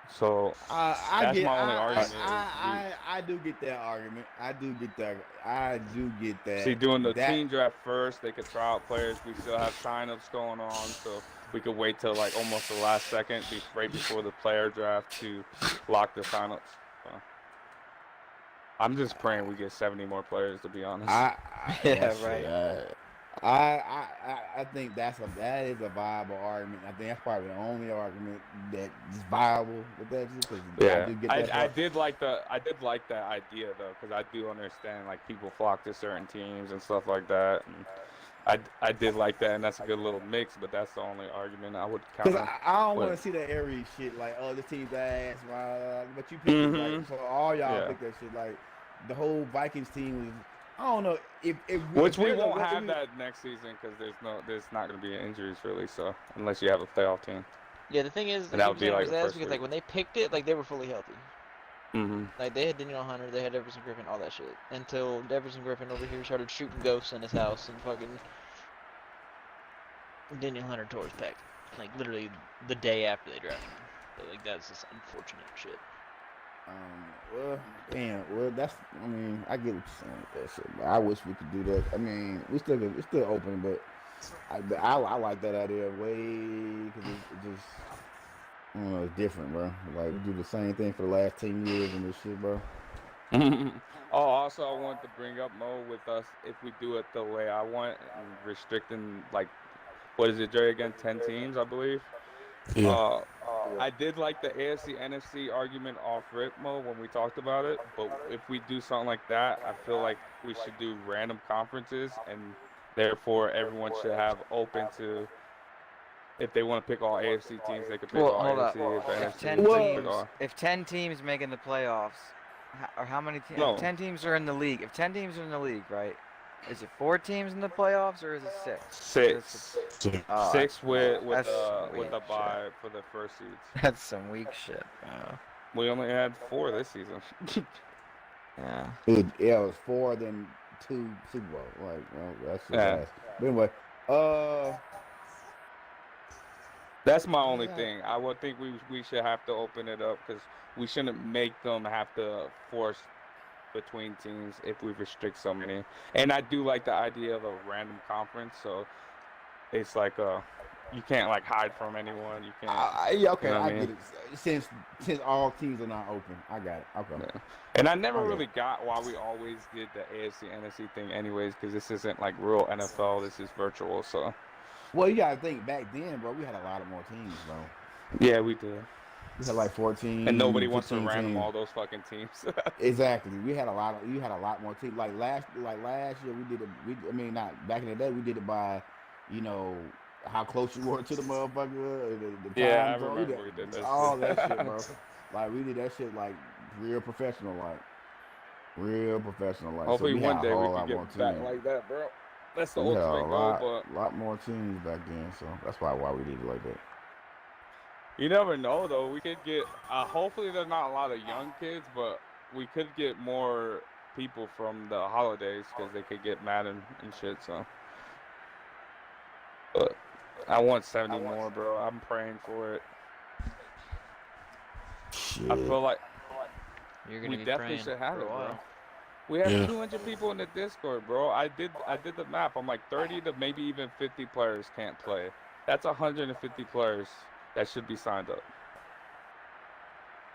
So that's my only argument. I do get that argument. I do get that. See, doing the team draft first, they could try out players. We still have signups going on, so we could wait till like almost the last second, right before the player draft, to lock the signups. So I'm just praying we get 70 more players, to be honest. I think that is a viable argument. I think that's probably the only argument that is viable with that. I did like that idea though, because I do understand like people flock to certain teams and stuff like that. And I did like that, and that's a good little mix. But that's the only argument I would counter. Because I don't want to see that airy shit like, oh, this team's ass, but you picked it, like, so all y'all picked that shit. Like the whole Vikings team was. I don't know which we won't have that next season because there's not going to be injuries really. So unless you have a playoff team. Yeah, the thing is, and that would be like because like when they picked it, like they were fully healthy. Mm-hmm. Like they had Daniel Hunter, they had Everson Griffin, all that shit. Until Everson Griffin over here started shooting ghosts in his house and fucking Daniel Hunter tore his pec. Like literally the day after they drafted him. So, like that's just unfortunate shit. I get what you're saying with that shit, but I wish we could do that. I mean, it's still open, but I like that idea way, because it's just, I don't know, it's different, bro. Like, we do the same thing for the last 10 years and this shit, bro. Also, I want to bring up, Mo, with us, if we do it the way I want, and restricting, like, what is it, Dre, again, 10 teams, I believe? Uh, I did like the AFC NFC argument off rip mode when we talked about it, but if we do something like that, I feel like we should do random conferences, and therefore everyone should have open to, if they want to pick all AFC teams, they could pick all hold up. AFC. If If NFC, 10 they could pick teams, all. if 10 teams making the playoffs, or how many teams? No. If 10 teams are in the league, if 10 teams are in the league, right? Is it 4 teams in the playoffs or is it 6? 6. Oh, 6 with that's the bye for the first seeds. That's some weak shit, bro. We only had 4 this season. Yeah. It was 4, then 2 Super Bowl. Like, well, that's just ass. But anyway, that's my only thing. I would think we should have to open it up because we shouldn't make them have to force between teams if we restrict so many. And I do like the idea of a random conference, so it's like you can't like hide from anyone. You can't. Yeah, okay, you know what I get it. Since all teams are not open, I got it. Okay. Yeah. And I never really got why we always did the AFC NFC thing, anyways, because this isn't like real NFL. This is virtual, so. Well, you gotta think back then, bro. We had a lot of more teams, bro. Yeah, we did. We had like 14. And nobody wants to 15 random teams. all those fucking teams. Exactly. You had a lot more teams. Like last year, we did it. I mean, not back in the day, we did it by, you know, how close you were to the motherfucker. The Yeah, time I zone. remember we did this. All that shit, bro. Like we did that shit like real professional, like real professional, like. Hopefully so we one had day a we whole can lot more get back teams. like that, bro. That's the We had ultimate goal, but lot more teams back then, so that's probably why we did it like that. you never know, though. We could get, hopefully there's not a lot of young kids, but we could get more people from the holidays because they could get mad and shit, so. But I want 70 more, bro. I'm praying for it. Shit. I feel like You're gonna we be definitely praying should have for it, a bro. while. We have Yeah. 200 people in the Discord, bro. I did the math. I'm like 30 to maybe even 50 players can't play. That's 150 players that should be signed up.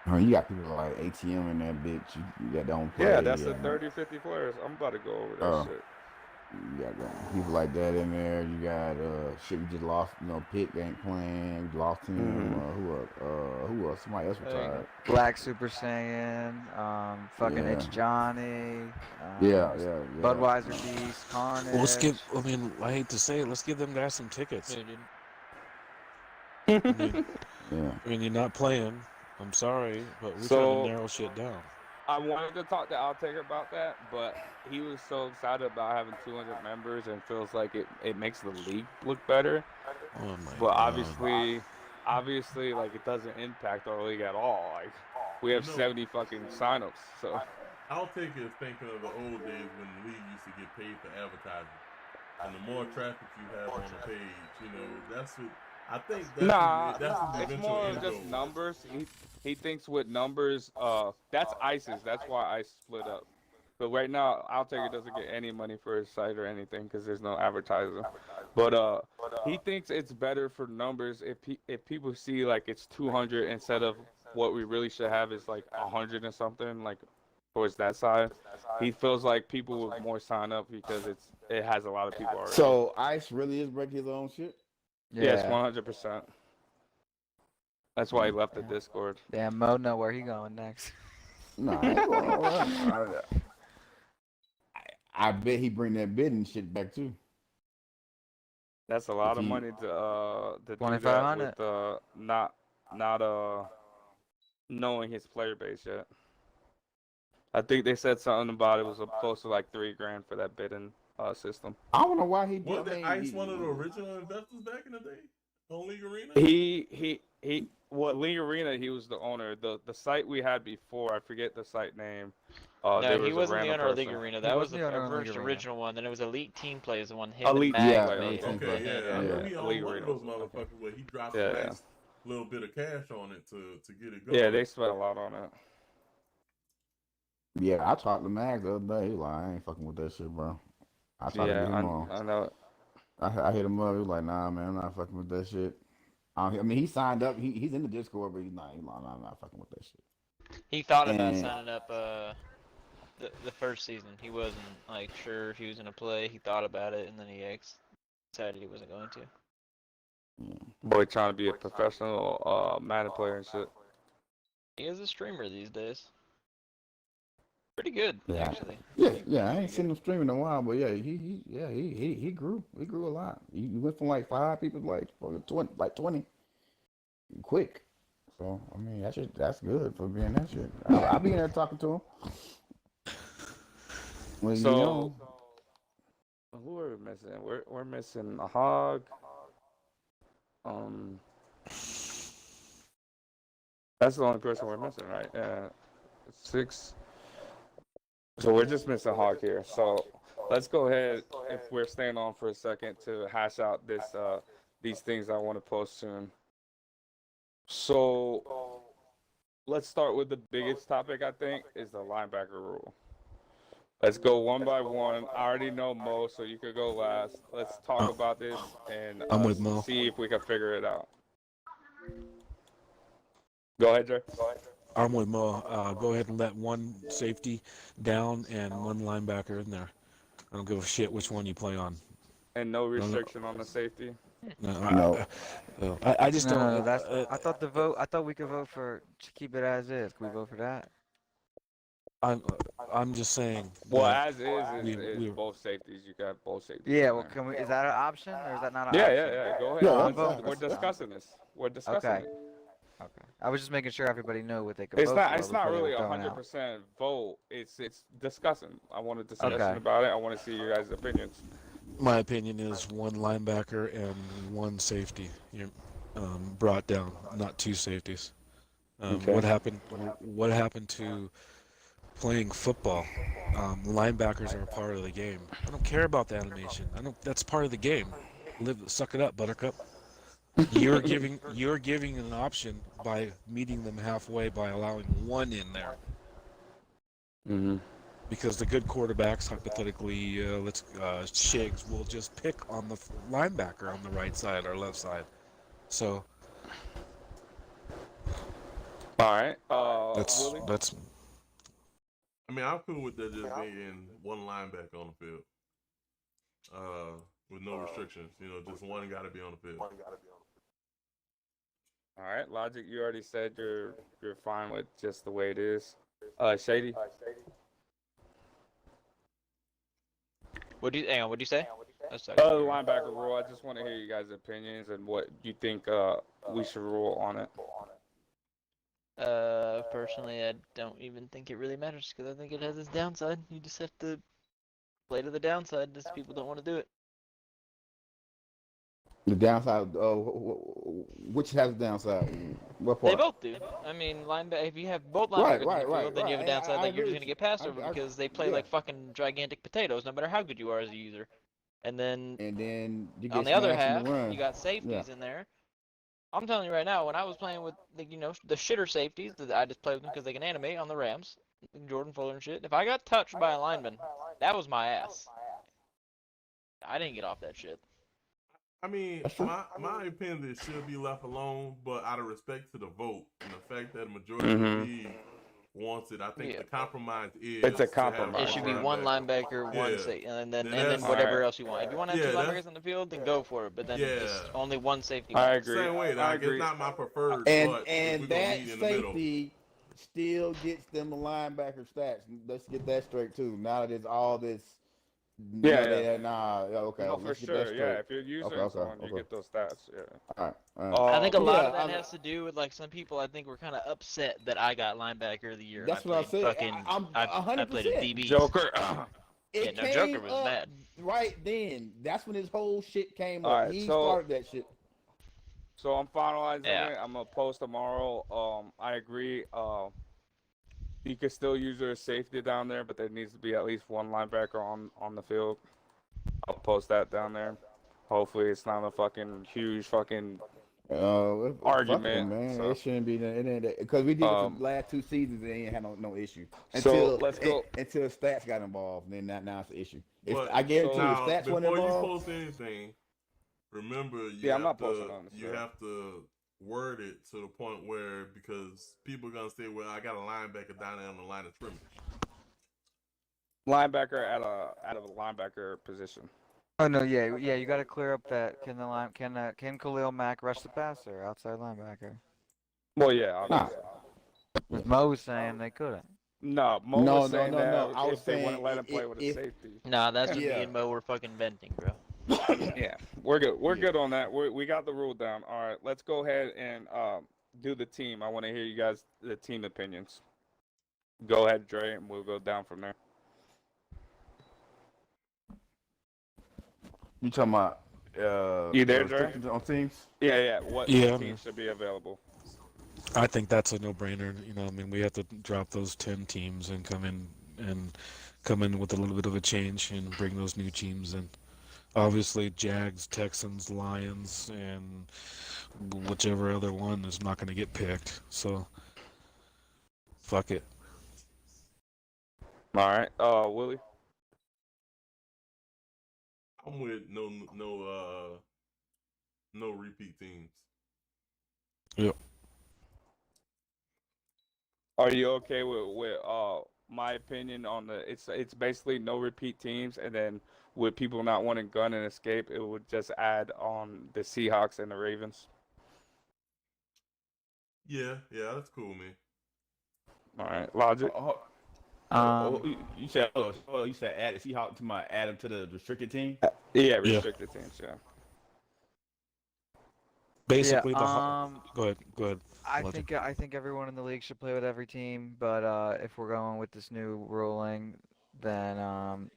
I mean, you got people like ATM in that bitch that don't play. Yeah, that's the 30, 50 players. I'm about to go over that shit. You got people like that in there. You got shit we just lost. You know, Pitt ain't playing. We lost him. Who else? Somebody else retired. Black Super Saiyan, fucking Yeah. It's Johnny. Yeah. Budweiser Beast, Carnage. Well, let's give. I mean, I hate to say it. Let's give them guys some tickets. Yeah, dude. I mean, Yeah. I mean, you're not playing. I'm sorry, but we're So- trying to narrow shit down. I wanted to talk to Altaker about that, but he was so excited about having 200 members and feels like it makes the league look better. Oh my But God. obviously, like it doesn't impact our league at all. Like we have 70 fucking signups, so. Altaker is thinking of the old days when the league used to get paid for advertising. And the more traffic you have on the page, you know, that's what I think. That's the It's eventual more end of just goal. numbers. He thinks with numbers, that's ISIS. That's why ICE split up. But right now, Altaker doesn't get any money for his site or anything because there's no advertising. But he thinks it's better for numbers if people see like it's 200 instead of what we really should have is like 100 and something, like towards that side. He feels like people would more sign up because it has a lot of people already. So Ice really is breaking his own shit. Yes, 100%. That's why he left the Discord. Damn, Mo know where he going next. Nah, I bet he bring that bidding shit back too. That's a lot of money to do that 2,500. with not knowing his player base yet. I think they said something about it was close to like $3,000 for that bidding system. I don't know why he did. Wasn't Ice one of the original investors back in the day on League Arena? He League Arena, he was the owner. The site we had before, I forget the site name. No, there he was a wasn't the random owner of League person. Arena. That was the first original one. Then it was Elite Team Play is the one him Elite and Max Team made. Play. Okay, yeah. I know he owned League one of Arena. those motherfuckers where he dropped Yeah, a nice little bit of cash on it to get it going. Yeah, they spent a lot on it. Yeah, I talked to Max the other day. He was like, I ain't fucking with that shit, bro. I tried to get him on. I know it. I hit him up. He was like, nah, man, I'm not fucking with that shit. I mean, he signed up. He's in the Discord, but he's not. I'm not fucking with that shit. He thought about signing up the first season. He wasn't like sure if he was gonna play. He thought about it, and then he decided he wasn't going to. Boy trying to be a professional Madden player and shit. He is a streamer these days. Pretty good, Yeah. actually. Yeah. I ain't seen him streaming in a while, but yeah, he grew. He grew a lot. He went from like 5 people to like 20, quick. So I mean, that's good for being that shit. I'll be in there talking to him. When you know. Who are we missing? We're missing a hog. That's the only person we're missing, right? Yeah, 6. So we're just missing hog here. So let's go ahead, if we're staying on for a second, to hash out these things I want to post soon. So let's start with the biggest topic, I think, is the linebacker rule. Let's go one by one. I already know Mo, so you could go last. Let's talk about this and I'm with Mo. see if we can figure it out. Go ahead, Jay. I'm with Mo. Go ahead and let one safety down and one linebacker in there. I don't give a shit which one you play on. And no restriction on the safety? No. I just don't. No, that's. I thought the vote. I thought we could vote for to keep it as is. Can we vote for that? I'm just saying. Well, as is both safeties. You got both safeties. Yeah. Well, can we? Is that an option or is that not an option? option? Yeah. Go ahead. Yeah, We're discussing this. We're discussing okay. it. Okay. I was just making sure everybody knew what they could It's vote not. for It's not before they really were going out. 100% vote. It's discussing. I want a discussion Okay. about it. I want to see your guys' opinions. My opinion is one linebacker and one safety. You're brought down, not 2 safeties. Okay. What happened to playing football? Linebackers are a part of the game. I don't care about the animation. That's part of the game. Suck it up, Buttercup. You're giving an option by meeting them halfway by allowing one in there. Mm-hmm. Because the good quarterbacks, hypothetically, Shiggs will just pick on the linebacker on the right side or left side. So. All right. That's. I mean, I'm cool with that just being one linebacker on the field, with no restrictions. You know, just one got to be on the field. All right, Logic. You already said you're fine with just the way it is. Shady. What'd you say? Linebacker rule. I just want to hear you guys' opinions and what you think we should rule on it. Personally, I don't even think it really matters because I think it has its downside. You just have to play to the downside. Just people don't want to do it. The downside. Which has the downside? What part? They both do. I mean, if you have both linebackers on the field, then you have a downside that you're just gonna get passed over because they play like fucking gigantic potatoes, no matter how good you are as a user. And then you get on the other smashed in half, the run. you got safeties in there. I'm telling you right now, when I was playing with the shitter safeties, that I just play with them because they can animate on the Rams, Jordan Fuller and shit. If I got touched by a lineman, that was my ass. I didn't get off that shit. I mean, my opinion is it should be left alone, but out of respect to the vote and the fact that the majority of the league wants it, I think the compromise is it's a compromise. It should be one linebacker, one safety, and then whatever else you want. If you want to have 2 linebackers on the field, then go for it. But then just only one safety. I agree. Same way, I agree. It's not my preferred. And that safety still gets them the linebacker stats. Let's get that straight too. Now that it's all this. Okay. No, for sure. Yeah, if you're using someone, you get those stats. Yeah. All right. I think a lot of that has to do with like some people. I think were kind of upset that I got linebacker of the year. That's what I said. I played a DB. Joker. Joker was mad. Right then. That's when his whole shit came up. Right, he started that shit. So I'm finalizing it. I'm gonna post tomorrow. I agree. You can still use your safety down there, but there needs to be at least one linebacker on the field. I'll post that down there. Hopefully, it's not a fucking huge fucking argument. Man, so. It shouldn't be because we did it for the last 2 seasons and they ain't had no issue until let's go until stats got involved. Then now it's an issue. But, I guarantee you, stats before went involved. Before you post anything, remember I'm not posting on this. You have to word it to the point where, because people are gonna say, well, I got a linebacker down there on the line of scrimmage. Linebacker at a linebacker position. Oh no, yeah, you got to clear up that. Can Khalil Mack rush the passer, outside linebacker? Well, yeah, Nah. obviously. Because Mo was saying they couldn't. No, Mo was No. saying that I was if they wouldn't saying let him play with a safety. Nah, that's what me Yeah. and Mo were fucking venting, bro. Yeah, we're good. We're good on that. We got the rule down. All right, let's go ahead and do the team. I want to hear you guys the team opinions. Go ahead, Dre, and we'll go down from there. You talking about You there, Dre? restrictions on teams? Yeah. What teams should be available? I think that's a no-brainer. You know, I mean, we have to drop those 10 teams and come in with a little bit of a change and bring those new teams in. Obviously, Jags, Texans, Lions, and whichever other one is not going to get picked. So, fuck it. All right, Willie. I'm with no repeat teams. Yep. Are you okay with my opinion on it's basically no repeat teams, and then with people not wanting gun and escape, it would just add on the Seahawks and the Ravens. Yeah, that's cool, man. All right, Logic. You said add Seahawks to add them to the restricted team. Yeah, restricted teams. Yeah. Basically, yeah, go ahead. I think everyone in the league should play with every team, but if we're going with this new ruling, then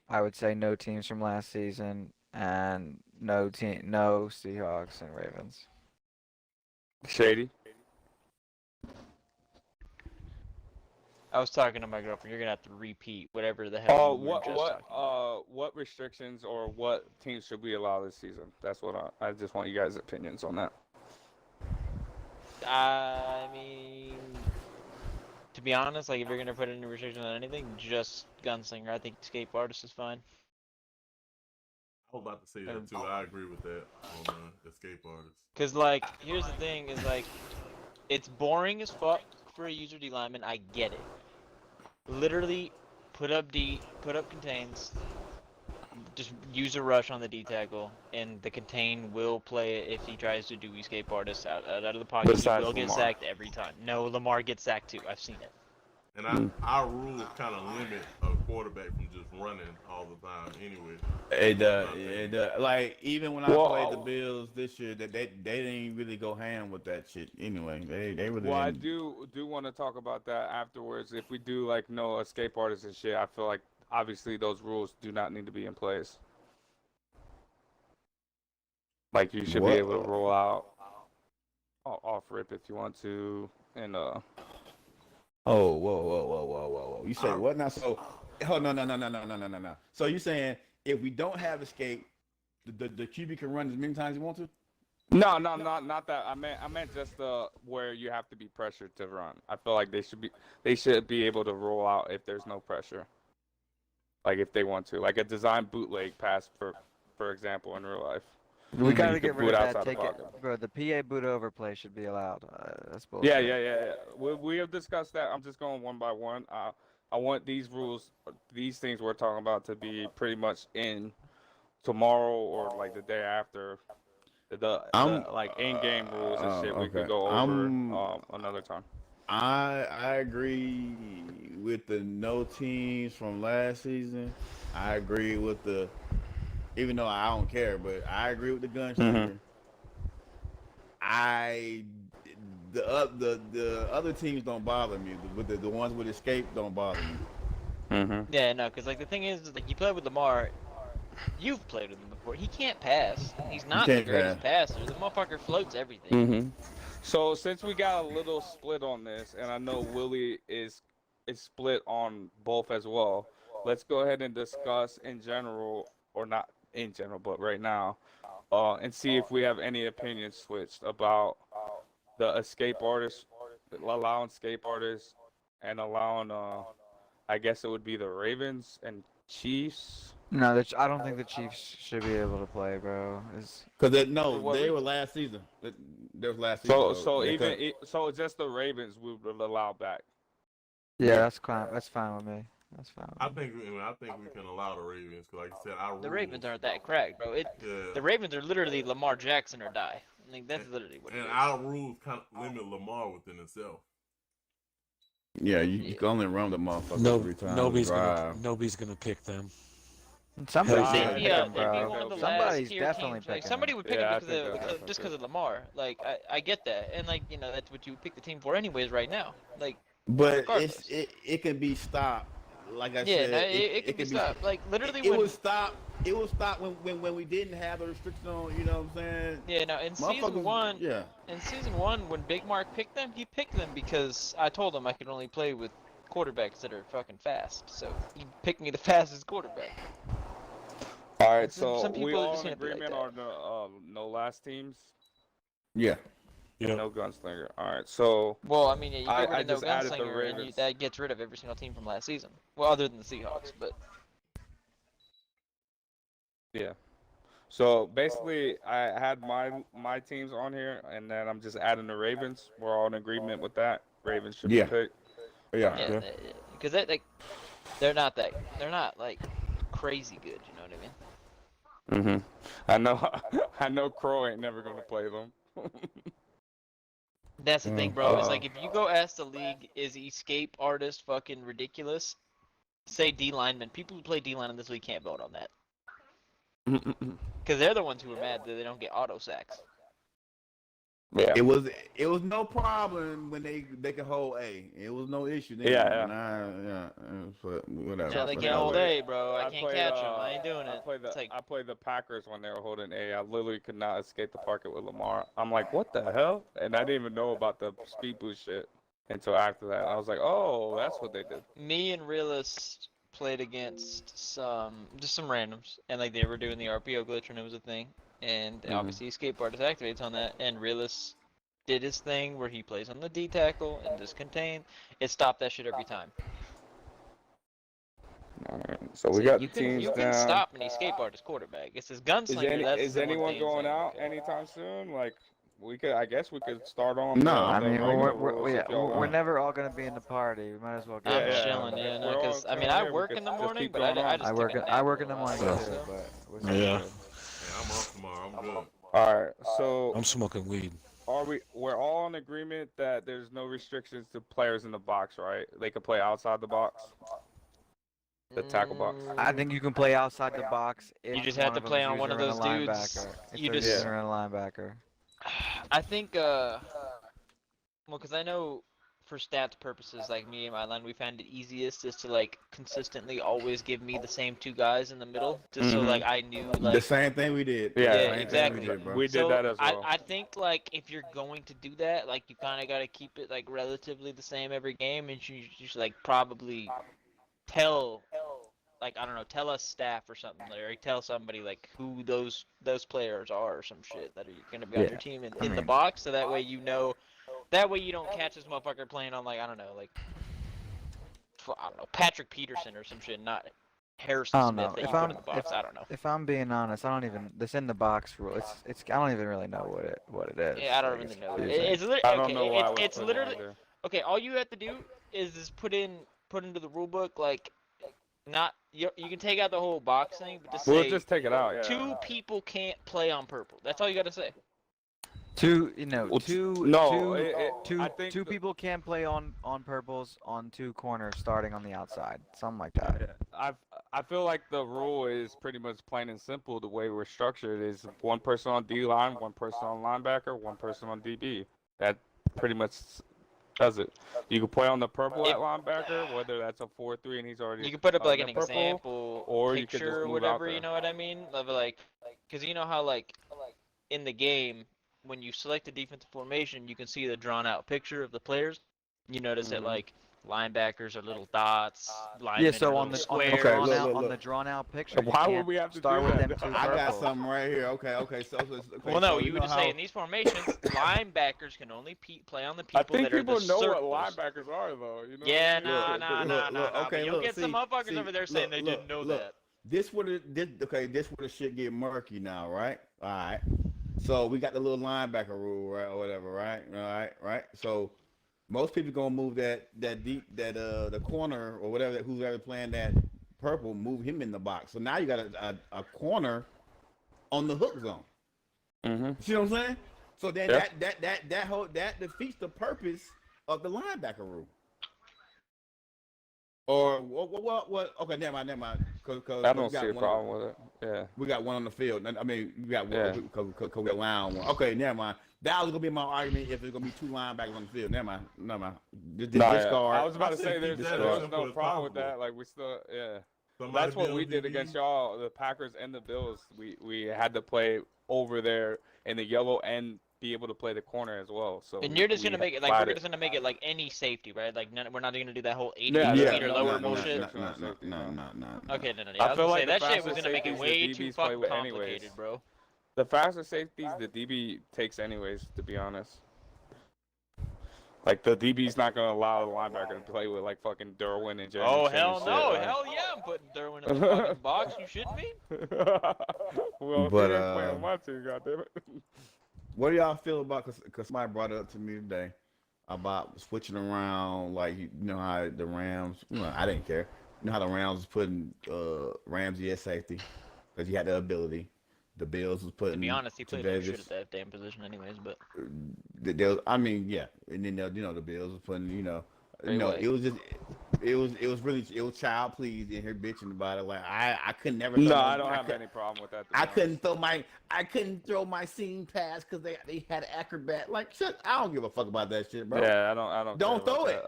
I would say no teams from last season and no Seahawks and Ravens. Shady. I was talking to my girlfriend. You're gonna have to repeat whatever the hell. What restrictions or what teams should we allow this season? That's what I just want you guys' opinions on that. I mean, to be honest, like if you're gonna put any restrictions on anything, just gunslinger. I think escape artist is fine. I was about to say that too. I agree with that on escape artist. Cause like, here's the thing: is like, it's boring as fuck for a user D lineman. I get it. Literally, put up contains. Just use a rush on the D tackle, and the contain will play it if he tries to do escape artist out of the pocket. Besides he will get Lamar. sacked every time. No, Lamar gets sacked too. I've seen it. And our rules kind of limit a quarterback from just running all the time anyway. It does. Like, even when I played the Bills this year, that they didn't really go ham with that shit anyway. They really Well, I didn't. do want to talk about that afterwards. If we do like no escape artists and shit, I feel like obviously those rules do not need to be in place. Like you should be able to roll out off rip if you want to, and Oh, whoa. You say what now? So, no. So you saying if we don't have escape, the QB can run as many times as he wants to? No, not that. I meant just where you have to be pressured to run. I feel like they should be able to roll out if there's no pressure. Like if they want to, like a design bootleg pass, for example, in real life. We gotta get rid of that. Take it, bro. The PA boot overplay should be allowed. That's bullshit. Yeah. We have discussed that. I'm just going one by one. I want these rules, these things we're talking about, to be pretty much in tomorrow or like the day after. The like in-game rules and shit we could go over another time. I agree with the no teams from last season. I agree with even though I don't care, but I agree with the gunslinger. The other teams don't bother me. The ones with escape don't bother me. Yeah, no, because like the thing is like you play with Lamar. You've played with him before. He can't pass. He's not the greatest passer. The motherfucker floats everything. So since we got a little split on this, and I know Willie is split on both as well, let's go ahead and discuss in general, or not in general, but right now, and see if we have any opinions switched about the escape artists, allowing escape artists, and allowing, I guess it would be the Ravens and Chiefs. No, I don't think the Chiefs should be able to play, bro. Because they were last season. They was last season. So just the Ravens we would allow back. Yeah, that's fine with me. That's fine. I think we can allow the Ravens because, like I said, our The rules. Ravens aren't that cracked, bro. The Ravens are literally Lamar Jackson or die. Like that's literally what it is. And our rules kind of limit Lamar within itself. Yeah, you can only run the motherfucker 3 times. Nobody's gonna pick them. Somebody's They'd gonna be, pick them, they'd be bro. one of the Somebody's last tier definitely teams. Like picking somebody them. would pick Yeah, I it think just because of Lamar. Like I get that, and like that's what you would pick the team for anyways right now. Like, But regardless. it can be stopped. Like I Yeah, said, no, it can be stopped. Like literally, it was stopped. It was stopped when we didn't have a restriction on. You know what I'm saying? Yeah, no. In season one, when Big Mark picked them, he picked them because I told him I could only play with quarterbacks that are fucking fast. So he picked me the fastest quarterback. All right, Some so people we are all just in gonna be like agreement on the no last teams. Yeah. No gunslinger. All right, so. Well, I mean, yeah, you get rid I of no just added the gunslinger, and Ravens. that gets rid of every single team from last season. Well, other than the Seahawks, but. Yeah. So basically, I had my teams on here, and then I'm just adding the Ravens. We're all in agreement with that. Ravens should be picked. Yeah. Because they're not like crazy good. You know what I mean? I know Crow ain't never gonna play them. That's the thing, bro. Is like if you go ask the league, is escape artist fucking ridiculous? Say D lineman. People who play D line in this league can't vote on that. Because they're the ones who are mad that they don't get auto sacks. Yeah. It was no problem when they could hold A. It was no issue. Whatever. Yeah, they can hold A, bro. I can't catch them. I ain't doing it. I played the Packers when they were holding A. I literally could not escape the pocket with Lamar. I'm like, what the hell? And I didn't even know about the speed boost shit until after that. I was like, oh, that's what they did. Me and Realist played against some randoms, and like they were doing the RPO glitch when it was a thing, and obviously escape artist activates on that, and Realist did his thing where he plays on the D tackle and just contain. It stopped that shit every time. Alright, so we got the teams You can stop an escape artist quarterback. It's his gunslinger. Is anyone going out anytime soon? Like, I guess we could start on. No, I mean, we're never all gonna be in the party. We might as well get. I'm chilling, because I mean, I work in the morning, but I just I work in the morning too, but I'm off tomorrow. I'm good. All right, so I'm smoking weed. We're all in agreement that there's no restrictions to players in the box, right? They can play outside the box. The tackle box. I think you can play outside the box. You just have to play on one of those dudes. You just a linebacker. I think, well, because I know for stats purposes, like me and my line, we found it easiest is to like consistently always give me the same two guys in the middle, just so like I knew like the same thing we did. Yeah, exactly. We did that as well. I think like if you're going to do that, like you kind of got to keep it like relatively the same every game, and you should like probably tell. Like, I don't know, tell us staff or something, or tell somebody, like, who those players are or some shit that are going to be on your team in the box, so that way you know, that way you don't catch this motherfucker playing on, like, I don't know, Patrick Peterson or some shit, not Harrison Smith that you put in the box, I don't know. If I'm being honest, I don't even, this in the box rule, it's I don't even really know what it is. Yeah, I don't really know. It's literally, I don't know why it's literally, okay, all you have to do is put into the rule book, like, not you can take out the whole box thing, but we'll just take it out. Yeah. Two people can't play on purple. That's all you gotta say. Two people can't play on purples on two corners starting on the outside, something like that. I feel like the rule is pretty much plain and simple. The way we're structured is one person on D line, one person on linebacker, one person on DB. That pretty much does it. You can play on the purple at linebacker, whether that's a 4-3 and he's already. You can put up like an purple, example or picture you could just or move whatever. out You know what I mean? Like, because you know how like in the game when you select a defensive formation, you can see the drawn out picture of the players. You notice that like linebackers are little dots. Yeah, so on the on the drawn out picture. Why would we have to start do with that? them two I got purples. something right here. Okay. So well, no, so you would just say in these formations, linebackers can only play on the people I think that are people the know circles. what linebackers are, though. You know Yeah, what I mean? nah. Okay, but you'll get some motherfuckers over there saying they didn't know that. This where the shit get murky now, right? All right. So we got the little linebacker rule, right, or whatever, right? All right. So most people gonna move that the corner or whatever who's ever playing that purple, move him in the box. So now you got a corner on the hook zone. Mm-hmm. See what I'm saying? So then Yeah. that defeats the purpose of the linebacker rule. Or what? Okay, never mind. Cause I don't see a problem with it. Yeah. We got one on the field. I mean, we got one Yeah. because we got line one. Okay, never mind. That was gonna be my argument if it's gonna be two linebackers on the field. Never mind. Discard. I was about to say there's no problem with that. Like we still, yeah. That's what we did against y'all, the Packers and the Bills. We had to play over there in the yellow and be able to play the corner as well. So And you're just gonna make it like we're just gonna make it like any safety, right? Like we're not gonna do that whole 80 feet or lower bullshit. No. Okay, no. I feel like that shit was gonna make it way too fucking complicated, bro. The faster safeties the DB takes anyways, to be honest. Like the DB's not gonna allow the linebacker to play with like fucking Derwin and Jennings. Oh hell no, hell yeah, I'm putting Derwin in the fucking box. You shitting me? Well, But, he ain't playing on my team, goddammit. What do y'all feel about? Cause somebody brought it up to me today about switching around. Like you know how the Rams. I didn't care. You know how the Rams was putting Ramsey at safety because he had the ability. The Bills was putting. To be honest, he played no shit at that damn position, anyways. But yeah, and then the Bills was putting. It was just. It was child pleased in here bitching about it. Like I could never. No, I don't have any problem with that. I couldn't throw my seam pass because they had an acrobat. Like shit, I don't give a fuck about that shit, bro. Yeah, I don't. Don't throw it.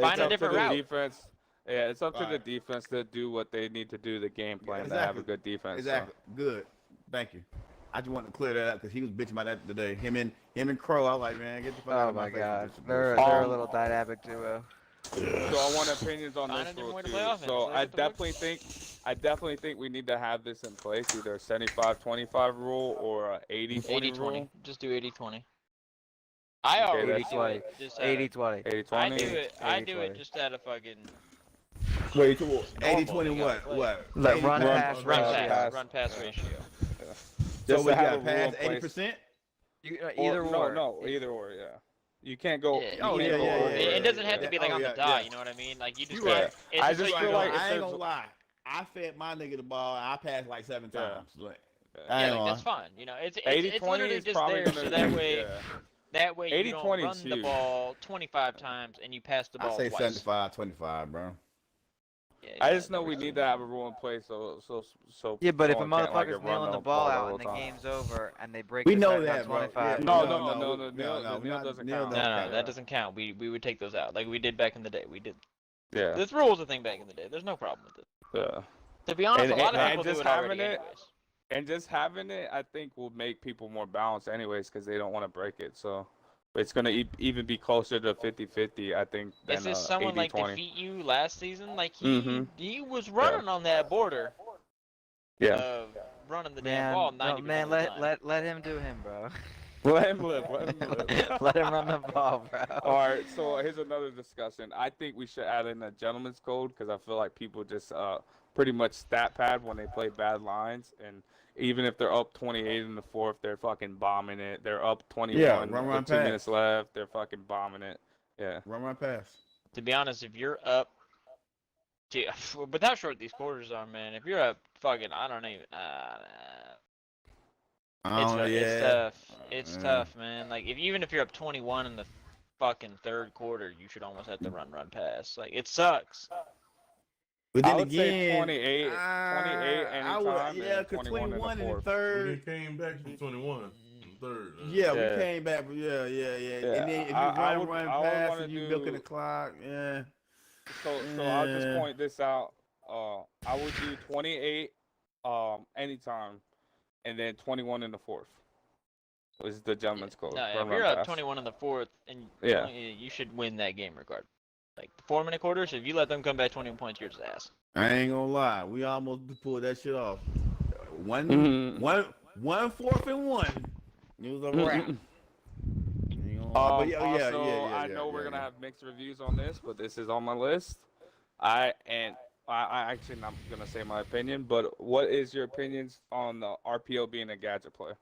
Find a different route. Defense. Yeah, it's up to the defense to do what they need to do. The game plan to have a good defense. Exactly. So. Good. Thank you. I just wanted to clear that up because he was bitching about that today. Him and Crow. I was like, man, get the fuck out of my face. Oh my god, they're a little dynamic duo. So I want opinions on this rule too. So I definitely think we need to have this in place, either a 75-25 rule or a 80-20 rule. Just do 80-20. I already do it. 80-20. I do it just out of fucking. Wait, 80-20 what? Like run pass ratio. So we got past 80%. Either or. No, either or. Yeah. You can't go. It doesn't have to be like on the dot. You know what I mean? Like you just. I just feel like I ain't gonna lie. I fed my nigga the ball. And I passed like 7 times. That's fine. It's literally just there so that way. That way you don't run the ball 25 times and you pass the ball twice. I say 75-25, bro. Yeah, I just know we need to have a rule in place so. Yeah, but if a motherfucker's nailing the ball out and the game's over and they break we the know that, 25. No, doesn't count. No, that doesn't count. We would take those out like we did back in the day. We did. Yeah. This rule was a thing back in the day. There's no problem with it. Yeah. To be honest, a lot of people do it already anyways. And just having it, I think, will make people more balanced anyways because they don't want to break it. So it's going to even be closer to 50-50, I think, than 80-20. Is this someone like defeat you last season? Like, he was running on that border of running the damn ball 90% man, of the time. let him do him, bro. Let him live. Let him run the ball, bro. All right, so here's another discussion. I think we should add in a gentleman's code because I feel like people just pretty much stat pad when they play bad lines, and even if they're up 28 in the fourth, they're fucking bombing it. They're up 21 with 2 minutes left, they're fucking bombing it. Yeah. Run pass. To be honest, if you're up, but how short these quarters are, man. If you're up, fucking, I don't even. It's tough, man. Like even if you're up 21 in the fucking third quarter, you should almost have to run pass. Like it sucks. But then I would again, say 28 anytime. Yeah, because 21 in the third. We came back to 21 in the third. Yeah, we came back. Yeah. And then if you run past and you milking the clock, yeah. So I'll just point this out. I would do 28 anytime, and then 21 in the fourth. Was the gentleman's code. No, if you're up 21 in the fourth, and you should win that game regardless. Like the 4-minute quarters, if you let them come back 21 points, you're just ass. I ain't gonna lie, we almost pulled that shit off. One 4th and 1. It was a wrap. I know we're gonna have mixed reviews on this, but this is on my list. I actually not gonna say my opinion, but what is your opinions on the RPO being a gadget play?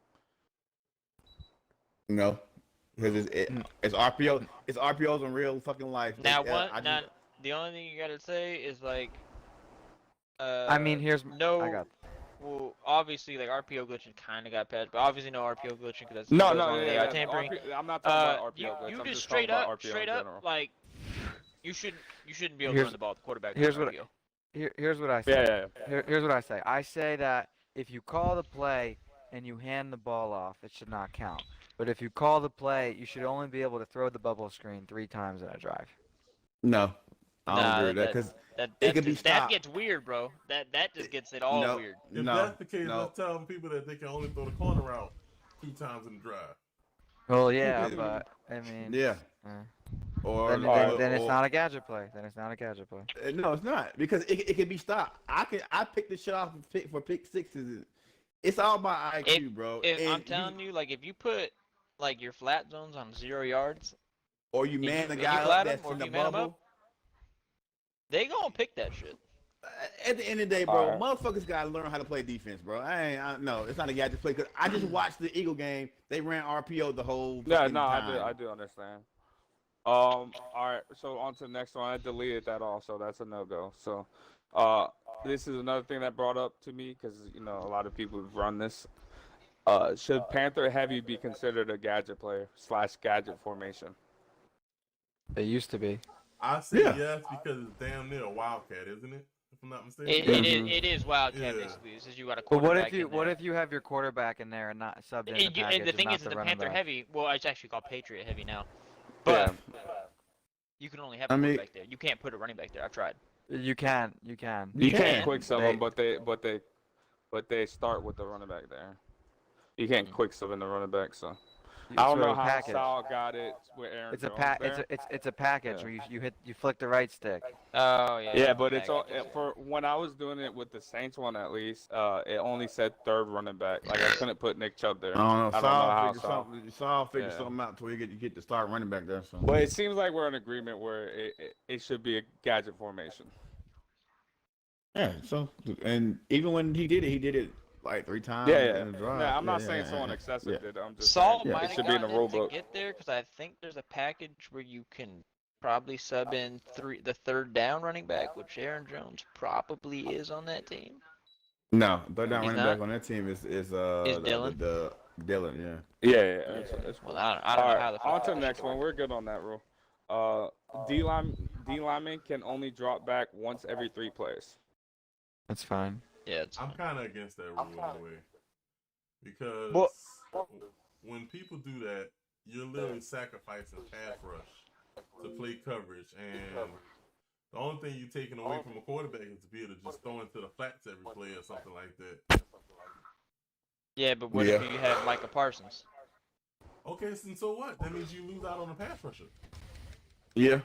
No. Because it's RPO. It's RPOs in real fucking life. Now the only thing you gotta say is like, I mean, I no. got. Well, obviously, like RPO glitching kind of got patched, but obviously no RPO glitching because that's No, goes no, along with yeah, AI tampering. I'm not talking about RPO You, glitch. you I'm just just talking straight about up, RPO in general. like you shouldn't be able to run the ball with the quarterback. Here's on what. RPO. Here's what I say. Yeah. Here's what I say. I say that if you call the play and you hand the ball off, it should not count. But if you call the play, you should only be able to throw the bubble screen 3 times in a drive. No, I don't agree with that because it could be stopped. That gets weird, bro. That just gets it all weird. If that's the case, let's tell people that they can only throw the corner out 2 times in the drive. Well, yeah, but I mean, yeah. Then it's not a gadget play. Then it's not a gadget play. No, it's not because it can be stopped. I pick the shit off for pick sixes. It's all about IQ, bro. I'm telling you, like if you put like your flat zones on 0 yards, or you man the guy up that's in the bubble, they gonna pick that shit. At the end of the day, bro, motherfuckers gotta learn how to play defense, bro. No, it's not a gadget play. Cause I just watched the Eagle game. They ran RPO the whole. Yeah, no, time. I do understand. All right, so on to the next one. I deleted that also. That's a no-go. So, this is another thing that brought up to me because a lot of people have run this. Should Panther Heavy be considered a gadget player / gadget formation? They used to be. I say yes because it's damn near a wildcat, isn't it? If I'm not mistaken. It is wildcat basically. It says you got a quarterback. But what if you have your quarterback in there and not subbed in the package? And the thing is, the Panther Heavy. Well, it's actually called Patriot Heavy now. But you can only have a quarterback there. You can't put a running back there. I've tried. You can. You can't quick sub them, but they start with the running back there. You can't quick sub in the running back, so. I don't know how Sal got it with Aaron It's Jones it's a package where you flick the right stick. Oh yeah. Yeah, but it's all for when I was doing it with the Saints one at least. It only said 3rd running back. Like I couldn't put Nick Chubb there. I don't know. Saul figured something out to where you get to start running back there. So. But it seems like we're in agreement where it should be a gadget formation. Yeah. So and even when he did it like 3 times. In the drive. I'm not saying someone excessive did. I'm just Saul saying might it should have be in the gotten rule it to book. get there because I think there's a package where you can probably sub in the 3rd down running back, which Aaron Jones probably is on that team. No, 3rd down running back on that team is Dylan. The Dylan, Yeah. Well, I don't know how the fuck. On to the next one. We're good on that rule. D lineman can only drop back once every 3 plays. That's fine. Yeah, I'm kind of against that rule anyway, because when people do that, you're literally sacrificing pass rush to play coverage, and the only thing you're taking away from a quarterback is to be able to just throw into the flats every play or something like that. Yeah, but what if you have Micah Parsons? Okay, so what? That means you lose out on the pass rusher. Yeah.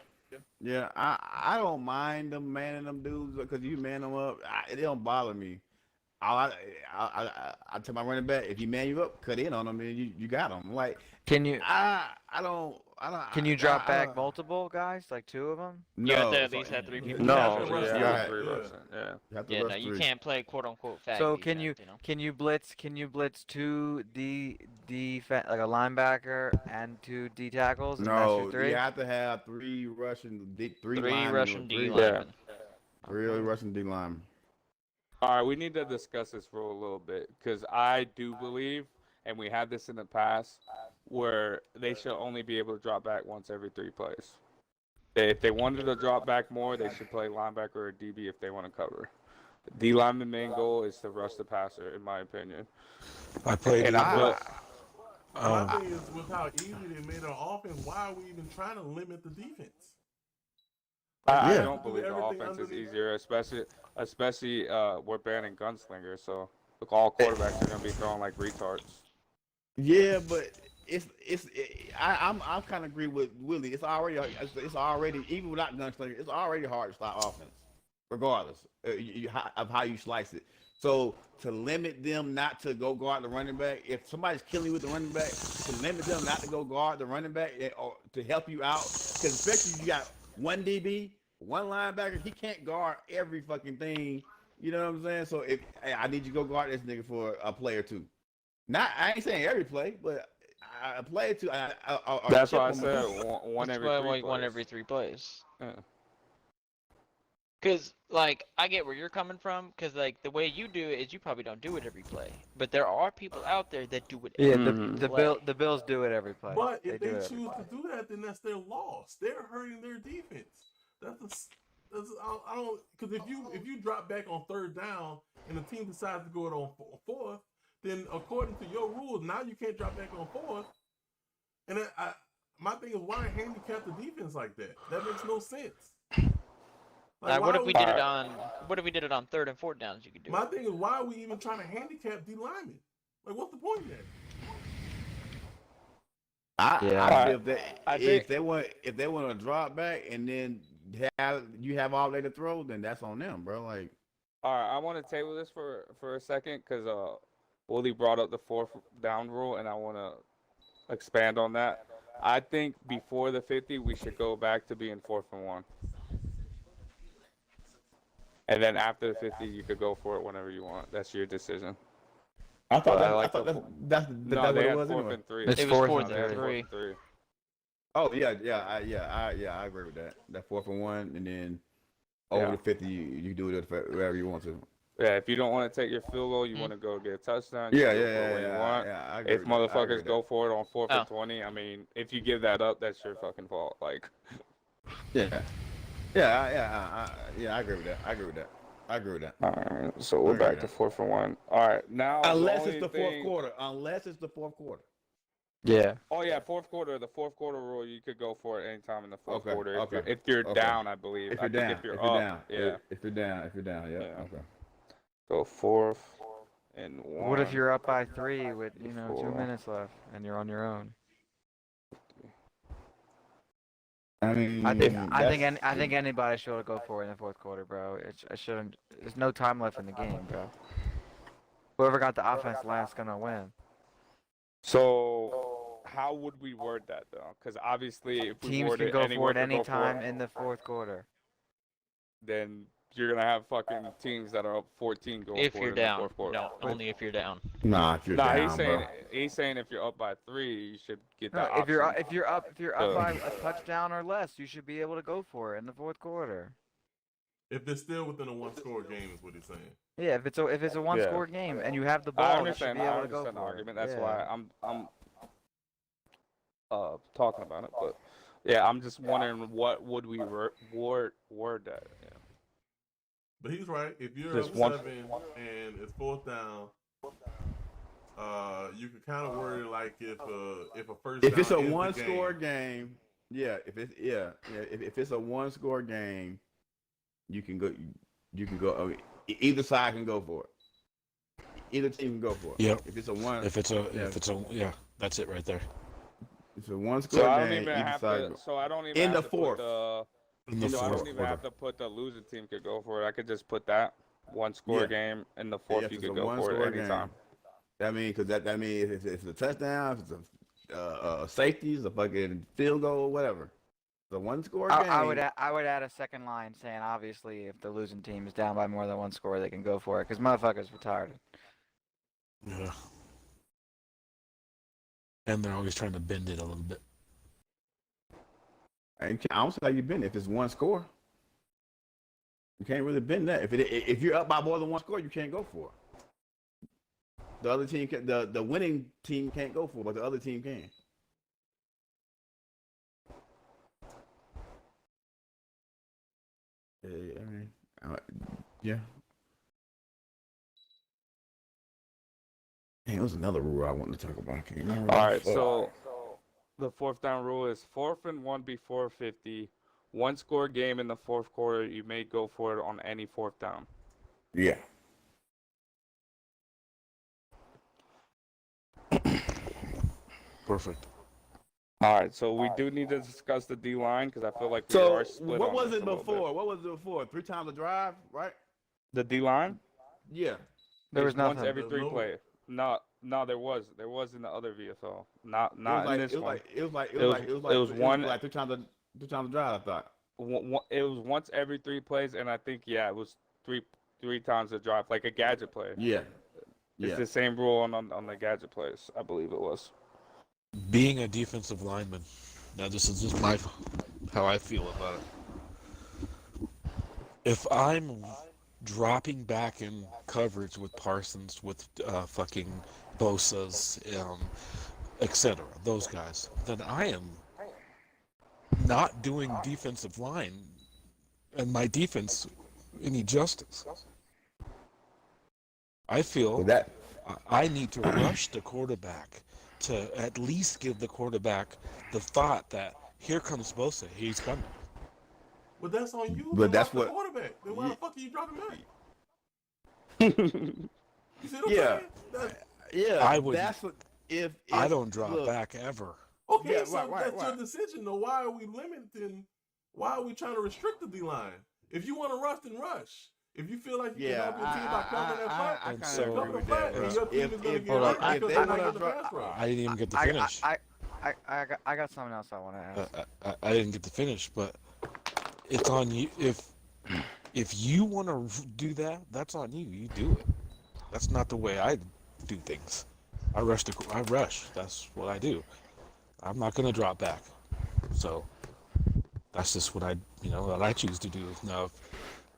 Yeah, I don't mind them manning them dudes because you man them up. It don't bother me. I tell my running back, if you man you up, cut in on them, and you got them. Like, can you? I don't. Can you drop back multiple guys, like 2 of them? You have to at least have 3 people. No, you can't play quote unquote fat. So can you blitz 2 like a linebacker and 2 D tackles? And that's your 3? You have to have 3 Russian D linemen. Russian D linemen. 3 Russian D linemen. All right, we need to discuss this for a little bit because I do believe, and we had this in the past, where they should only be able to drop back once every 3 plays. If they wanted to drop back more, they should play linebacker or DB if they want to cover. D lineman main goal is to rush the passer, in my opinion. I played. My thing is, with how easy they made our offense, why are we even trying to limit the defense? I don't believe the offense is easier, especially we're banning gunslingers, so look, all quarterbacks are gonna be throwing like retards. Yeah, but I'm kind of agree with Willie. It's already even without gunslinger, it's already hard to stop offense, regardless of how you slice it. So to limit them not to go guard the running back, if somebody's killing you with the running back, to limit them not to go guard the running back or to help you out, because especially if you got 1 DB, 1 linebacker, he can't guard every fucking thing. You know what I'm saying? So I need you to go guard this nigga for a play or 2. I ain't saying every play, but I play to. That's why I said one That's every why, 3 like, plays. one every 3 plays. Yeah. Because, like, I get where you're coming from, because, like, the way you do it is you probably don't do it every play. But there are people out there that do it Yeah, every play. the Bills do it every play. But if do they it every choose play. to do that, then that's their loss. They're hurting their defense. I don't, because if you drop back on 3rd down and the team decides to go it on 4th, then according to your rules, now you can't drop back on 4th. And my thing is, why handicap the defense like that? That makes no sense. Like, What if we did it on? What if we did it on 3rd and 4th downs? You could do. My thing is, why are we even trying to handicap D linemen? Like, what's the point there? If they want to drop back and then you have all day to throw, then that's on them, bro. Like, all right, I want to table this for a second because Willie brought up the 4th down rule, and I want to expand on that. I think before the 50, we should go back to being 4th and 1. And then after the 50, you could go for it whenever you want. That's your decision. I thought that's what it was 4th anyway. and 3. It was 4th and 3. Oh I agree with that. That 4th and 1, and then over the 50, you do it wherever you want to. Yeah, if you don't want to take your field goal, you want to go get a touchdown. Yeah, I agree. If motherfuckers go for it on 4th and 20, I mean, if you give that up, that's your fucking fault. Like, I agree with that. I agree with that. All right, so we're back to 4th and 1. All right, now unless it's the 4th quarter. Unless it's the 4th quarter. Yeah. Oh yeah, 4th quarter. The 4th quarter rule, you could go for it anytime in the 4th quarter. Okay. If you're down, I believe. If you're down. If you're up, yeah. If you're down, yeah. Okay. So 4th and 1. What if you're up by 3 with 2 minutes left and you're on your own? I mean, I think anybody should go for it in the 4th quarter, bro. It shouldn't. There's no time left in the game, bro. Whoever got the offense last gonna win. So how would we word that though? Because obviously, if we teams word can it, go for it can go anytime for it, in the 4th quarter. Then you're gonna have fucking teams that are up 14 going If for you're it down, in the 4th quarter. no, only if you're down. Nah, if you're down, he's saying if you're up by 3, you should get No, that. if you're up by a touchdown or less, you should be able to go for it in the 4th quarter. If they're still within a 1-score game, is what he's saying. Yeah, if it's a 1-score game and you have the ball, you should be able to go for the argument. it. That's why I'm talking about it. But yeah, I'm just wondering what would we word that? Yeah. But he's right. If you're Just up 1 7 and it's 4th down, you can kind of word it like if a first if down it's a is the 1-score game, if it's a 1-score game, you can go. Either side can go for it. Either team can go for it. Yep. If it's a that's it right there. It's a 1-score game. I don't even have to. In the 4th. I don't even have to put the losing team could go for it. I could just put that 1-score game in the 4th. You could go for it anytime. That means that means if it's a touchdown, if it's a safeties, a fucking field goal, whatever. The 1-score game. I would add a second line saying obviously if the losing team is down by more than 1 score, they can go for it because motherfuckers retarded. Yeah. And they're always trying to bend it a little bit. I don't see how you bend it if it's 1 score. You can't really bend that. If you're up by more than 1 score, you can't go for it. The other team can, the winning team can't go for it, but the other team can. Yeah. Hey, there was another rule I wanted to talk about. Can't remember. All right, so the 4th down rule is 4th and 1 before 50. 1-score game in the 4th quarter. You may go for it on any 4th down. Yeah. Perfect. All right, so we do need to discuss the D line because I feel like we are split. What was it before? What was it before? 3 times a drive, right? The D line? Yeah. There was nothing. Once every 3 plays. No, there was in the other VFL. Not in this one. It was like 3 times a drive, I thought. It was once every 3 plays, and I think it was three times a drive, like a gadget play. Yeah. It's the same rule on the gadget plays. I believe it was. being a defensive lineman. Now, this is just how I feel about it. If I'm dropping back in coverage with Parsons, with fucking Bosa's, etc., those guys, then I am not doing defensive line and my defense any justice. I feel that I need to rush the quarterback to at least give the quarterback the thought that here comes Bosa, he's coming. But that's on you. But Then that's watch the what. quarterback. Then why the fuck are you dropping back? You see what I'm Yeah, saying? That's, yeah. I would. That's what. If I don't drop look, back ever. okay, Yeah, so right. that's your decision. Though, why are we limiting? Why are we trying to restrict the D line? If you want to rush, then rush. If you feel like you can help your team by covering that flat, I And kind so- of agree with that. and your team is going to get hold hurt up. because If they're they not wanna getting the pass rush. I didn't even get to finish. I got something else I want to ask. I didn't get to finish, but it's on you. If you want to do that, that's on you. You do it. That's not the way I do things. I rush. That's what I do. I'm not going to drop back. So that's just what what I choose to do. Now, if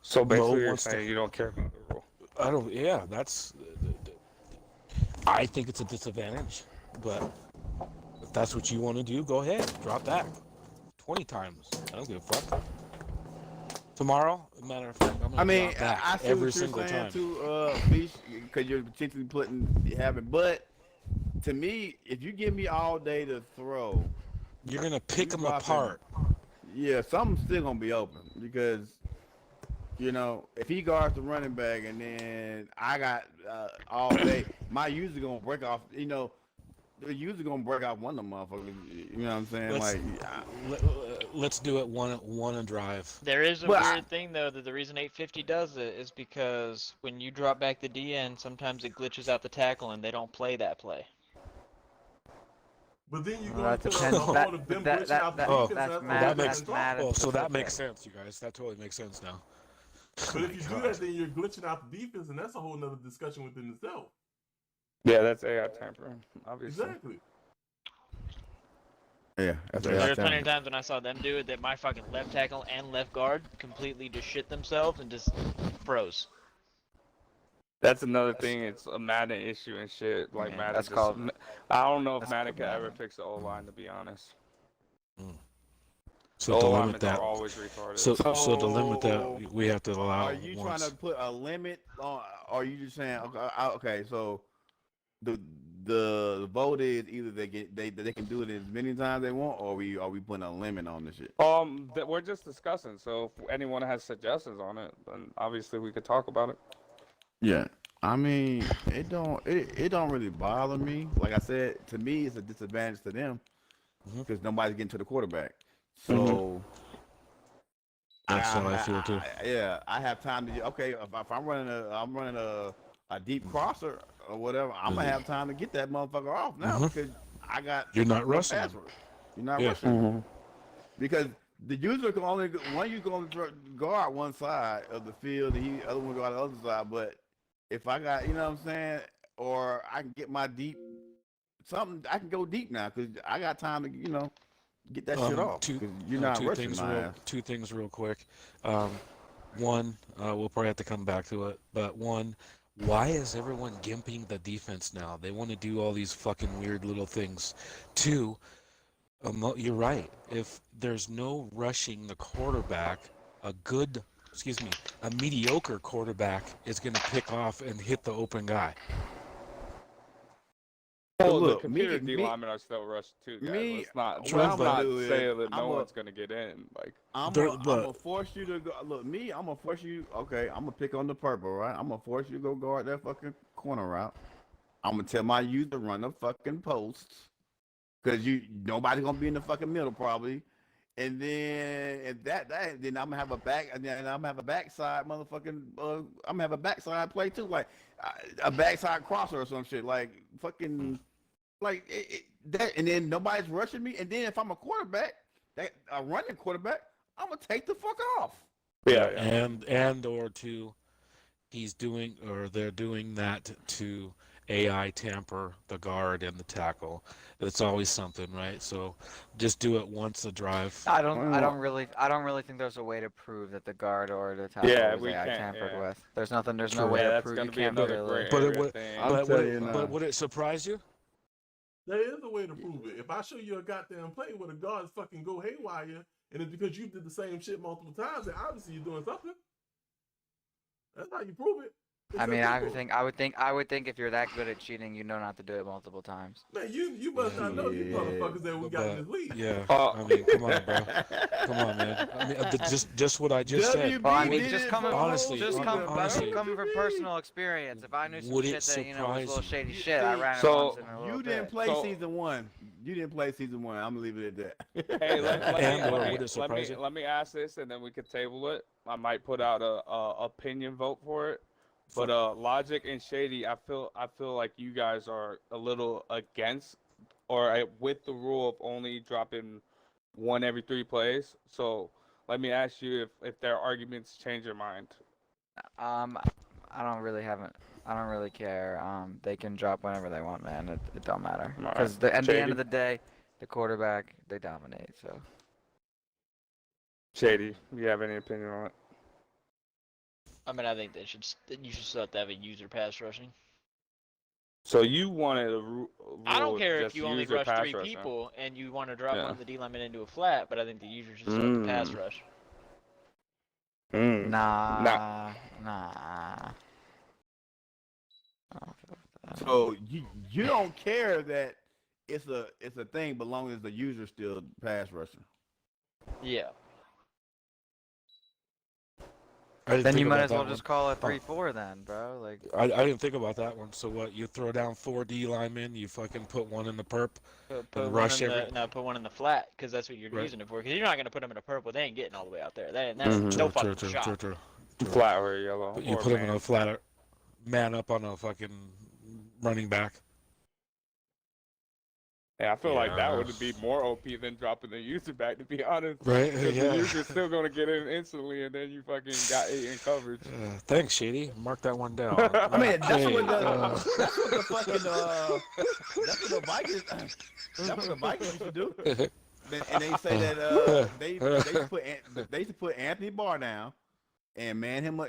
So basically, Mo you're wants to- saying you don't care about the rule. I don't. Yeah, I think it's a disadvantage, but if that's what you want to do, go ahead, drop back 20 times. I don't give a fuck. Tomorrow, matter of fact, I'm gonna drop back I see every what you're single saying time. too, Beach, because you're potentially having. But to me, if you give me all day to throw, You're gonna pick them dropping- apart. Yeah, something's still gonna be open because if he guards the running back and then I got all day, my user gonna break off. The user gonna break off one of them motherfuckers. You know what I'm saying? Let's do it one and drive. There is a But weird thing though that the reason 850 does it is because when you drop back the DN, sometimes it glitches out the tackle and they don't play that play. But then you go Well, into that depends. the whole of them glitching out the Oh, defense. that's that's that's mad. Oh, so that makes sense, you guys. That totally makes sense now. But if you do that, then you're glitching out the defense, and that's a whole nother discussion within itself. Yeah, that's AI tampering, obviously. Exactly. Yeah, that's There's plenty of times when I saw them do it that my fucking left tackle and left guard completely just shit themselves and just froze. That's another thing. It's a Madden issue and shit. Like Yeah, Madden, that's just, called- I don't know if that's Madden called could ever Madden. fix the O line, to be honest. So to limit O-linemen that, are always retarded. so to limit that, we have to allow. Are you once. trying to put a limit on? Or are you just saying okay? So the vote is either they can do it as many times they want, or are we putting a limit on this shit? We're just discussing. So if anyone has suggestions on it, then obviously we could talk about it. Yeah, I mean it don't really bother me. Like I said, to me it's a disadvantage to them because nobody's getting to the quarterback. So That's how I feel too. I have time to. Okay, if I'm running a deep crosser or whatever, I'm gonna have time to get that motherfucker off now because I got. You're not no rushing him. password. You're not Yeah. rushing because the user can only guard one side of the field, and the other one guard the other side. But if I got, you know what I'm saying, or I can get my deep something, I can go deep now because I got time to, get that shit off. 'Cause you're not rushing my ass. Two things real quick. One, we'll probably have to come back to it, but one, why is everyone gimping the defense now? They want to do all these fucking weird little things. Two, you're right. If there's no rushing the quarterback, a mediocre quarterback is going to pick off and hit the open guy. Well, look, the computer me- D-linemen are still rushed too, guys. Let's not what I'm gonna not do is say that no I'm one's going to get in. Like, I'm gonna force you to go. Look, I'm gonna force you. Okay, I'm gonna pick on the purple, right? I'm gonna force you to go guard that fucking corner route. I'm gonna tell my user to run the fucking posts, cause nobody's gonna be in the fucking middle probably. And then if then I'm gonna have a back, and then I'm gonna have a backside motherfucking. I'm gonna have a backside play too, like a backside crosser or some shit, like fucking, like that. And then nobody's rushing me. And then if I'm a quarterback, a running quarterback, I'm gonna take the fuck off. Yeah. And or two, they're doing that to AI tamper the guard and the tackle. It's always something, right? So just do it once a drive. I don't really think there's a way to prove that the guard or the tackle Yeah, was we AI can't. tampered Yeah. with. There's nothing. There's no True. way Yeah, to that's prove. gonna You be can't another really. gray But it area would, thing. but would it surprise you? There is a way to prove it. If I show you a goddamn play where the guards fucking go haywire, and it's because you did the same shit multiple times, then obviously you're doing something. That's how you prove it. I mean, I would think if you're that good at cheating, you know not to do it multiple times. Man, you must not know you motherfuckers that we got in this league. Yeah, I mean, come on, bro. Come on, man. I mean, just what I just said. Well, I mean, just coming honestly, coming from personal experience. If I knew some would shit it that was a little surprise shady you? shit, I ran it So once in a little you didn't bit. play season 1. You didn't play season 1. I'm gonna leave it at that. Hey, would it let me ask this, and then we could table it. I might put out a opinion vote for it. But Logic and Shady, I feel like you guys are a little against or with the rule of only dropping one every 3 plays. So let me ask you if their arguments change your mind. I don't really care. They can drop whenever they want, man. It don't matter. Because at the end of the day, the quarterback, they dominate. So. Shady, do you have any opinion on it? I mean, I think you should still have to have a user pass rushing. So you wanted a rule? I don't care if you only user rush pass 3 rush, people and you want to drop Yeah. one of the D linemen into a flat, but I think the user should still have to pass rush. Nah. So you don't care that it's a thing, but long as the user still pass rushing. Yeah. Then you might as well just call it 3-4 then, bro. Like I didn't think about that one. So what? You throw down 4 D linemen, you fucking put one in the perp, and rush every. Put one in the flat, because that's what you're using it for. Because you're not gonna put them in a purple. They ain't getting all the way out there. That's no fucking shot. Flat or yellow. But you put them in a flat, man up on a fucking running back. Yeah, I feel like that would be more OP than dropping the user back, to be honest. Right? Because Yeah. the user's still going to get in instantly, and then you fucking got 8 in coverage. Thanks, Shady. Mark that one down. I mean, that's what the Vikings used to do. And they say that they used to put Anthony Barr down and man him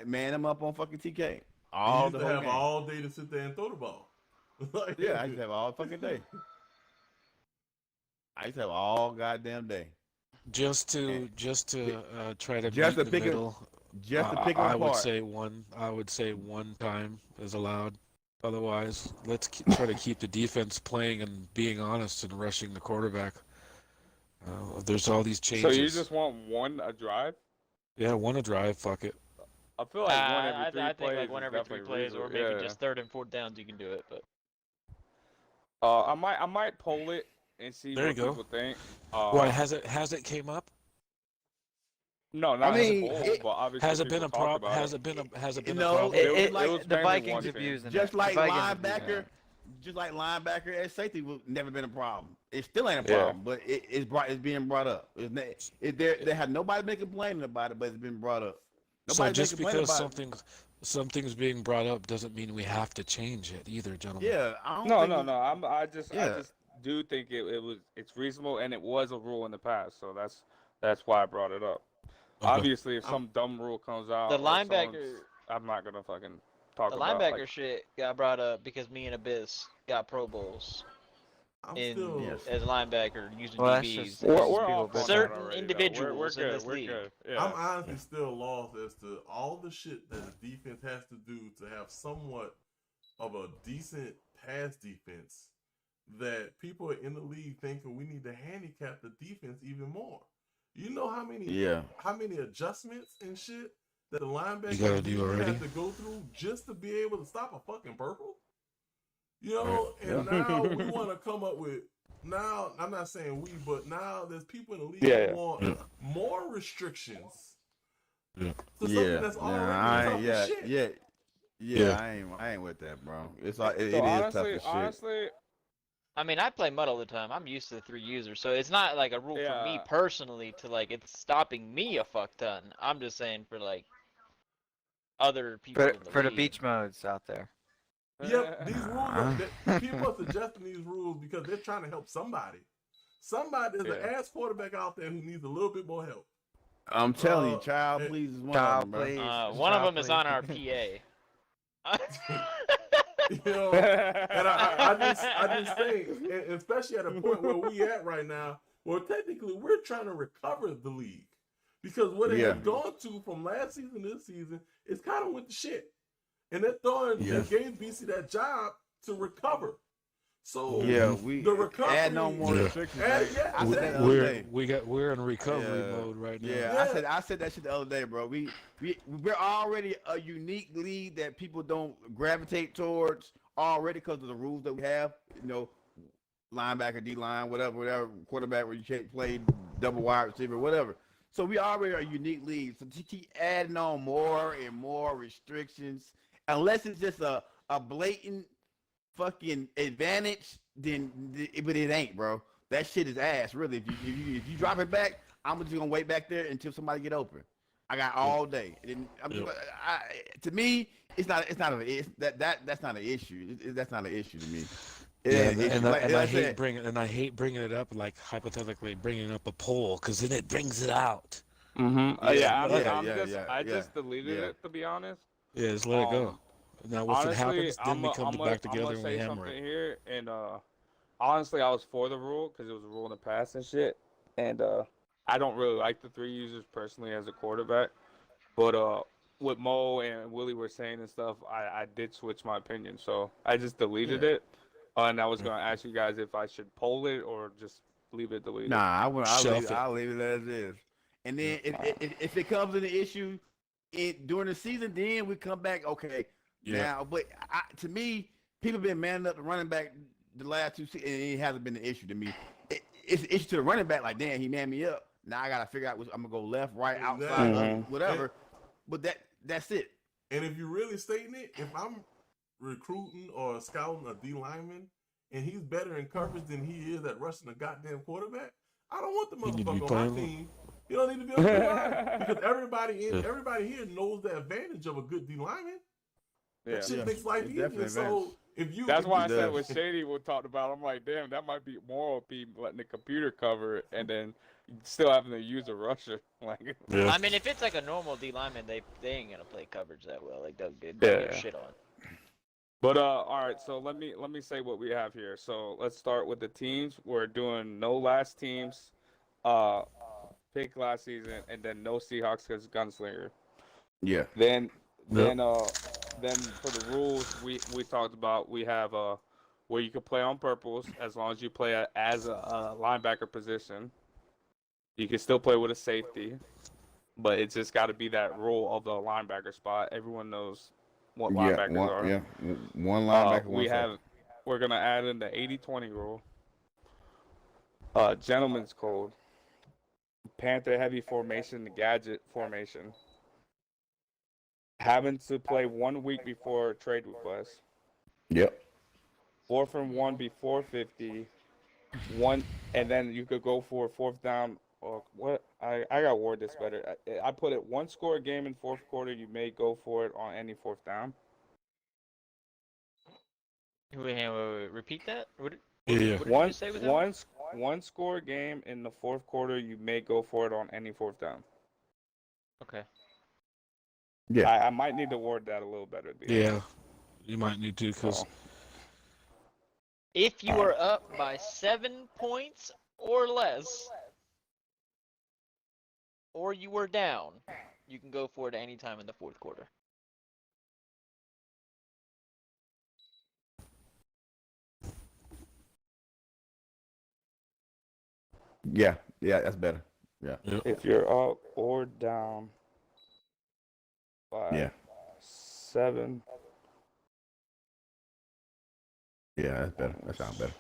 up on fucking TK. You used to have all day to sit there and throw the ball. Yeah, I used to have all fucking day. I used to have all goddamn day. Just to try to Just meet to the pick middle. Just to pick them I would apart. say one time is allowed. Otherwise, let's try to keep the defense playing and being honest and rushing the quarterback. There's all these changes. So you just want one a drive? Yeah, one a drive. Fuck it. I feel like one every 3 plays. I think like one is every 3 definitely plays, or reasonable. maybe just 3rd and 4th downs you can do it. But I might poll it and see There what you go. people think. Why has it came up? No, not I mean, as a poll, but obviously Has it been a people talk problem? about Has it. it been a No, problem? It was the mainly Vikings one abusing team. it. Just like The Vikings abusing linebacker, it. just like linebacker at safety would never been a problem. It still ain't a Yeah. problem, but it's being brought up. They have nobody been complaining about it, but it's been brought up. So Nobody's just been complaining because about something's being brought up doesn't mean we have to change it either, gentlemen. Yeah, I don't No. think I just do think it's reasonable, and it was a rule in the past, so that's why I brought it up. Okay. Obviously, if some dumb rule comes out, the or linebacker, someone's- I'm not gonna fucking talk the about linebacker like, shit got brought up because me and Abyss got Pro Bowls as linebacker using Well, that's DBs. just- We're that's off people on that certain already, though. individuals We're in good. this We're league. good. Yeah. I'm honestly still lost as to all the shit that the defense has to do to have somewhat of a decent pass defense that people in the league thinking we need to handicap the defense even more. You know how many adjustments and shit that the linebacker gotta do already? have to go through just to be able to stop a fucking purple? You know, Right. and now we want to come up with. Now, I'm not saying we, but now there's people in the league Yeah. who want more restrictions. Yeah. For something that's already tough as shit. Yeah. I ain't with that, bro. It's like it So is honestly, tough as shit. honestly, I mean, I play mud all the time. I'm used to the 3 users, so it's not like a rule for me Yeah. personally to like it's stopping me a fuck ton. I'm just saying for like other people in the For the league. beach modes out there. Yeah, these rules. People are suggesting these rules because they're trying to help somebody. There's an ass quarterback out there who needs a little bit more help. I'm telling you, child, please is one of them, bro. One of them is on our PA. You know, and I just think, and especially at a point where we at right now, where technically we're trying to recover the league because what it has gone to from last season to this season is kind of went to shit, and they're throwing they gave BC that job to recover. So the recovery. Add no more restrictions. We're in recovery mode right now. Yeah, I said that shit the other day, bro. We're already a unique league that people don't gravitate towards already because of the rules that we have. You know, linebacker, D line, whatever, quarterback where you can't play double wide receiver, whatever. So we already are a unique league. So to keep adding on more and more restrictions, unless it's just a blatant fucking advantage, but it ain't, bro. That shit is ass, really. If you drop it back, I'm just gonna wait back there until somebody get open. I got all day. To me, that's not an issue. That's not an issue to me. I hate bringing it up, like hypothetically bringing up a poll, because then it brings it out. I just deleted it, to be honest. Yeah, just let it go. Now, if it happens, then we come back together and we hammer it. Here, and honestly, I was for the rule because it was a rule in the past and shit. And I don't really like the 3 users personally as a quarterback. But what Mo and Willie were saying and stuff, I did switch my opinion. So I just deleted it. And I was going to ask you guys if I should poll it or just leave it deleted. Nah, I'll leave it as is. And then if it comes in an issue during the season, then we come back, okay. Now, but to me, people been manning up the running back the last 2 seasons, and it hasn't been an issue to me. It's an issue to the running back, like, damn, he manned me up. Now I got to figure out I'm going to go left, right, outside, whatever. But that's it. And if you're really stating it, if I'm recruiting or scouting a D lineman, and he's better in coverage than he is at rushing a goddamn quarterback, I don't want the motherfucker on my team. You don't need to be on the line because everybody here knows the advantage of a good D lineman. That shit makes life easier. So that's why I said what Shady talked about. I'm like, damn, that might be more OP letting the computer cover it and then still having to use a rusher. Like, I mean, if it's like a normal D lineman, they ain't gonna play coverage that well. Like they'll get shit on. But all right, so let me say what we have here. So let's start with the teams. We're doing no last teams, pick last season, and then no Seahawks because Gunslinger. Yeah. Then for the rules we talked about, we have where you can play on purples as long as you play as a linebacker position. You can still play with a safety, but it's just got to be that rule of the linebacker spot. Everyone knows what linebackers are. Yeah, one linebacker. We're gonna add in the 80-20 rule. Gentleman's code. Panther heavy formation, the gadget formation. Having to play 1 week before trade request. Yep. 4th and 1 before 50. And then you could go for 4th down. Or what? I gotta word this better. I put it 1 score game in 4th quarter. You may go for it on any 4th down. Wait, repeat that. What Yeah. did you say with that? One score game in the 4th quarter. You may go for it on any 4th down. Okay. Yeah. I might need to word that a little better. Yeah, you might need to, because if you are up by 7 points or less, or you were down, you can go for it any time in the 4th quarter. Yeah, that's better. Yeah. If you're up or down by 7. Yeah, that's better. That sounds better.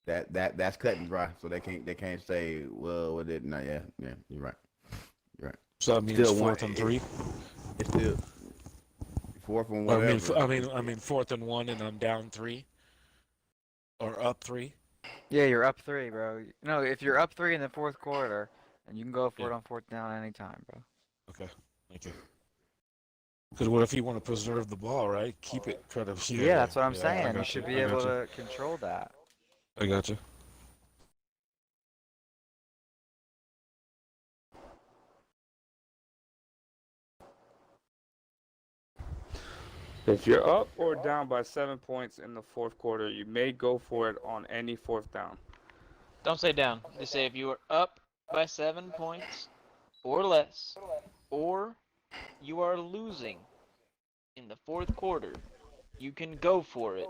That's cut and dry, so they can't say, well, what did not? Yeah, you're right. So that means 4th and 3. It's still 4th and 1. I mean 4th and 1, and I'm down 3 or up 3. Yeah, you're up 3, bro. No, if you're up 3 in the 4th quarter, and you can go for it on 4th down anytime, bro. Okay, thank you. Because what if you want to preserve the ball, right? Keep it kind of. Yeah, that's what I'm I saying. You got should you. be I able got you. to control that. I got you. If you're up or down by 7 points in the fourth quarter, you may go for it on any fourth down. Don't say down. Just say if you are up by 7 points or less, or you are losing in the fourth quarter, you can go for it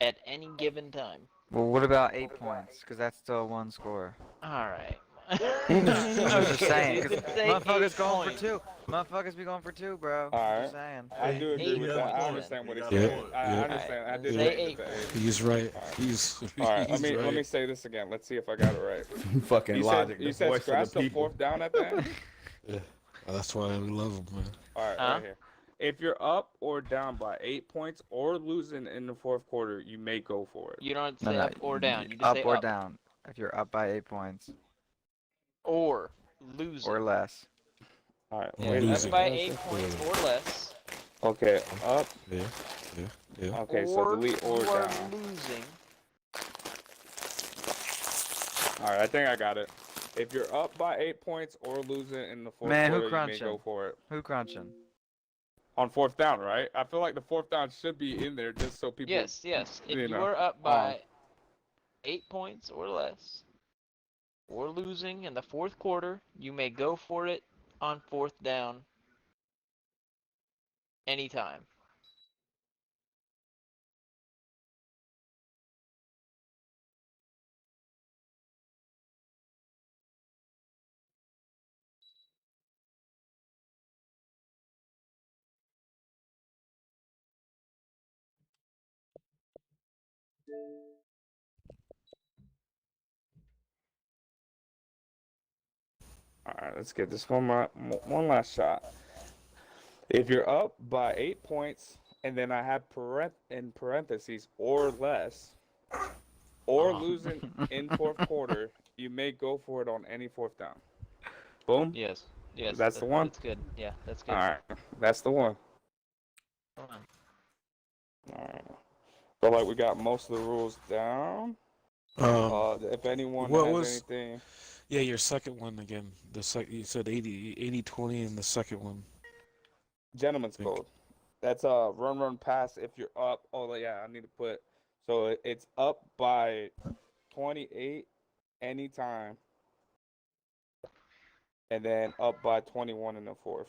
at any given time. Well, what about 8 points? Because that's still one score. All right. I'm just saying, because Say motherfuckers 8 going points. for 2. Motherfuckers be going for 2, bro. All I'm right. just saying. I do agree 8 with that. I points understand what he's Yeah, saying. I yeah. understand. I did Say change 8 it to 8. He's right. All right. He's All right. he's Let me right. say this again. Let's see if I got it right. Fucking logic. You The said voice of scratch the the people. fourth down at the end? Yeah, that's why we love him, man. All right, right here. If you're up or down by 8 points or losing in the fourth quarter, you may go for it. You don't say up or down. You just Up say or up. down. If you're up by 8 points. Or losing. Or less. All right. Or Wait a losing. Up by minute. 8 points or less. Okay. Up. Yeah. Okay, so delete or you are down. losing. All right, I think I got it. If you're up by 8 points or losing in the fourth Man, who quarter, you may crunching? go for it. Who crunching? On fourth down, right? I feel like the fourth down should be in there just so people. Yes. If you know. are up by 8 points or less, or losing in the fourth quarter, you may go for it on fourth down anytime. All right, let's get this one last shot. If you're up by 8 points, and then I have in parentheses or less, or losing in fourth quarter, you may go for it on any fourth down. Boom. Yes. That's the one. That's good. Yeah, that's good. All right, that's the one. Hold on. All right. Feel like we got most of the rules down. If anyone has anything. Yeah, your second one again. You said 80-20 in the second one. Gentleman's code. That's a run pass if you're up. Oh yeah, I need to put. So it's up by 28 anytime, and then up by 21 in the fourth.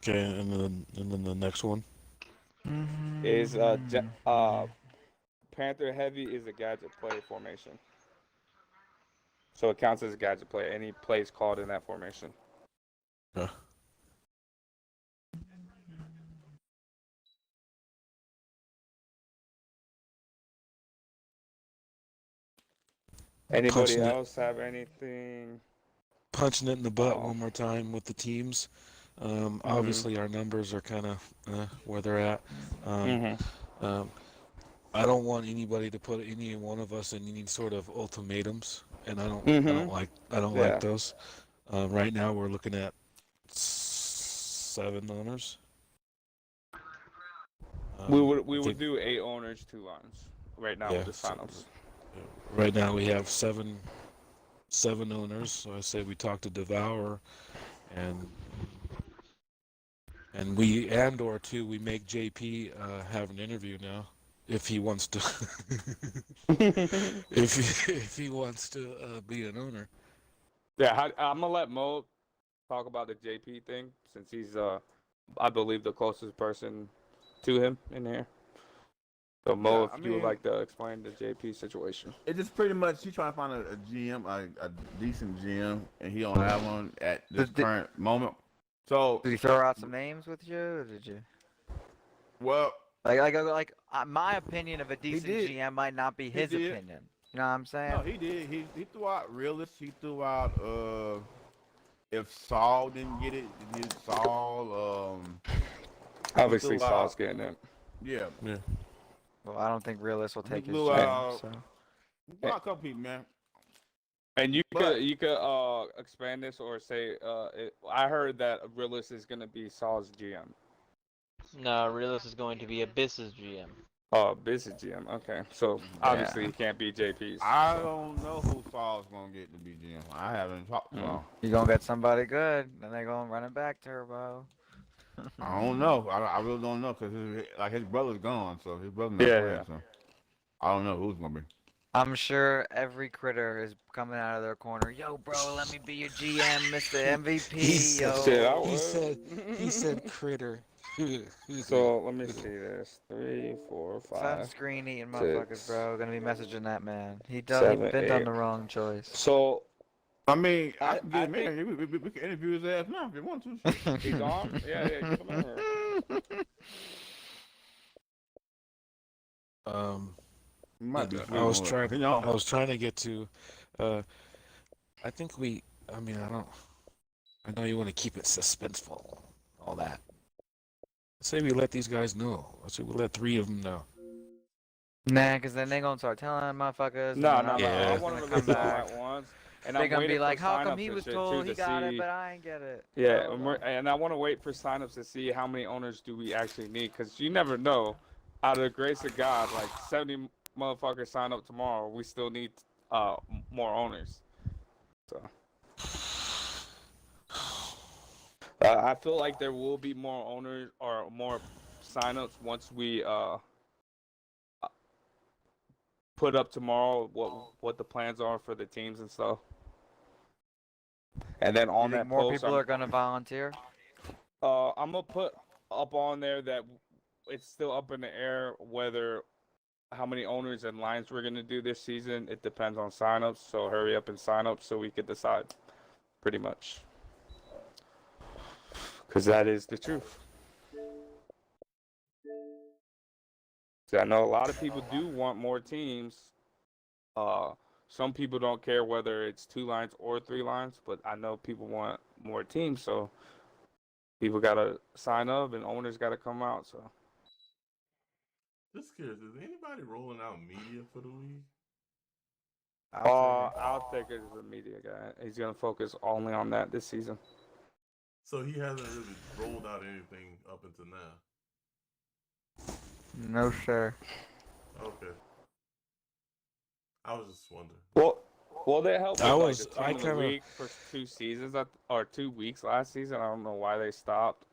Okay, and then the next one is Panther heavy is a gadget play formation. So it counts as a gadget play. Any plays called in that formation. Yeah. Anybody else have anything? Punching it in the butt one more time with the teams. Obviously, our numbers are kind of where they're at. I don't want anybody to put any one of us in any sort of ultimatums, and I don't like those. Right now, we're looking at 7 owners. We would do 8 owners, 2 lines. Right now with the signups. Right now we have seven owners. So I say we talk to Devour, and we we make JP have an interview now if he wants to. if he wants to be an owner. Yeah, I'm gonna let Mo talk about the JP thing since he's I believe the closest person to him in here. So Mo, if you would like to explain the JP situation. It's just pretty much he's trying to find a GM, a decent GM, and he don't have one at this current moment. So did he throw out some names with you, or did you? Well, my opinion of a decent GM might not be his opinion. You know what I'm saying? No, he did. He threw out realists. He threw out if Saul didn't get it, he did Saul. Obviously, Saul's getting it. Yeah. Well, I don't think realists will take his job. So. A couple people, man. And you could expand this or say I heard that realist is gonna be Saul's GM. No, Realist is going to be Abyss's GM. Oh, business GM. Okay, so obviously he can't be JP's. I don't know who Saul's gonna get to be GM. I haven't talked to Saul. You gonna get somebody good, then they gonna run it back, Turbo. I don't know. I really don't know because his brother's gone, so his brother's not playing. So I don't know who's gonna be. I'm sure every critter is coming out of their corner. Yo, bro, let me be your GM, Mr. MVP. He said critter. So let me see this. 3, 4, 5. Sunscreen eating motherfuckers, bro. Gonna be messaging that man. He Seven, been done 8. the wrong choice. So I mean, I can I get man. We can interview his ass now if you want to. He's on. Yeah, get him over. I was trying to get to. I think we. I mean, I know you want to keep it suspenseful, all that. Let's say we let these guys know. Let's say we let 3 of them know. Nah, because then they gonna start telling motherfuckers. No. I want to come back at once. And they I'm gonna waiting be like, for how come signups he and was shit, told too, he to got see- it, but I ain't get it? Yeah, and I want to wait for signups to see how many owners do we actually need, because you never know. Out of the grace of God, like 70 motherfuckers sign up tomorrow, we still need more owners. So I feel like there will be more owners or more signups once we put up tomorrow what the plans are for the teams and stuff. And then on that more post, people are gonna volunteer. I'm gonna put up on there that it's still up in the air whether how many owners and lines we're gonna do this season. It depends on signups, so hurry up and sign up so we can decide, pretty much. Because that is the truth. See, I know a lot of people do want more teams. Some people don't care whether it's 2 lines or 3 lines, but I know people want more teams, so people gotta sign up and owners gotta come out. So Just curious, is anybody rolling out media for the league? I'll take it as a media guy. He's gonna focus only on that this season. So he hasn't really rolled out anything up until now. No, sir. Okay. I was just wondering. Well, they helped I with, was- like, the team I of the kinda- week for 2 seasons or 2 weeks last season. I don't know why they stopped.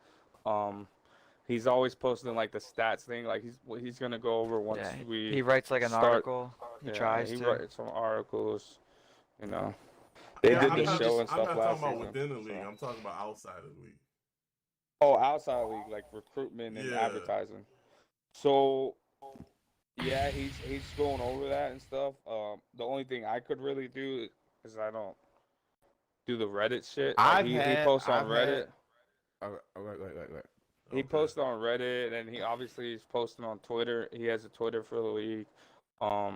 He's always posting like the stats thing. Like he's gonna go over once we. He writes like an start. article. He tries he to. writes some articles. You know, they did the show and I'm stuff not last talking about season. within the league. so. I'm talking about outside of the league. Oh, outside league, like recruitment and advertising. So, yeah, he's going over that and stuff. The only thing I could really do is I don't do the Reddit shit. Like, he posts on Reddit. Wait. He posts on Reddit, and he obviously is posting on Twitter. He has a Twitter for the league. I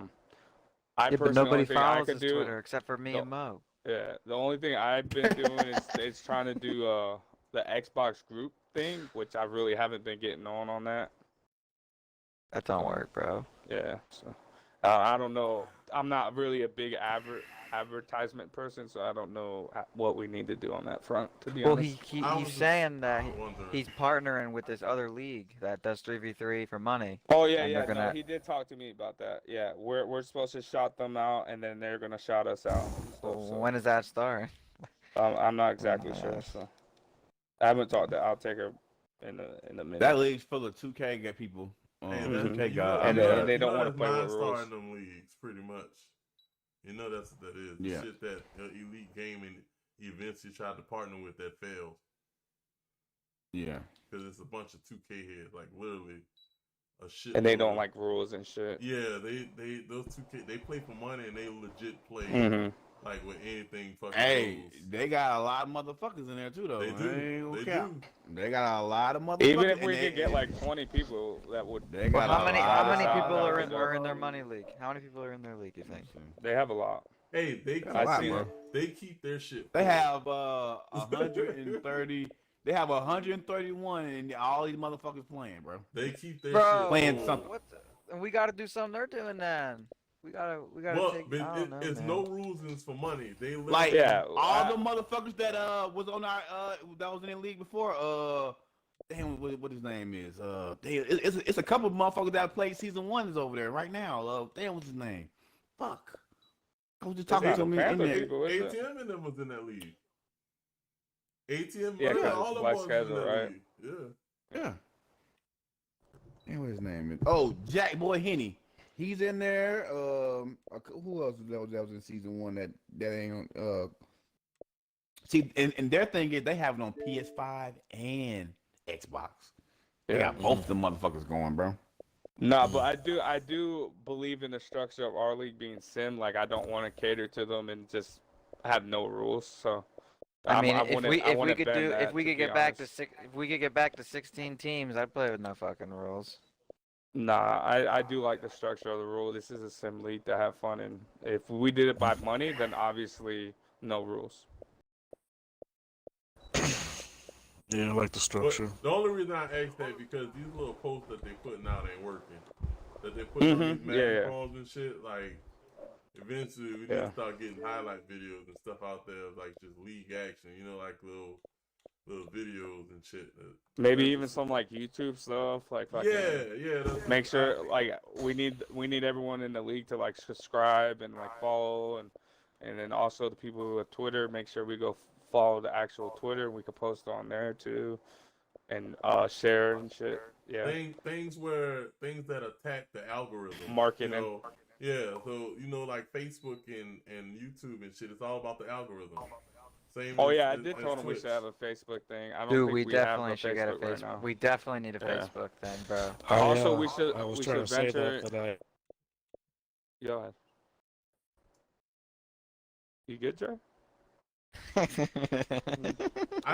Yeah, but personally, nobody the only thing I follows could his do, Twitter except for me and Mo. Yeah, the only thing I've been doing is trying to do the Xbox group thing, which I really haven't been getting on that. That don't work, bro. Yeah, so I don't know. I'm not really a big advertisement person, so I don't know what we need to do on that front. To be Well, honest, he's saying that he's partnering with this other league that does 3v3 for money. Oh yeah, and yeah. they're gonna- No, he did talk to me about that. Yeah, we're supposed to shout them out, and then they're gonna shout us out. And stuff, so. When does that start? I'm not exactly sure. So I haven't talked to. I'll take her in a minute. That league's full of 2K people. 2K guys. And they don't want to play with rules. Nine-star in them leagues, pretty much. You know that's what that is. Yeah. The shit that elite gaming events you tried to partner with that failed. Yeah. Because it's a bunch of 2K heads, like literally a shit. And they don't like rules and shit. Yeah, those 2K they play for money and they legit play like with anything fucking. Hey, rules. they got a lot of motherfuckers in there too, though. They do. They do. They got a lot of motherfuckers. Even if we could get like 20 people, that would. They got How many people are are in their money league? How many people are in their league? You think? They have a lot. Hey, they keep their shit. They have 130. They have 131, and all these motherfuckers playing, bro. They keep their shit playing something. And we got to do something they're doing then. We gotta take. But I don't know, it's man. no rules and it's for money. They Like all the motherfuckers that was on our that was in the league before. damn, what his name is? It's a couple of motherfuckers that played season 1 is over there right now. Damn, what's his name? Fuck. I was just talking to him in there. ATM and them was in that league. ATM, Yeah, all of them black was in schedule, that right? league. Yeah. Yeah. And what his name is? Oh, Jack Boy Henny. He's in there. Who else that was in season 1 that ain't on? See, and their thing is they have it on PS5 and Xbox. They got both of the motherfuckers going, bro. Nah, but I do believe in the structure of our league being sim. Like, I don't want to cater to them and just have no rules. So, I mean, if we could get back to 16 teams, I'd play with no fucking rules. Nah, I do like the structure of the rule. This is a sim league to have fun in. If we did it by money, then obviously no rules. Yeah, I like the structure. But the only reason I asked that because these little posts that they putting out ain't working. That they put on these Madden calls and shit, like eventually we need to start getting highlight videos and stuff out there of like just league action, like little videos and shit. Maybe even some like YouTube stuff, like make sure like we need everyone in the league to like subscribe and like follow and then also the people with Twitter, make sure we go follow the actual Twitter. We could post on there too, and share and shit. Yeah. Things that attack the algorithm. Marketing. Yeah. So like Facebook and YouTube and shit. It's all about the algorithm. Same. Oh yeah, I did tell them we should have a Facebook thing. I don't think we definitely should get a Facebook. Right, we definitely need a Facebook thing, bro. Also, we should. I was we trying should to say venture. that. Go ahead. You good, Joe? I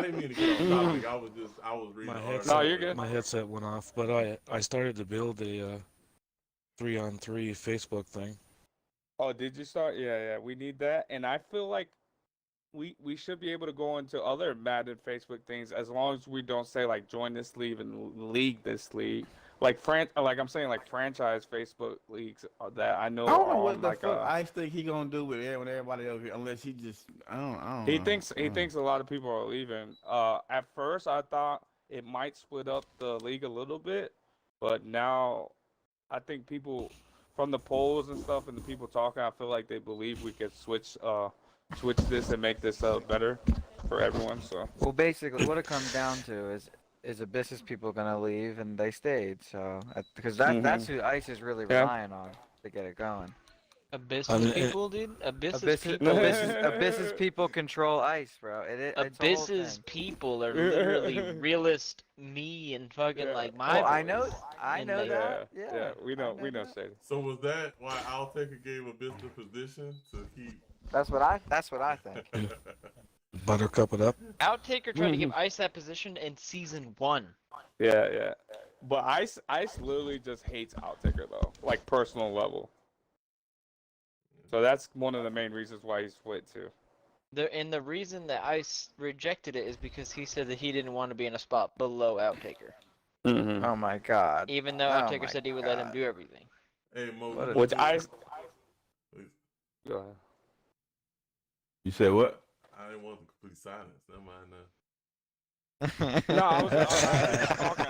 didn't mean to get off topic. I was reading. You're good. My headset went off, but I started to build a 3-on-3 Facebook thing. Oh, did you start? Yeah. We need that, and I feel like we should be able to go into other Madden Facebook things as long as we don't say like join this league and league this league. Like I'm saying like franchise Facebook leagues that I know. I don't know what the fuck I think he gonna do with everybody else here unless he just I don't He know. thinks a lot of people are leaving. At first I thought it might split up the league a little bit, but now I think people from the polls and stuff and the people talking, I feel like they believe we could switch this and make this better for everyone. So well, basically what it comes down to is the business people gonna leave and they stayed, so because that's who ICE is really relying on to get it going. A business people, dude. A business people control ICE, bro. It's business people are literally realist me and fucking like my. Oh, I know that. Yeah, we know Sadie. So was that why Altaker gave a business position to keep? That's what I think. Buttercup it up. Outtaker tried to give ICE that position in season 1. Yeah. But ICE literally just hates Outtaker though, like personal level. So that's one of the main reasons why he split too. The reason that ICE rejected it is because he said that he didn't want to be in a spot below Outtaker. Mm-hmm. Oh my god. Even though Outtaker said he would let him do everything. Hey, Mo. Which ICE. Go ahead. You said what? I didn't want complete silence. Never mind now. No, I was talking.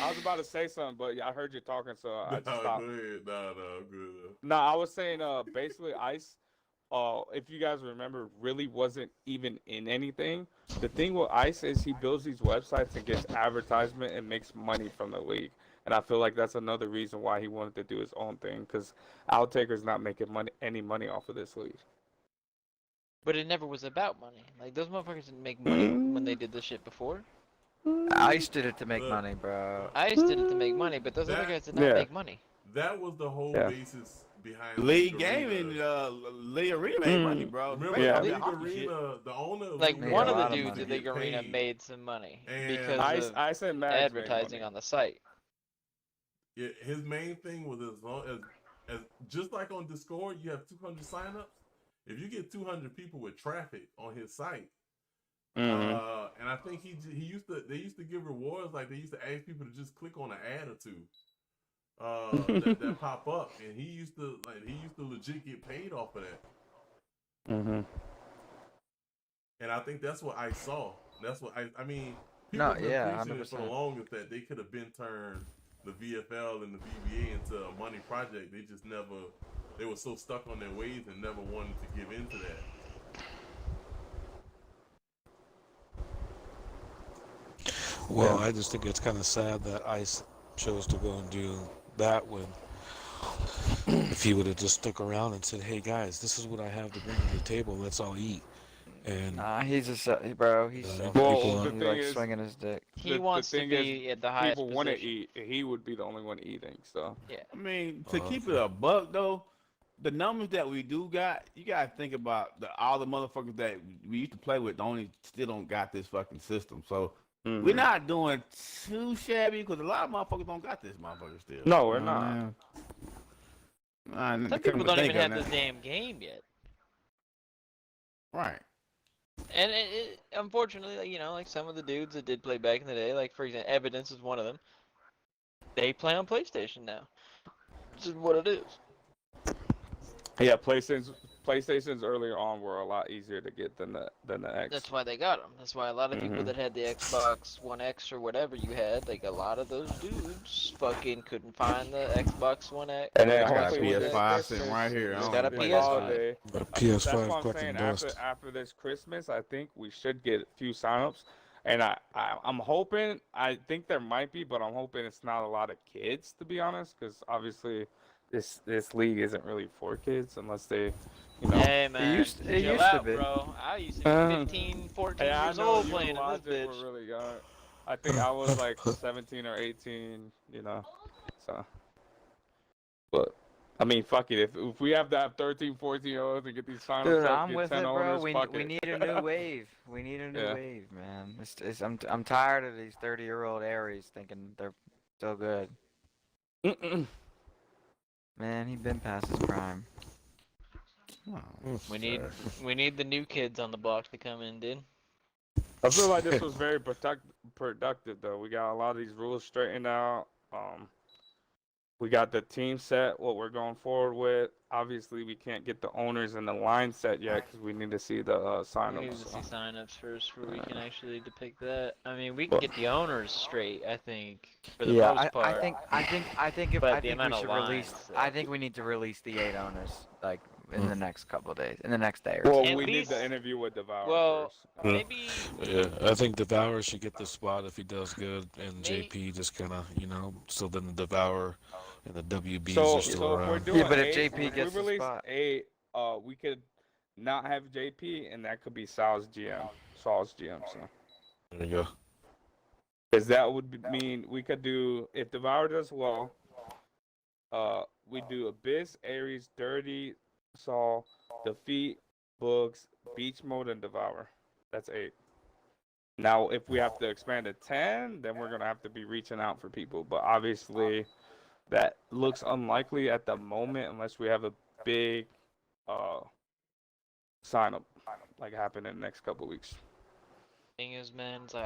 I was about to say something, but I heard you talking, so I just stopped. Go ahead. No, good. No, I was saying basically ICE, if you guys remember, really wasn't even in anything. The thing with ICE is he builds these websites and gets advertisement and makes money from the league. And I feel like that's another reason why he wanted to do his own thing, because Outtaker's not making any money off of this league. But it never was about money. Like, those motherfuckers didn't make money when they did this shit before. ICE did it to make money, bro. ICE did it to make money, but those other guys did not make money. That was the whole basis behind League Gaming, League Arena made money, bro. Remember, League Arena, the owner of like League one of the Arena dudes at League Arena made some money And because of advertising on the site. Yeah, his main thing was as long as just like on Discord, you have 200 signups. If you get 200 people with traffic on his site, and I think they used to give rewards, like they used to ask people to just click on an ad or two that pop up, and he used to legit get paid off of that. Mm-hmm. And I think that's what I saw. That's what I mean. People No, have been yeah, preaching it for the 100%. longest that they could have been turned the VFL and the VBA into a money project. They just never. They were so stuck on their ways and never wanted to give into that. Well, I just think it's kind of sad that ICE chose to go and do that when if he would have just stuck around and said, "Hey guys, this is what I have to bring to the table. Let's all eat." And Nah, he's bro. He's people selfish. Well, the He thing likes is, swinging his dick. He the wants to thing be is, at the highest people want to position. eat. He would be the only one eating. So Yeah. I mean, to keep it a buck though, the numbers that we do got, you gotta think about all the motherfuckers that we used to play with. Still don't got this fucking system. So we're not doing too shabby because a lot of motherfuckers don't got this motherfucker still. No, we're not. Some people don't even have the damn game yet. Right. And unfortunately, like, you know, like some of the dudes that did play back in the day, like for example, Evidence is one of them. They play on PlayStation now. This is what it is. Yeah, PlayStations earlier on were a lot easier to get than the X. That's why they got them. That's why a lot of people that had the Xbox One X or whatever you had, like a lot of those dudes fucking couldn't find the Xbox One X. And then I got a hopefully with this PS5 sitting Christmas, right here. Just got a this PS5. holiday, But a that's PS5 what I'm collecting saying. dust. After this Christmas, I think we should get a few signups. And I'm hoping, I think there might be, but I'm hoping it's not a lot of kids, to be honest, because obviously this league isn't really for kids unless they, you know. Hey man, It used chill to out, be. bro. I used to be 15, 14 Yeah, years I know old you playing and in this Logic bitch. were really young. I think I was like 17 or 18, you know. So, but I mean, fuck it. If we have to have 13, 14-year-olds and get these signups Dude, up, I'm get with 10 it, bro. owners, fuck We it. need a new wave. We need a new Yeah. wave, man. I'm tired of these 30-year-old Aries thinking they're so good. Man, he been past his prime. We need the new kids on the block to come in, dude. I feel like this was very productive, though. We got a lot of these rules straightened out. We got the team set, what we're going forward with. Obviously, we can't get the owners and the line set yet because we need to see the signups. We need to see signups first before we can actually depict that. I mean, we can get the owners straight, I think, for the most part. I think we should release. I think we need to release the 8 owners like in the next couple of days, in the next day or two. Well, we need the interview with Devour first. Maybe. Yeah, I think Devour should get the spot if he does good, and JP just kind of, you know, so then the Devour and the WBs are still so around. if we're doing but if 8, JP gets we the release spot. 8, we could not have JP, and that could be Sal's GM. So. There you go. Because that would mean we could do, if Devour does well, we do Abyss, Ares, Dirty, Saul, Defeat, Books, Beach Mode, and Devour. That's 8. Now, if we have to expand to 10, then we're going to have to be reaching out for people. But obviously, that looks unlikely at the moment unless we have a big sign-up, like happen in the next couple weeks. Thing is, man, it's like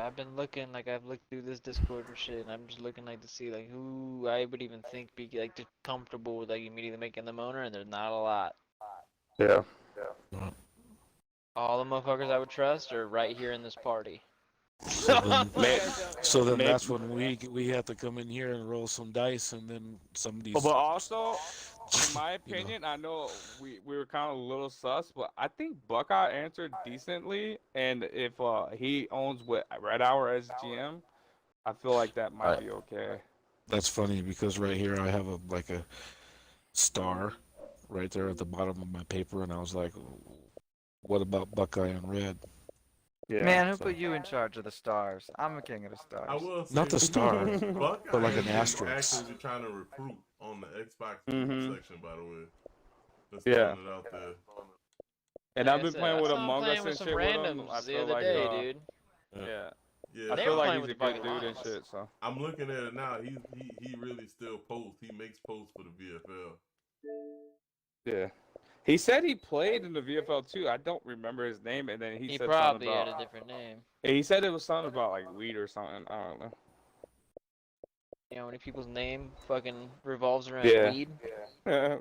I've looked through this Discord and shit, and I'm just looking like to see like who I would even think be like just comfortable with like immediately making them owner, and there's not a lot. Yeah. All the motherfuckers I would trust are right here in this party. So then that's when we have to come in here and roll some dice, and then somebody's. But also, in my opinion, I know we were kind of a little sus, but I think Buckeye answered decently, and if he owns what Red Hour as GM, I feel like that might be okay. That's funny because right here I have a star right there at the bottom of my paper, and I was like, what about Buckeye and Red? Yeah, Man, who put you in charge of the stars? I'm a king of the stars. I will say Not the star, Buckeye but like an is asterisk. actively trying to recruit on the Xbox section, by the way. Just Yeah. throwing it out there. And Like I've I been said, playing I with saw him Among Us playing with and some shit with him. randoms I the feel other like, day, dude. yeah. Yeah, I They feel were like playing he's with a the good fucking dude and lines. shit, so. I'm looking at it now. He really still posts. He makes posts for the VFL. Yeah. He said he played in the VFL too. I don't remember his name, and then he said probably something had about. a different name. He said it was something about like weed or something. I don't know. You know, how many people's name fucking revolves around Yeah. weed. Yeah.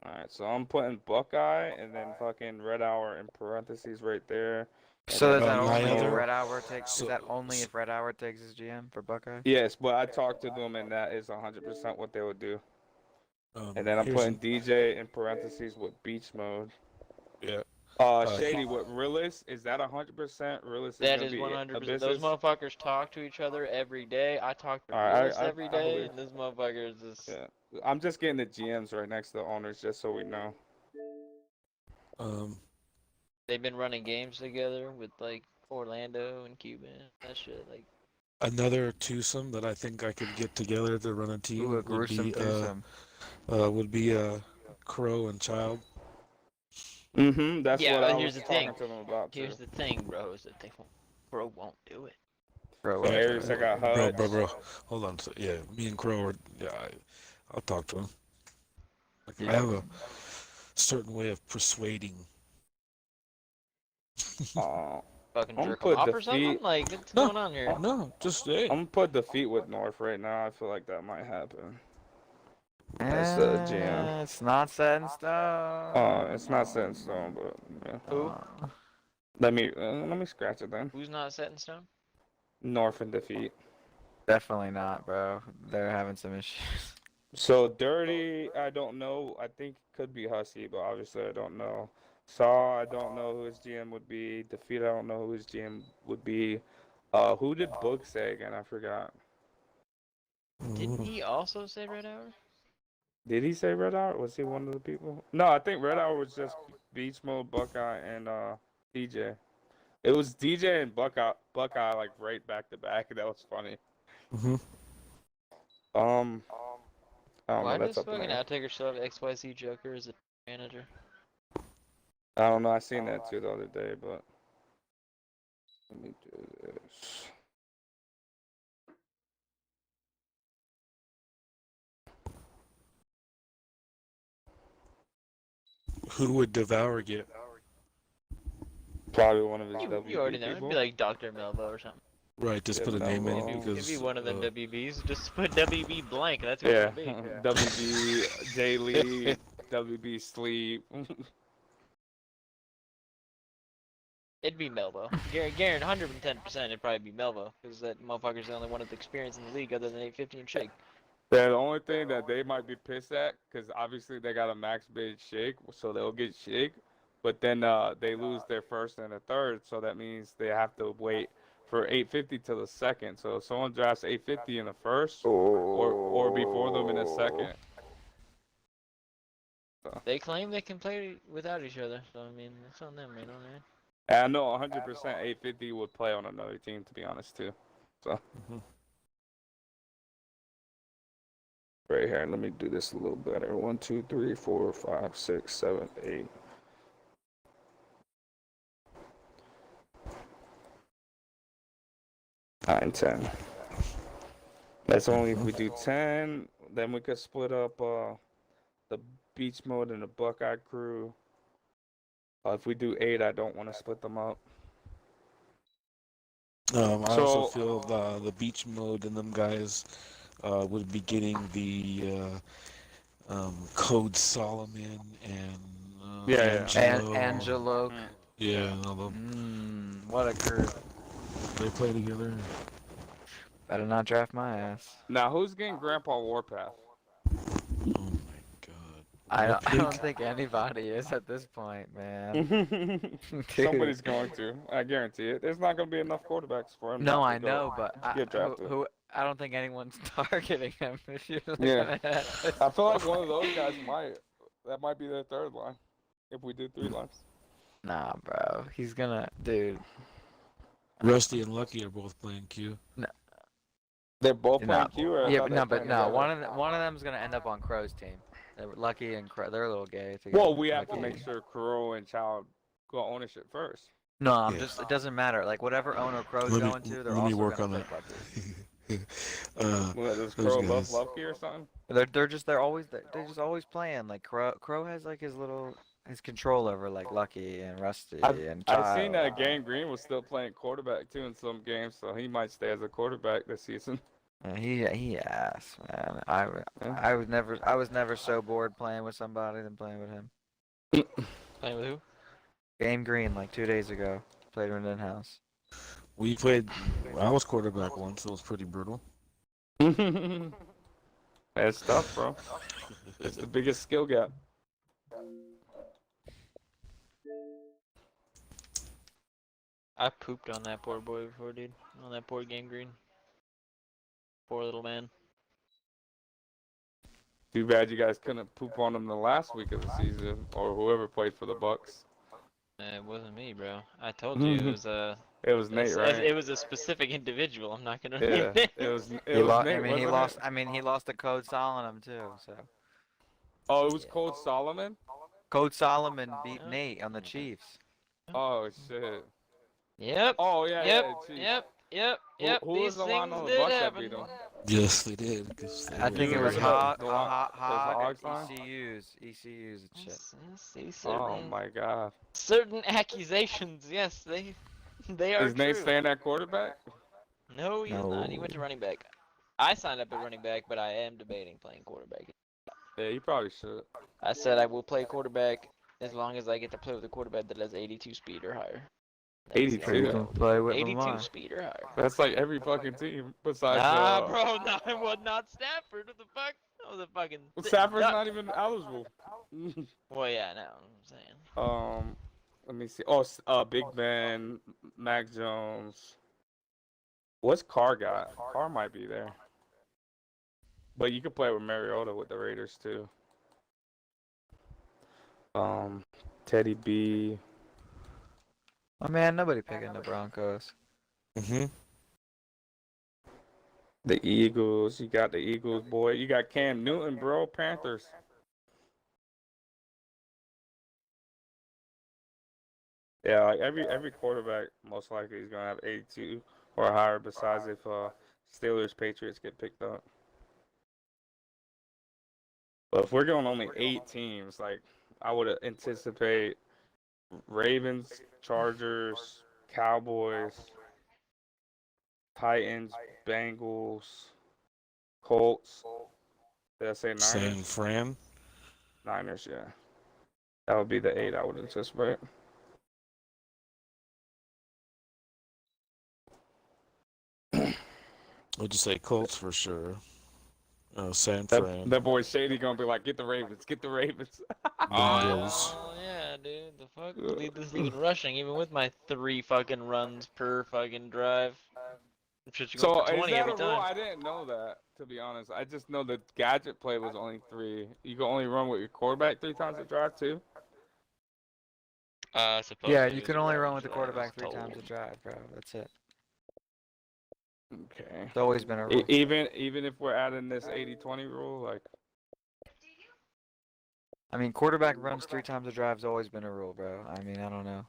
Alright, so I'm putting Buckeye and then fucking Red Hour in parentheses right there. So is that my only if other- Red Hour takes? so- Is that only if Red Hour takes his GM for Buckeye? Yes, but I talked to them, and that is 100% what they would do. And then I'm here's putting DJ in parentheses with beach mode. Yeah. Shady, with Realist, is that 100% Realist is That gonna is be 100%. Those Abysses? motherfuckers talk to each other every day. I talk to Alright, Realist I every day, believe. and this motherfuckers is. Yeah, I'm just getting the GMs right next to the owners, just so we know. They've been running games together with like Orlando and Cuban. That shit, like. Another twosome that I think I could get together to run a team Ooh, a gruesome twosome. would be Crow and Child. That's Yeah, what but I here's was the talking thing. to them about too. Here's the thing, bro, is that Bro won't do it. Bro, So Aries, I got HUD. Bro. Hold on. So, yeah, me and Crow are. Yeah, I'll talk to him. Like, Yeah. I have a certain way of persuading. Fucking I'm jerk put him off or defeat. something? Like, what's going on here? No, just hey. I'm gonna put defeat with North right now. I feel like that might happen. That's the GM. It's not set in stone. It's not set in stone, but yeah. Who? Let me scratch it then. Who's not set in stone? North and defeat. Definitely not, bro. They're having some issues. So Dirty, I don't know. I think could be Hussey, but obviously I don't know. Saw, I don't know who his GM would be. Defeat, I don't know who his GM would be. Who did Book say again? I forgot. Didn't he also say Red Hour? Did he say Red Hour? Was he one of the people? No, I think Red Hour was just Beach Mode, Buckeye, and DJ. It was DJ and Buckeye like right back to back, and that was funny. I don't Why know. That's does up in fucking there. Outtaker still have XYZ Joker as a manager? I don't know. I seen that too the other day, but let me do this. Who would Devour get? Probably one of his WB You already know. It'd people. be like Dr. Melvo or something. Right, just put a name in because. It'd be one of them WBs. Just put WB blank. That's what Yeah, it'd be. WB J Lee, WB Sleep. It'd be Melvo. Guaranteed 110% it'd probably be Melvo. Because that motherfucker's the only one with experience in the league other than 850 and Shake. Yeah, the only thing that they might be pissed at, because obviously they got a max bid Shake, so they'll get Shake. But then they lose their first and a third, so that means they have to wait for 850 to the second. So if someone drafts 850 in the first, or before them in the second. So. They claim they can play without each other, so I mean, it's on them, right on there. And I know 100% 850 would play on another team, to be honest, too. So. Right here, let me do this a little better. 1, 2, 3, 4, 5, 6, 7, 8. Nine, 10. That's only if we do 10. Then we could split up the beach mode and the Buckeye crew. If we do 8, I don't want to split them up. I also feel the beach mode and them guys would be getting the Code Solomon and Angelo. Angelo. Yeah, all them. What a group. They play together. Better not draft my ass. Now, who's getting Grandpa Warpath? I don't think anybody is at this point, man. Somebody's going to. I guarantee it. There's not going to be enough quarterbacks for him. No, not to I know, but get drafted. I don't think anyone's targeting him. If you look Yeah, at it. I feel like one of those guys that might be their third line if we do 3 lines. Nah, bro, he's gonna, dude. Rusty and Lucky are both playing Q. No. They're both playing Q, or yeah, but one of them's gonna end up on Crow's team. Lucky and Crow, they're a little gay together. Well, we have to make sure Crow and Child go ownership first. No, I'm just, it doesn't matter. Like whatever owner Crow's going to, they're also work gonna on pick that. Lucky. Does Crow love Lucky or something? They're just always playing. Like Crow has like his control over like Lucky and Rusty and Child. I've seen that Gang Green was still playing quarterback too in some games, so he might stay as a quarterback this season. He ass, man. I was never so bored playing with somebody than playing with him. Playing with who? Game Green like 2 days ago. played in in-house? We played. I was quarterback once. So it was pretty brutal. That's tough, bro. It's the biggest skill gap. I pooped on that poor boy before, dude. On that poor Game Green. Poor little man. Too bad you guys couldn't poop on him the last week of the season, or whoever played for the Bucks. It wasn't me, bro. I told you it was It was Nate, right? It was a specific individual. I'm not gonna. Yeah, name it was. He It was lost. Nate, I mean, he wasn't lost. it? I mean, he lost to Code Solomon too. So. Oh, it was Code Solomon. Code Solomon beat Nate on the Chiefs. Oh shit. Yep. Oh yeah, Yep. yeah. Chiefs. Yep. Who These was the line things on the did Bucks that happen. beat him? Yes, they did. I think it was the Hog, Hogs line? ECUs and shit. Yes, Oh my god. certain accusations. Yes, they are Is Nate true. staying at quarterback? No, he's not. He went to running back. I signed up at running back, but I am debating playing quarterback. Yeah, you probably should. I said I will play quarterback as long as I get to play with a quarterback that has 82 speed or higher. That's 82. the You only can goal. play with 82 Lamar. speed or higher. That's like every fucking team besides. Nah, bro, no, it was not Stafford. What the fuck? That was a fucking. Stafford's duck. not even eligible. Well, yeah, no, I'm saying. Let me see. Oh, Big Ben, Mac Jones. What's Carr got? Carr might be there. But you could play with Mariota with the Raiders too. Teddy B. Oh man, nobody picking the Broncos. Mhm. The Eagles. You got the Eagles, boy. You got Cam Newton, bro. Panthers. Yeah, like every quarterback most likely is gonna have 82 or higher. Besides if Steelers, Patriots get picked up. But if we're going only 8 teams, like I would anticipate Ravens, Chargers, Cowboys, Titans, Bengals, Colts. Did I say Niners? San Fran. Niners, yeah. That would be the 8 I would anticipate. Would you say Colts for sure? San Fran. That boy Shady gonna be like, get the Ravens, get the Ravens. Bengals. Oh yeah, dude. The fuck? Lead this league in rushing, even with my 3 fucking runs per fucking drive. So for 20 is that every a rule? time. I didn't know that, to be honest. I just know the gadget play was only 3. You can only run with your quarterback 3 times a drive too. Yeah, you can only run with the quarterback 3 times a drive, bro. That's it. Okay. It's always been a rule. Even if we're adding this 80-20 rule, like. I mean, quarterback runs 3 times a drive's always been a rule, bro. I mean, I don't know.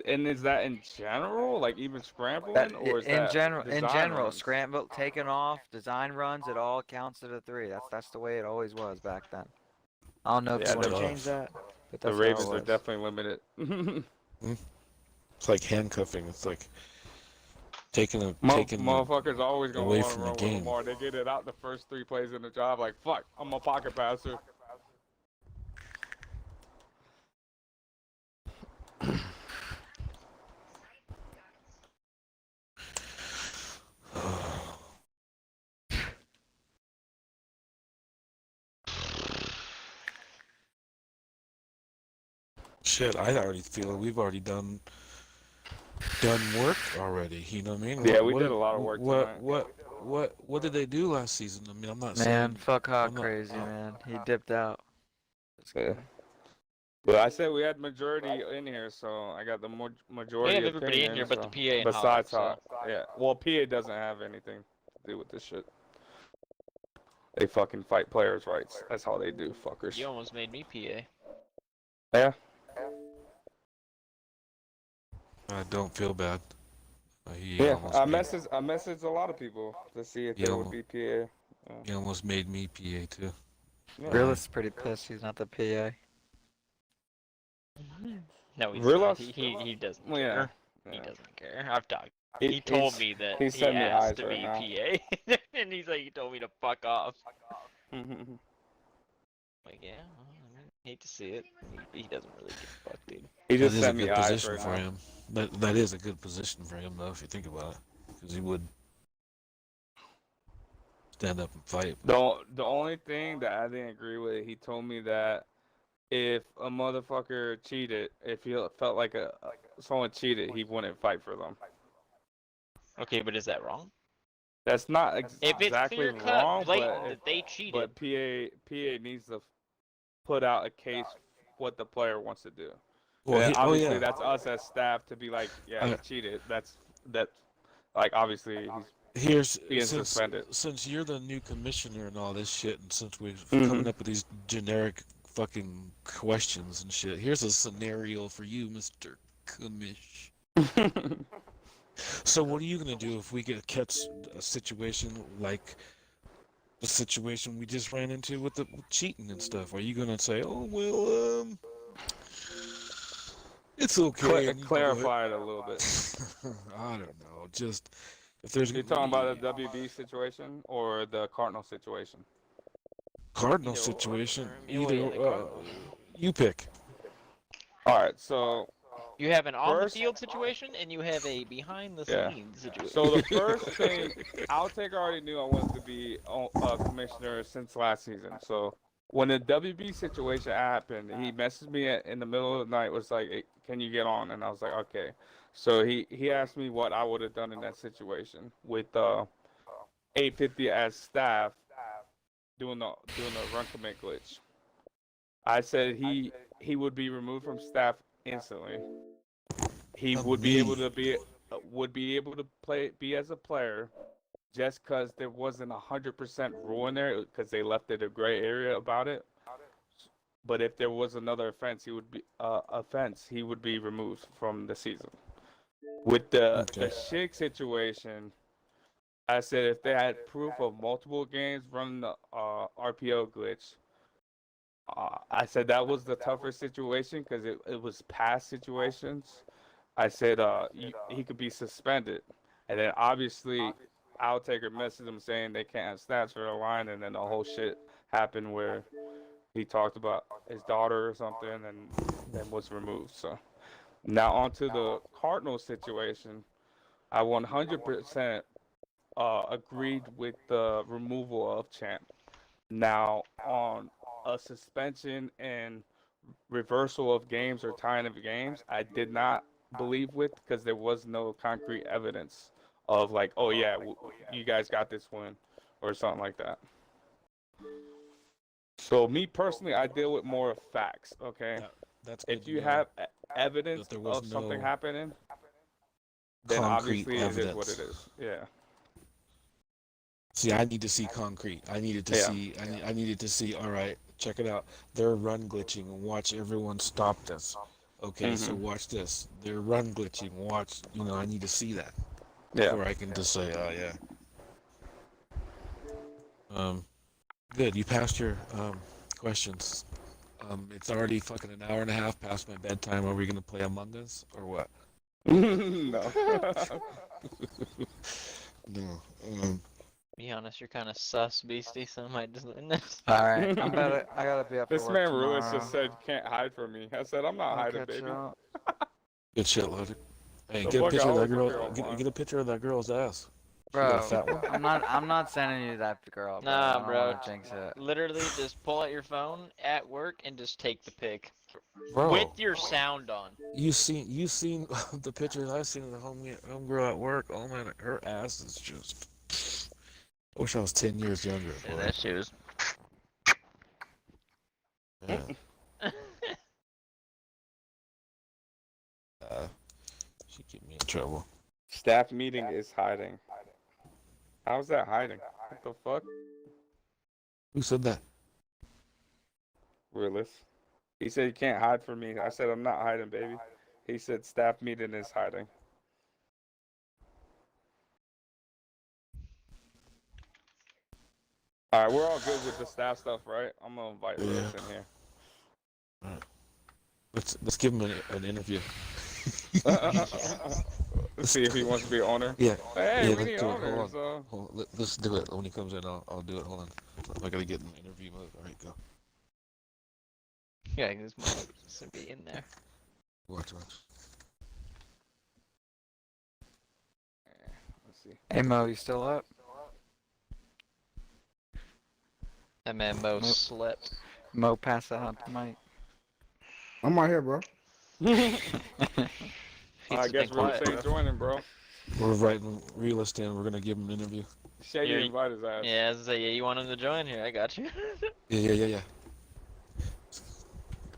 And is that in general, like even scrambling, or is in that general, design runs? scramble, taking off, design runs, it all counts to the 3. That's the way it always was back then. I don't know if Yeah, they the- changed that, but The that's Ravens how are it was. definitely limited. It's like handcuffing. It's like taking Motherfuckers always gonna away want to from run the with game. Lamar. They get it out the first 3 plays in the drive, like fuck, I'm a pocket passer. Shit, I already feel we've already done work already. You know what I mean? Yeah, we did a lot of work tonight. What did they do last season? I mean, I'm not Man, saying. fuck Hog I'm not- crazy, man. He dipped out. Yeah. But I said we had majority in here, so I got the majority. We have everybody in opinion, here but the so- PA and Besides Hog, Hog, yeah. Well, PA doesn't have anything to do with this shit. They fucking fight players' rights. That's how they do, fuckers. You almost made me PA. Yeah. I don't feel bad. He Yeah, almost I made- messaged a lot of people to see if Yeah, they would be PA. Yeah. He almost made me PA too. Yeah. Realist's pretty pissed he's not the PA. No, he's Real not. life- He doesn't Well, care. yeah. He doesn't care. I've talked. He- He told he's- me that he's he sending me asked eyes to right be now. PA, and he's like, he told me to fuck off. Like, yeah. Hate to see it. He doesn't really give a fuck, dude. He That just is a sent me good eyes position right for now. him. That is a good position for him, though, if you think about it, because he would stand up and fight. The only thing that I didn't agree with, he told me that if a motherfucker cheated, if he felt like someone cheated, he wouldn't fight for them. Okay, but is that wrong? That's not If it's exactly clear-cut, wrong, blatant that they cheated. but PA needs to put out a case what the player wants to do. Well, And obviously yeah. that's us as staff to be like, yeah, he cheated. That's like obviously he's being suspended. Since you're the new commissioner and all this shit, and since we're Mhm. coming up with these generic fucking questions and shit, here's a scenario for you, Mr. Commish. So what are you gonna do if we catch a situation like the situation we just ran into with the cheating and stuff? Are you gonna say, "Oh well, it's okay"? Clarify it a little bit. I don't know. Just if there's You're talking about the WB situation or the Cardinal situation? Cardinal situation, either you pick. All right, so You have an on-the-field situation, and you have a behind-the-scenes situation. So the first thing, Outtaker already knew I wanted to be a commissioner since last season. So when the WB situation happened, he messaged me in the middle of the night, was like, hey, "Can you get on?" And I was like, "Okay." So he asked me what I would have done in that situation with 850 as staff doing the run commit glitch. I said he would be removed from staff instantly. He would be able to be as a player, just because there wasn't 100% rule in there, because they left it a gray area about it. But if there was another offense, he would be removed from the season. With the Shig situation, I said if they had proof of multiple games running the RPO glitch, I said that was the tougher situation because it was past situations. I said he could be suspended, and then obviously Outtaker messaged him saying they can't have stats for the line, and then the whole shit happened where he talked about his daughter or something, and then was removed. So now onto the Cardinals situation, I 100% agreed with the removal of Champ. Now on a suspension and reversal of games or tying of games, I did not believe with, because there was no concrete evidence of like, oh yeah, you guys got this win or something like that. So me personally, I deal with more of facts. Okay, that's if you have evidence of something happening, then obviously it is what it is. Yeah. See, I need to see concrete. I needed to see. I needed to see. All right, check it out. They're run glitching, and watch everyone stop this. Okay, so watch this. They're run glitching. Watch. I need to see that before I can just say, "Oh yeah." Good. You passed your questions. It's already fucking an hour and a half past my bedtime. Are we gonna play Among Us or what? No. No. Be honest, you're kind of sus, Beastie, so I might just end this. Alright, I gotta be up This for work man Ruiz tomorrow. just said you can't hide from me. I said I'm not hiding, baby. Good shit, Logic. Hey, The get a fuck picture of I that was girl. looking Get a picture of that girl's ass. She Bro, got a fat one. I'm not sending you that girl, bro. I Nah, don't bro. wanna jinx it. Literally, just pull out your phone at work and just take the pic. Bro. With your sound on. You seen the pictures I seen of the homegirl at work? Oh man, her ass is just. I wish I was 10 years younger. Yeah, boy. that shit was. Yeah. She get me in trouble. Staff meeting is hiding. How's that hiding? What the fuck? Who said that? Willis. He said you can't hide from me. I said I'm not hiding, baby. He said staff meeting is hiding. All right, we're all good with the staff stuff, right? I'm gonna invite Lewis in here. Let's give him an interview. Let's see if he wants to be owner. Yeah. Hey, yeah, we let's need do it. owners. Hold on. Let's do it. When he comes in, I'll do it. Hold on. I gotta get in the interview mode. All right, go. Yeah, this motherfucker's gonna be in there. Watch. Let's see. Hey Mo, you still up? That man Mo slept. Mo, pass that on to Mike. I'm right here, bro. I guess Realist ain't joining, bro. We're writing Realist in. We're gonna give him an interview. Shady invite his ass. Yeah, I was gonna say, yeah, you want him to join here? I got you. Yeah.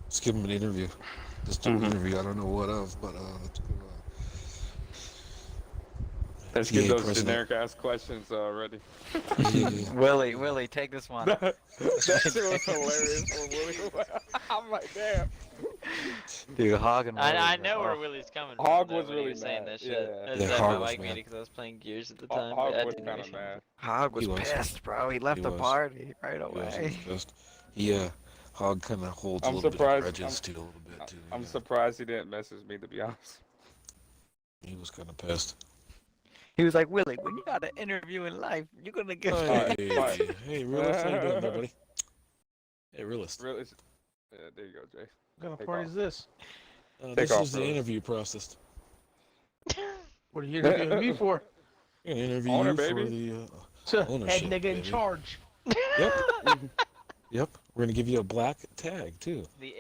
Let's give him an interview. Just an interview. I don't know what of, but let's get those generic ass questions ready. Willie, take this one. That shit was hilarious when Willie. I'm like, damn. Dude, Hog and Willie. I know where Willie's coming from. Hog was when really he was saying mad. that shit. Yeah. I was Yeah, at Hog my was mic mad. meeting because I was playing Gears at the time. Hog but I was didn't kind really of mad. Hog was He was. pissed, bro. He left the party right away. Yeah, Hog kind of holds I'm a little surprised. bit of grudges too, a little bit too. I'm surprised he didn't message me, to be honest. He was kind of pissed. He was like, Willie, when you got an interview in life, you're gonna get. Hey, Realist, how you doing, there, buddy? Hey, Realist. Yeah, there you go, Jay. What kind of party is this? This is the interview process. What are you interviewing me for? An interview Owner, for baby. the ownership. Head nigga in baby. charge. Yep. Yep. We're gonna give you a black tag too. The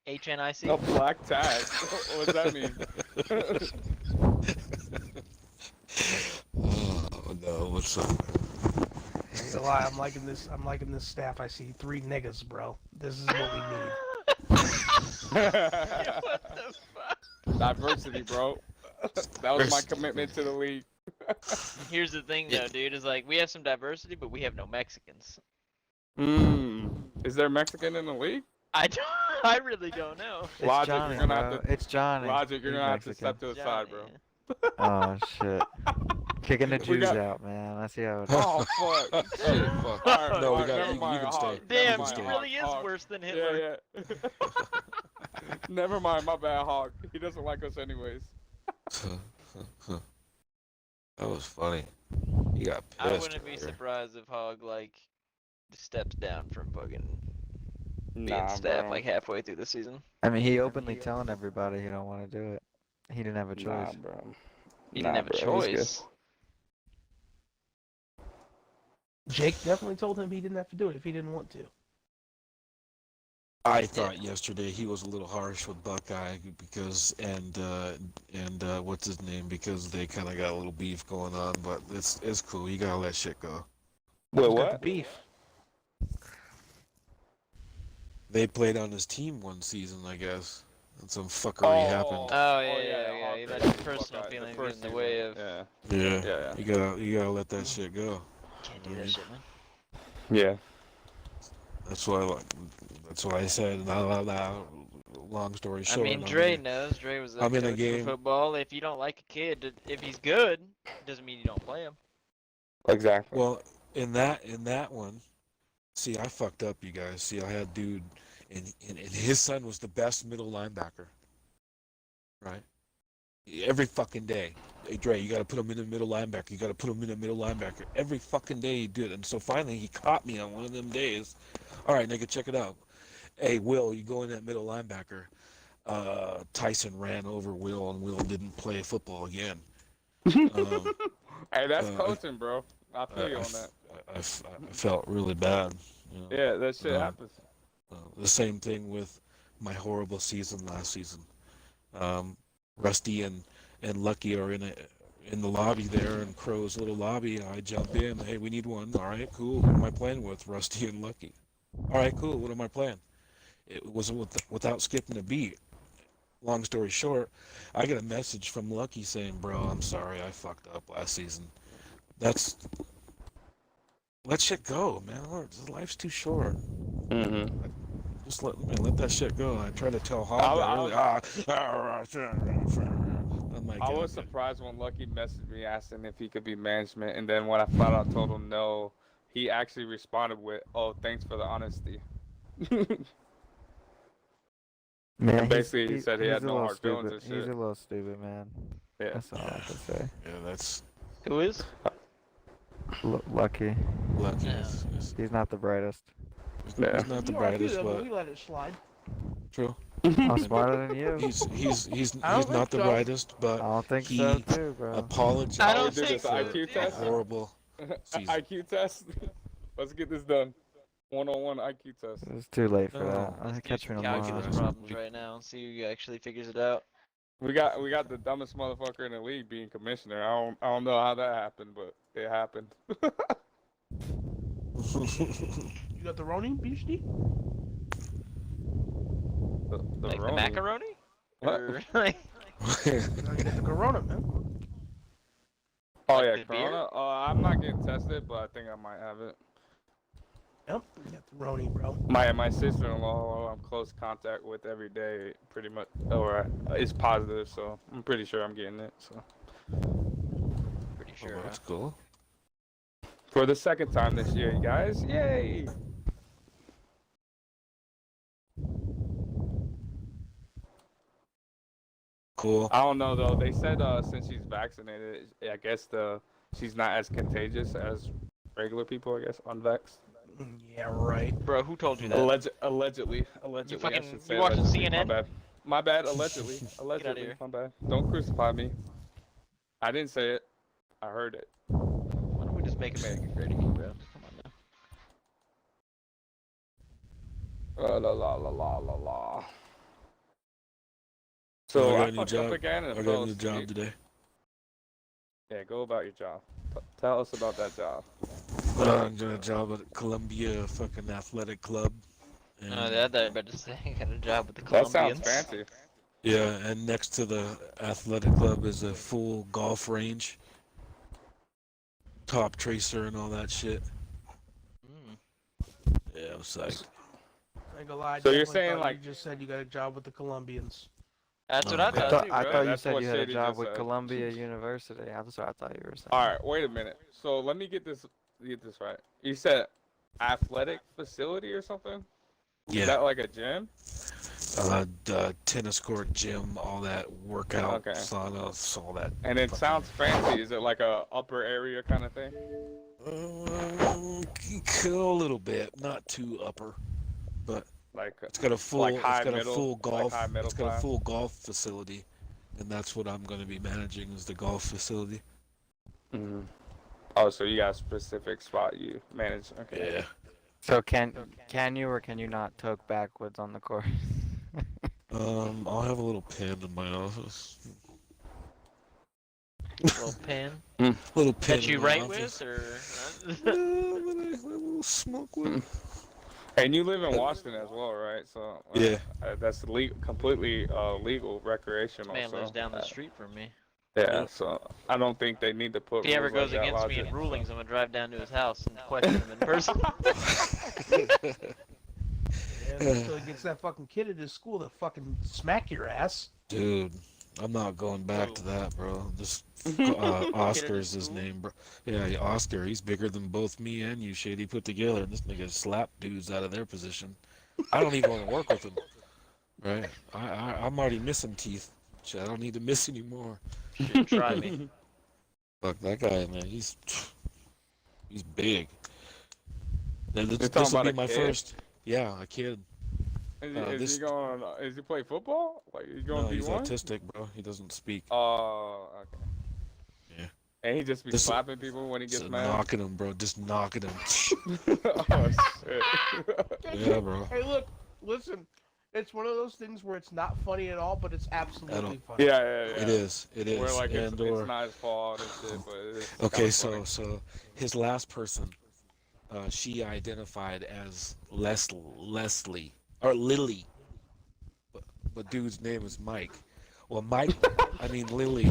HNIC. A black tag. What does that mean? Oh no, what's up? Ain't gonna lie, I'm liking this staff. I see 3 niggas, bro. This is what we need. What the fuck? Diversity, bro. That was my commitment to the league. Here's the thing, though, dude. Is like we have some diversity, but we have no Mexicans. Is there Mexican in the league? I really don't know. It's Logic, Johnny, you're gonna bro. have to. It's Johnny. Logic, you're He's gonna have to Mexican. step to the side, bro. Oh shit. Kicking the We Jews got- out, man. I see how it is. Oh fuck! Shit. Fuck. Alright, No, we alright, got never you mind, can Hog. stay. Damn, Never he mind, really is Hog. worse than Hitler. Yeah. Never mind, my bad, Hog. He doesn't like us anyways. That was funny. He got pissed. I wouldn't be earlier. surprised if Hog like steps down from fucking being Nah, staff bro. like halfway through the season. I mean, he openly telling everybody he don't want to do it. He didn't have a choice. Nah, bro. He didn't have a bro, he's good. choice. Jake definitely told him he didn't have to do it if he didn't want to. I thought yesterday he was a little harsh with Buckeye because and what's his name, because they kind of got a little beef going on, but it's cool. You gotta let shit go. Wait, Got what? the beef. They played on his team one season, I guess, and some fuckery happened. Oh yeah, yeah. He let Hog. his personal Buckeye, the feelings first get in the way of. Yeah. Yeah, Yeah. you gotta let that shit go. Can't do that shit, man. Yeah. That's why I said long story short. I mean, Dre knows. Dre was a I'm in a coach game. for football. If you don't like a kid, if he's good, doesn't mean you don't play him. Exactly. Well, in that one, see, I fucked up, you guys. See, I had dude, and his son was the best middle linebacker. Right? Every fucking day. Hey, Dre, you got to put him in the middle linebacker. You got to put him in the middle linebacker. Every fucking day he did. And so finally he caught me on one of them days. All right, nigga, check it out. Hey, Will, you go in that middle linebacker. Tyson ran over Will, and Will didn't play football again. Hey, that's coaching, bro. I feel you on that. I felt really bad. You know? Yeah, that shit happens. The same thing with my horrible season last season. Rusty and Lucky are in the lobby there, in Crow's little lobby. I jump in. Hey, we need one. All right, cool. Who am I playing with? Rusty and Lucky. All right, cool. What am I playing? It wasn't without skipping a beat. Long story short, I get a message from Lucky saying, "Bro, I'm sorry, I fucked up last season." Let shit go, man. Life's too short. Mm-hmm. Just let that shit go. I try to tell Hog I'm like, I was surprised when Lucky messaged me asking if he could be management, and then when I flat out told him no, he actually responded with, "Oh, thanks for the honesty." Man, and basically, he said he he's had a no little hard feelings stupid. and shit. He's a little stupid, man. Yeah. That's all I can say. Yeah, that's Who is? Lucky. Lucky. Yeah. He's not the brightest. He's not the You are too, brightest, though, but we let it slide. True. I'm smarter than you. He's I don't not the think so. brightest, but I don't think he so too, bro. apologized I don't do this think so. IQ test. horrible season. IQ test. Let's get this done. 101 IQ test. It's too late for No. that. I'll Let's do catch me some tomorrow. calculus problems right now and see who actually figures it out. We got the dumbest motherfucker in the league being commissioner. I don't know how that happened, but it happened. You got the Roni, BHD? The Like the Roni. macaroni? What? Or, like, You gotta get the Corona, man. Oh like yeah, the beer? Corona. I'm not getting tested, but I think I might have it. Yep, you got the Roni, bro. My sister-in-law, who I'm close contact with every day, pretty much, or is positive, so I'm pretty sure I'm getting it. So pretty sure. Oh, that's cool. for the second time this year, you guys, yay! Cool. I don't know though. They said since she's vaccinated, I guess she's not as contagious as regular people. I guess unvaxxed. Yeah, right. Bro, who told you that? Allegedly. You I fucking, should say you watching allegedly. CNN? My bad. Allegedly. Allegedly. here. My bad. Don't crucify me. I didn't say it. I heard it. Why don't we just make America great again, bro? Come on now. La la la la la la. So I got I a new fucked job. up again and I fell got a new job asleep. today. Yeah, go about your job. Tell us about that job. I'm doing a job at Columbia fucking athletic club. And, No, that I about to say. I got a job with the That Colombians. sounds fancy. yeah, and next to the athletic club is a full golf range, top tracer and all that shit. Mm. Yeah, I was psyched. I ain't gonna lie. I So you're definitely saying, thought like- you just said you got a job with the Colombians. That's what Oh, I okay. thought too, I bro. thought you That's said what you had a Shady job just with said. Columbia University. That's what I thought you were saying. All right, wait a minute. So let me get this right. You said athletic facility or something? Is Yeah, that like a gym? tennis court, gym, all that workout, Okay. saunas, all that. And it fucking- sounds fancy. Is it like a upper area kind of thing? A little bit, not too upper, but Like it's got a full, like high it's got middle, a full golf, like high middle it's got a class? full golf facility, and that's what I'm going to be managing is the golf facility. Mm-hmm. Oh, so you got a specific spot you manage? Okay. Yeah. So can you or can you not toke backwoods on the course? I'll have a little pen in my office. Little pen Little pen that you in my write office. with, or A little smoke with. And you live in Washington as well, right? So Yeah. That's completely legal, recreational. man so, lives down the street from me. Yeah, so I don't think they need to put. If he ever rules goes like that against me logic. in rulings, I'm gonna drive down to his house and question him in person. And until he gets that fucking kid at his school that fucking smack your ass. Dude, I'm not going back to that, bro. This Oscar's his name, bro. Yeah, Oscar. He's bigger than both me and you, Shady, put together. And this nigga slapped dudes out of their position. I don't even want to work with him. Right? I'm already missing teeth. Shit, I don't need to miss anymore. Shit, try me. Fuck that guy, man. He's big. This talking will about be a my kid? first. Yeah, a kid. Is he going? Is he play football? Like he going No, he's D1? autistic, bro. He doesn't speak. Oh, okay. Yeah. And he just be This- slapping people when he gets Just mad. knocking him, bro. Just knocking him. Oh shit. Yeah, bro. Hey, look, listen. It's one of those things where it's not funny at all, but it's absolutely funny. Yeah. It is. It is. Where like it's or, not his fault and shit, but it's okay, kinda funny. so his last person, she identified as Leslie or Lily, but dude's name is Mike. Well, Mike, I mean Lily.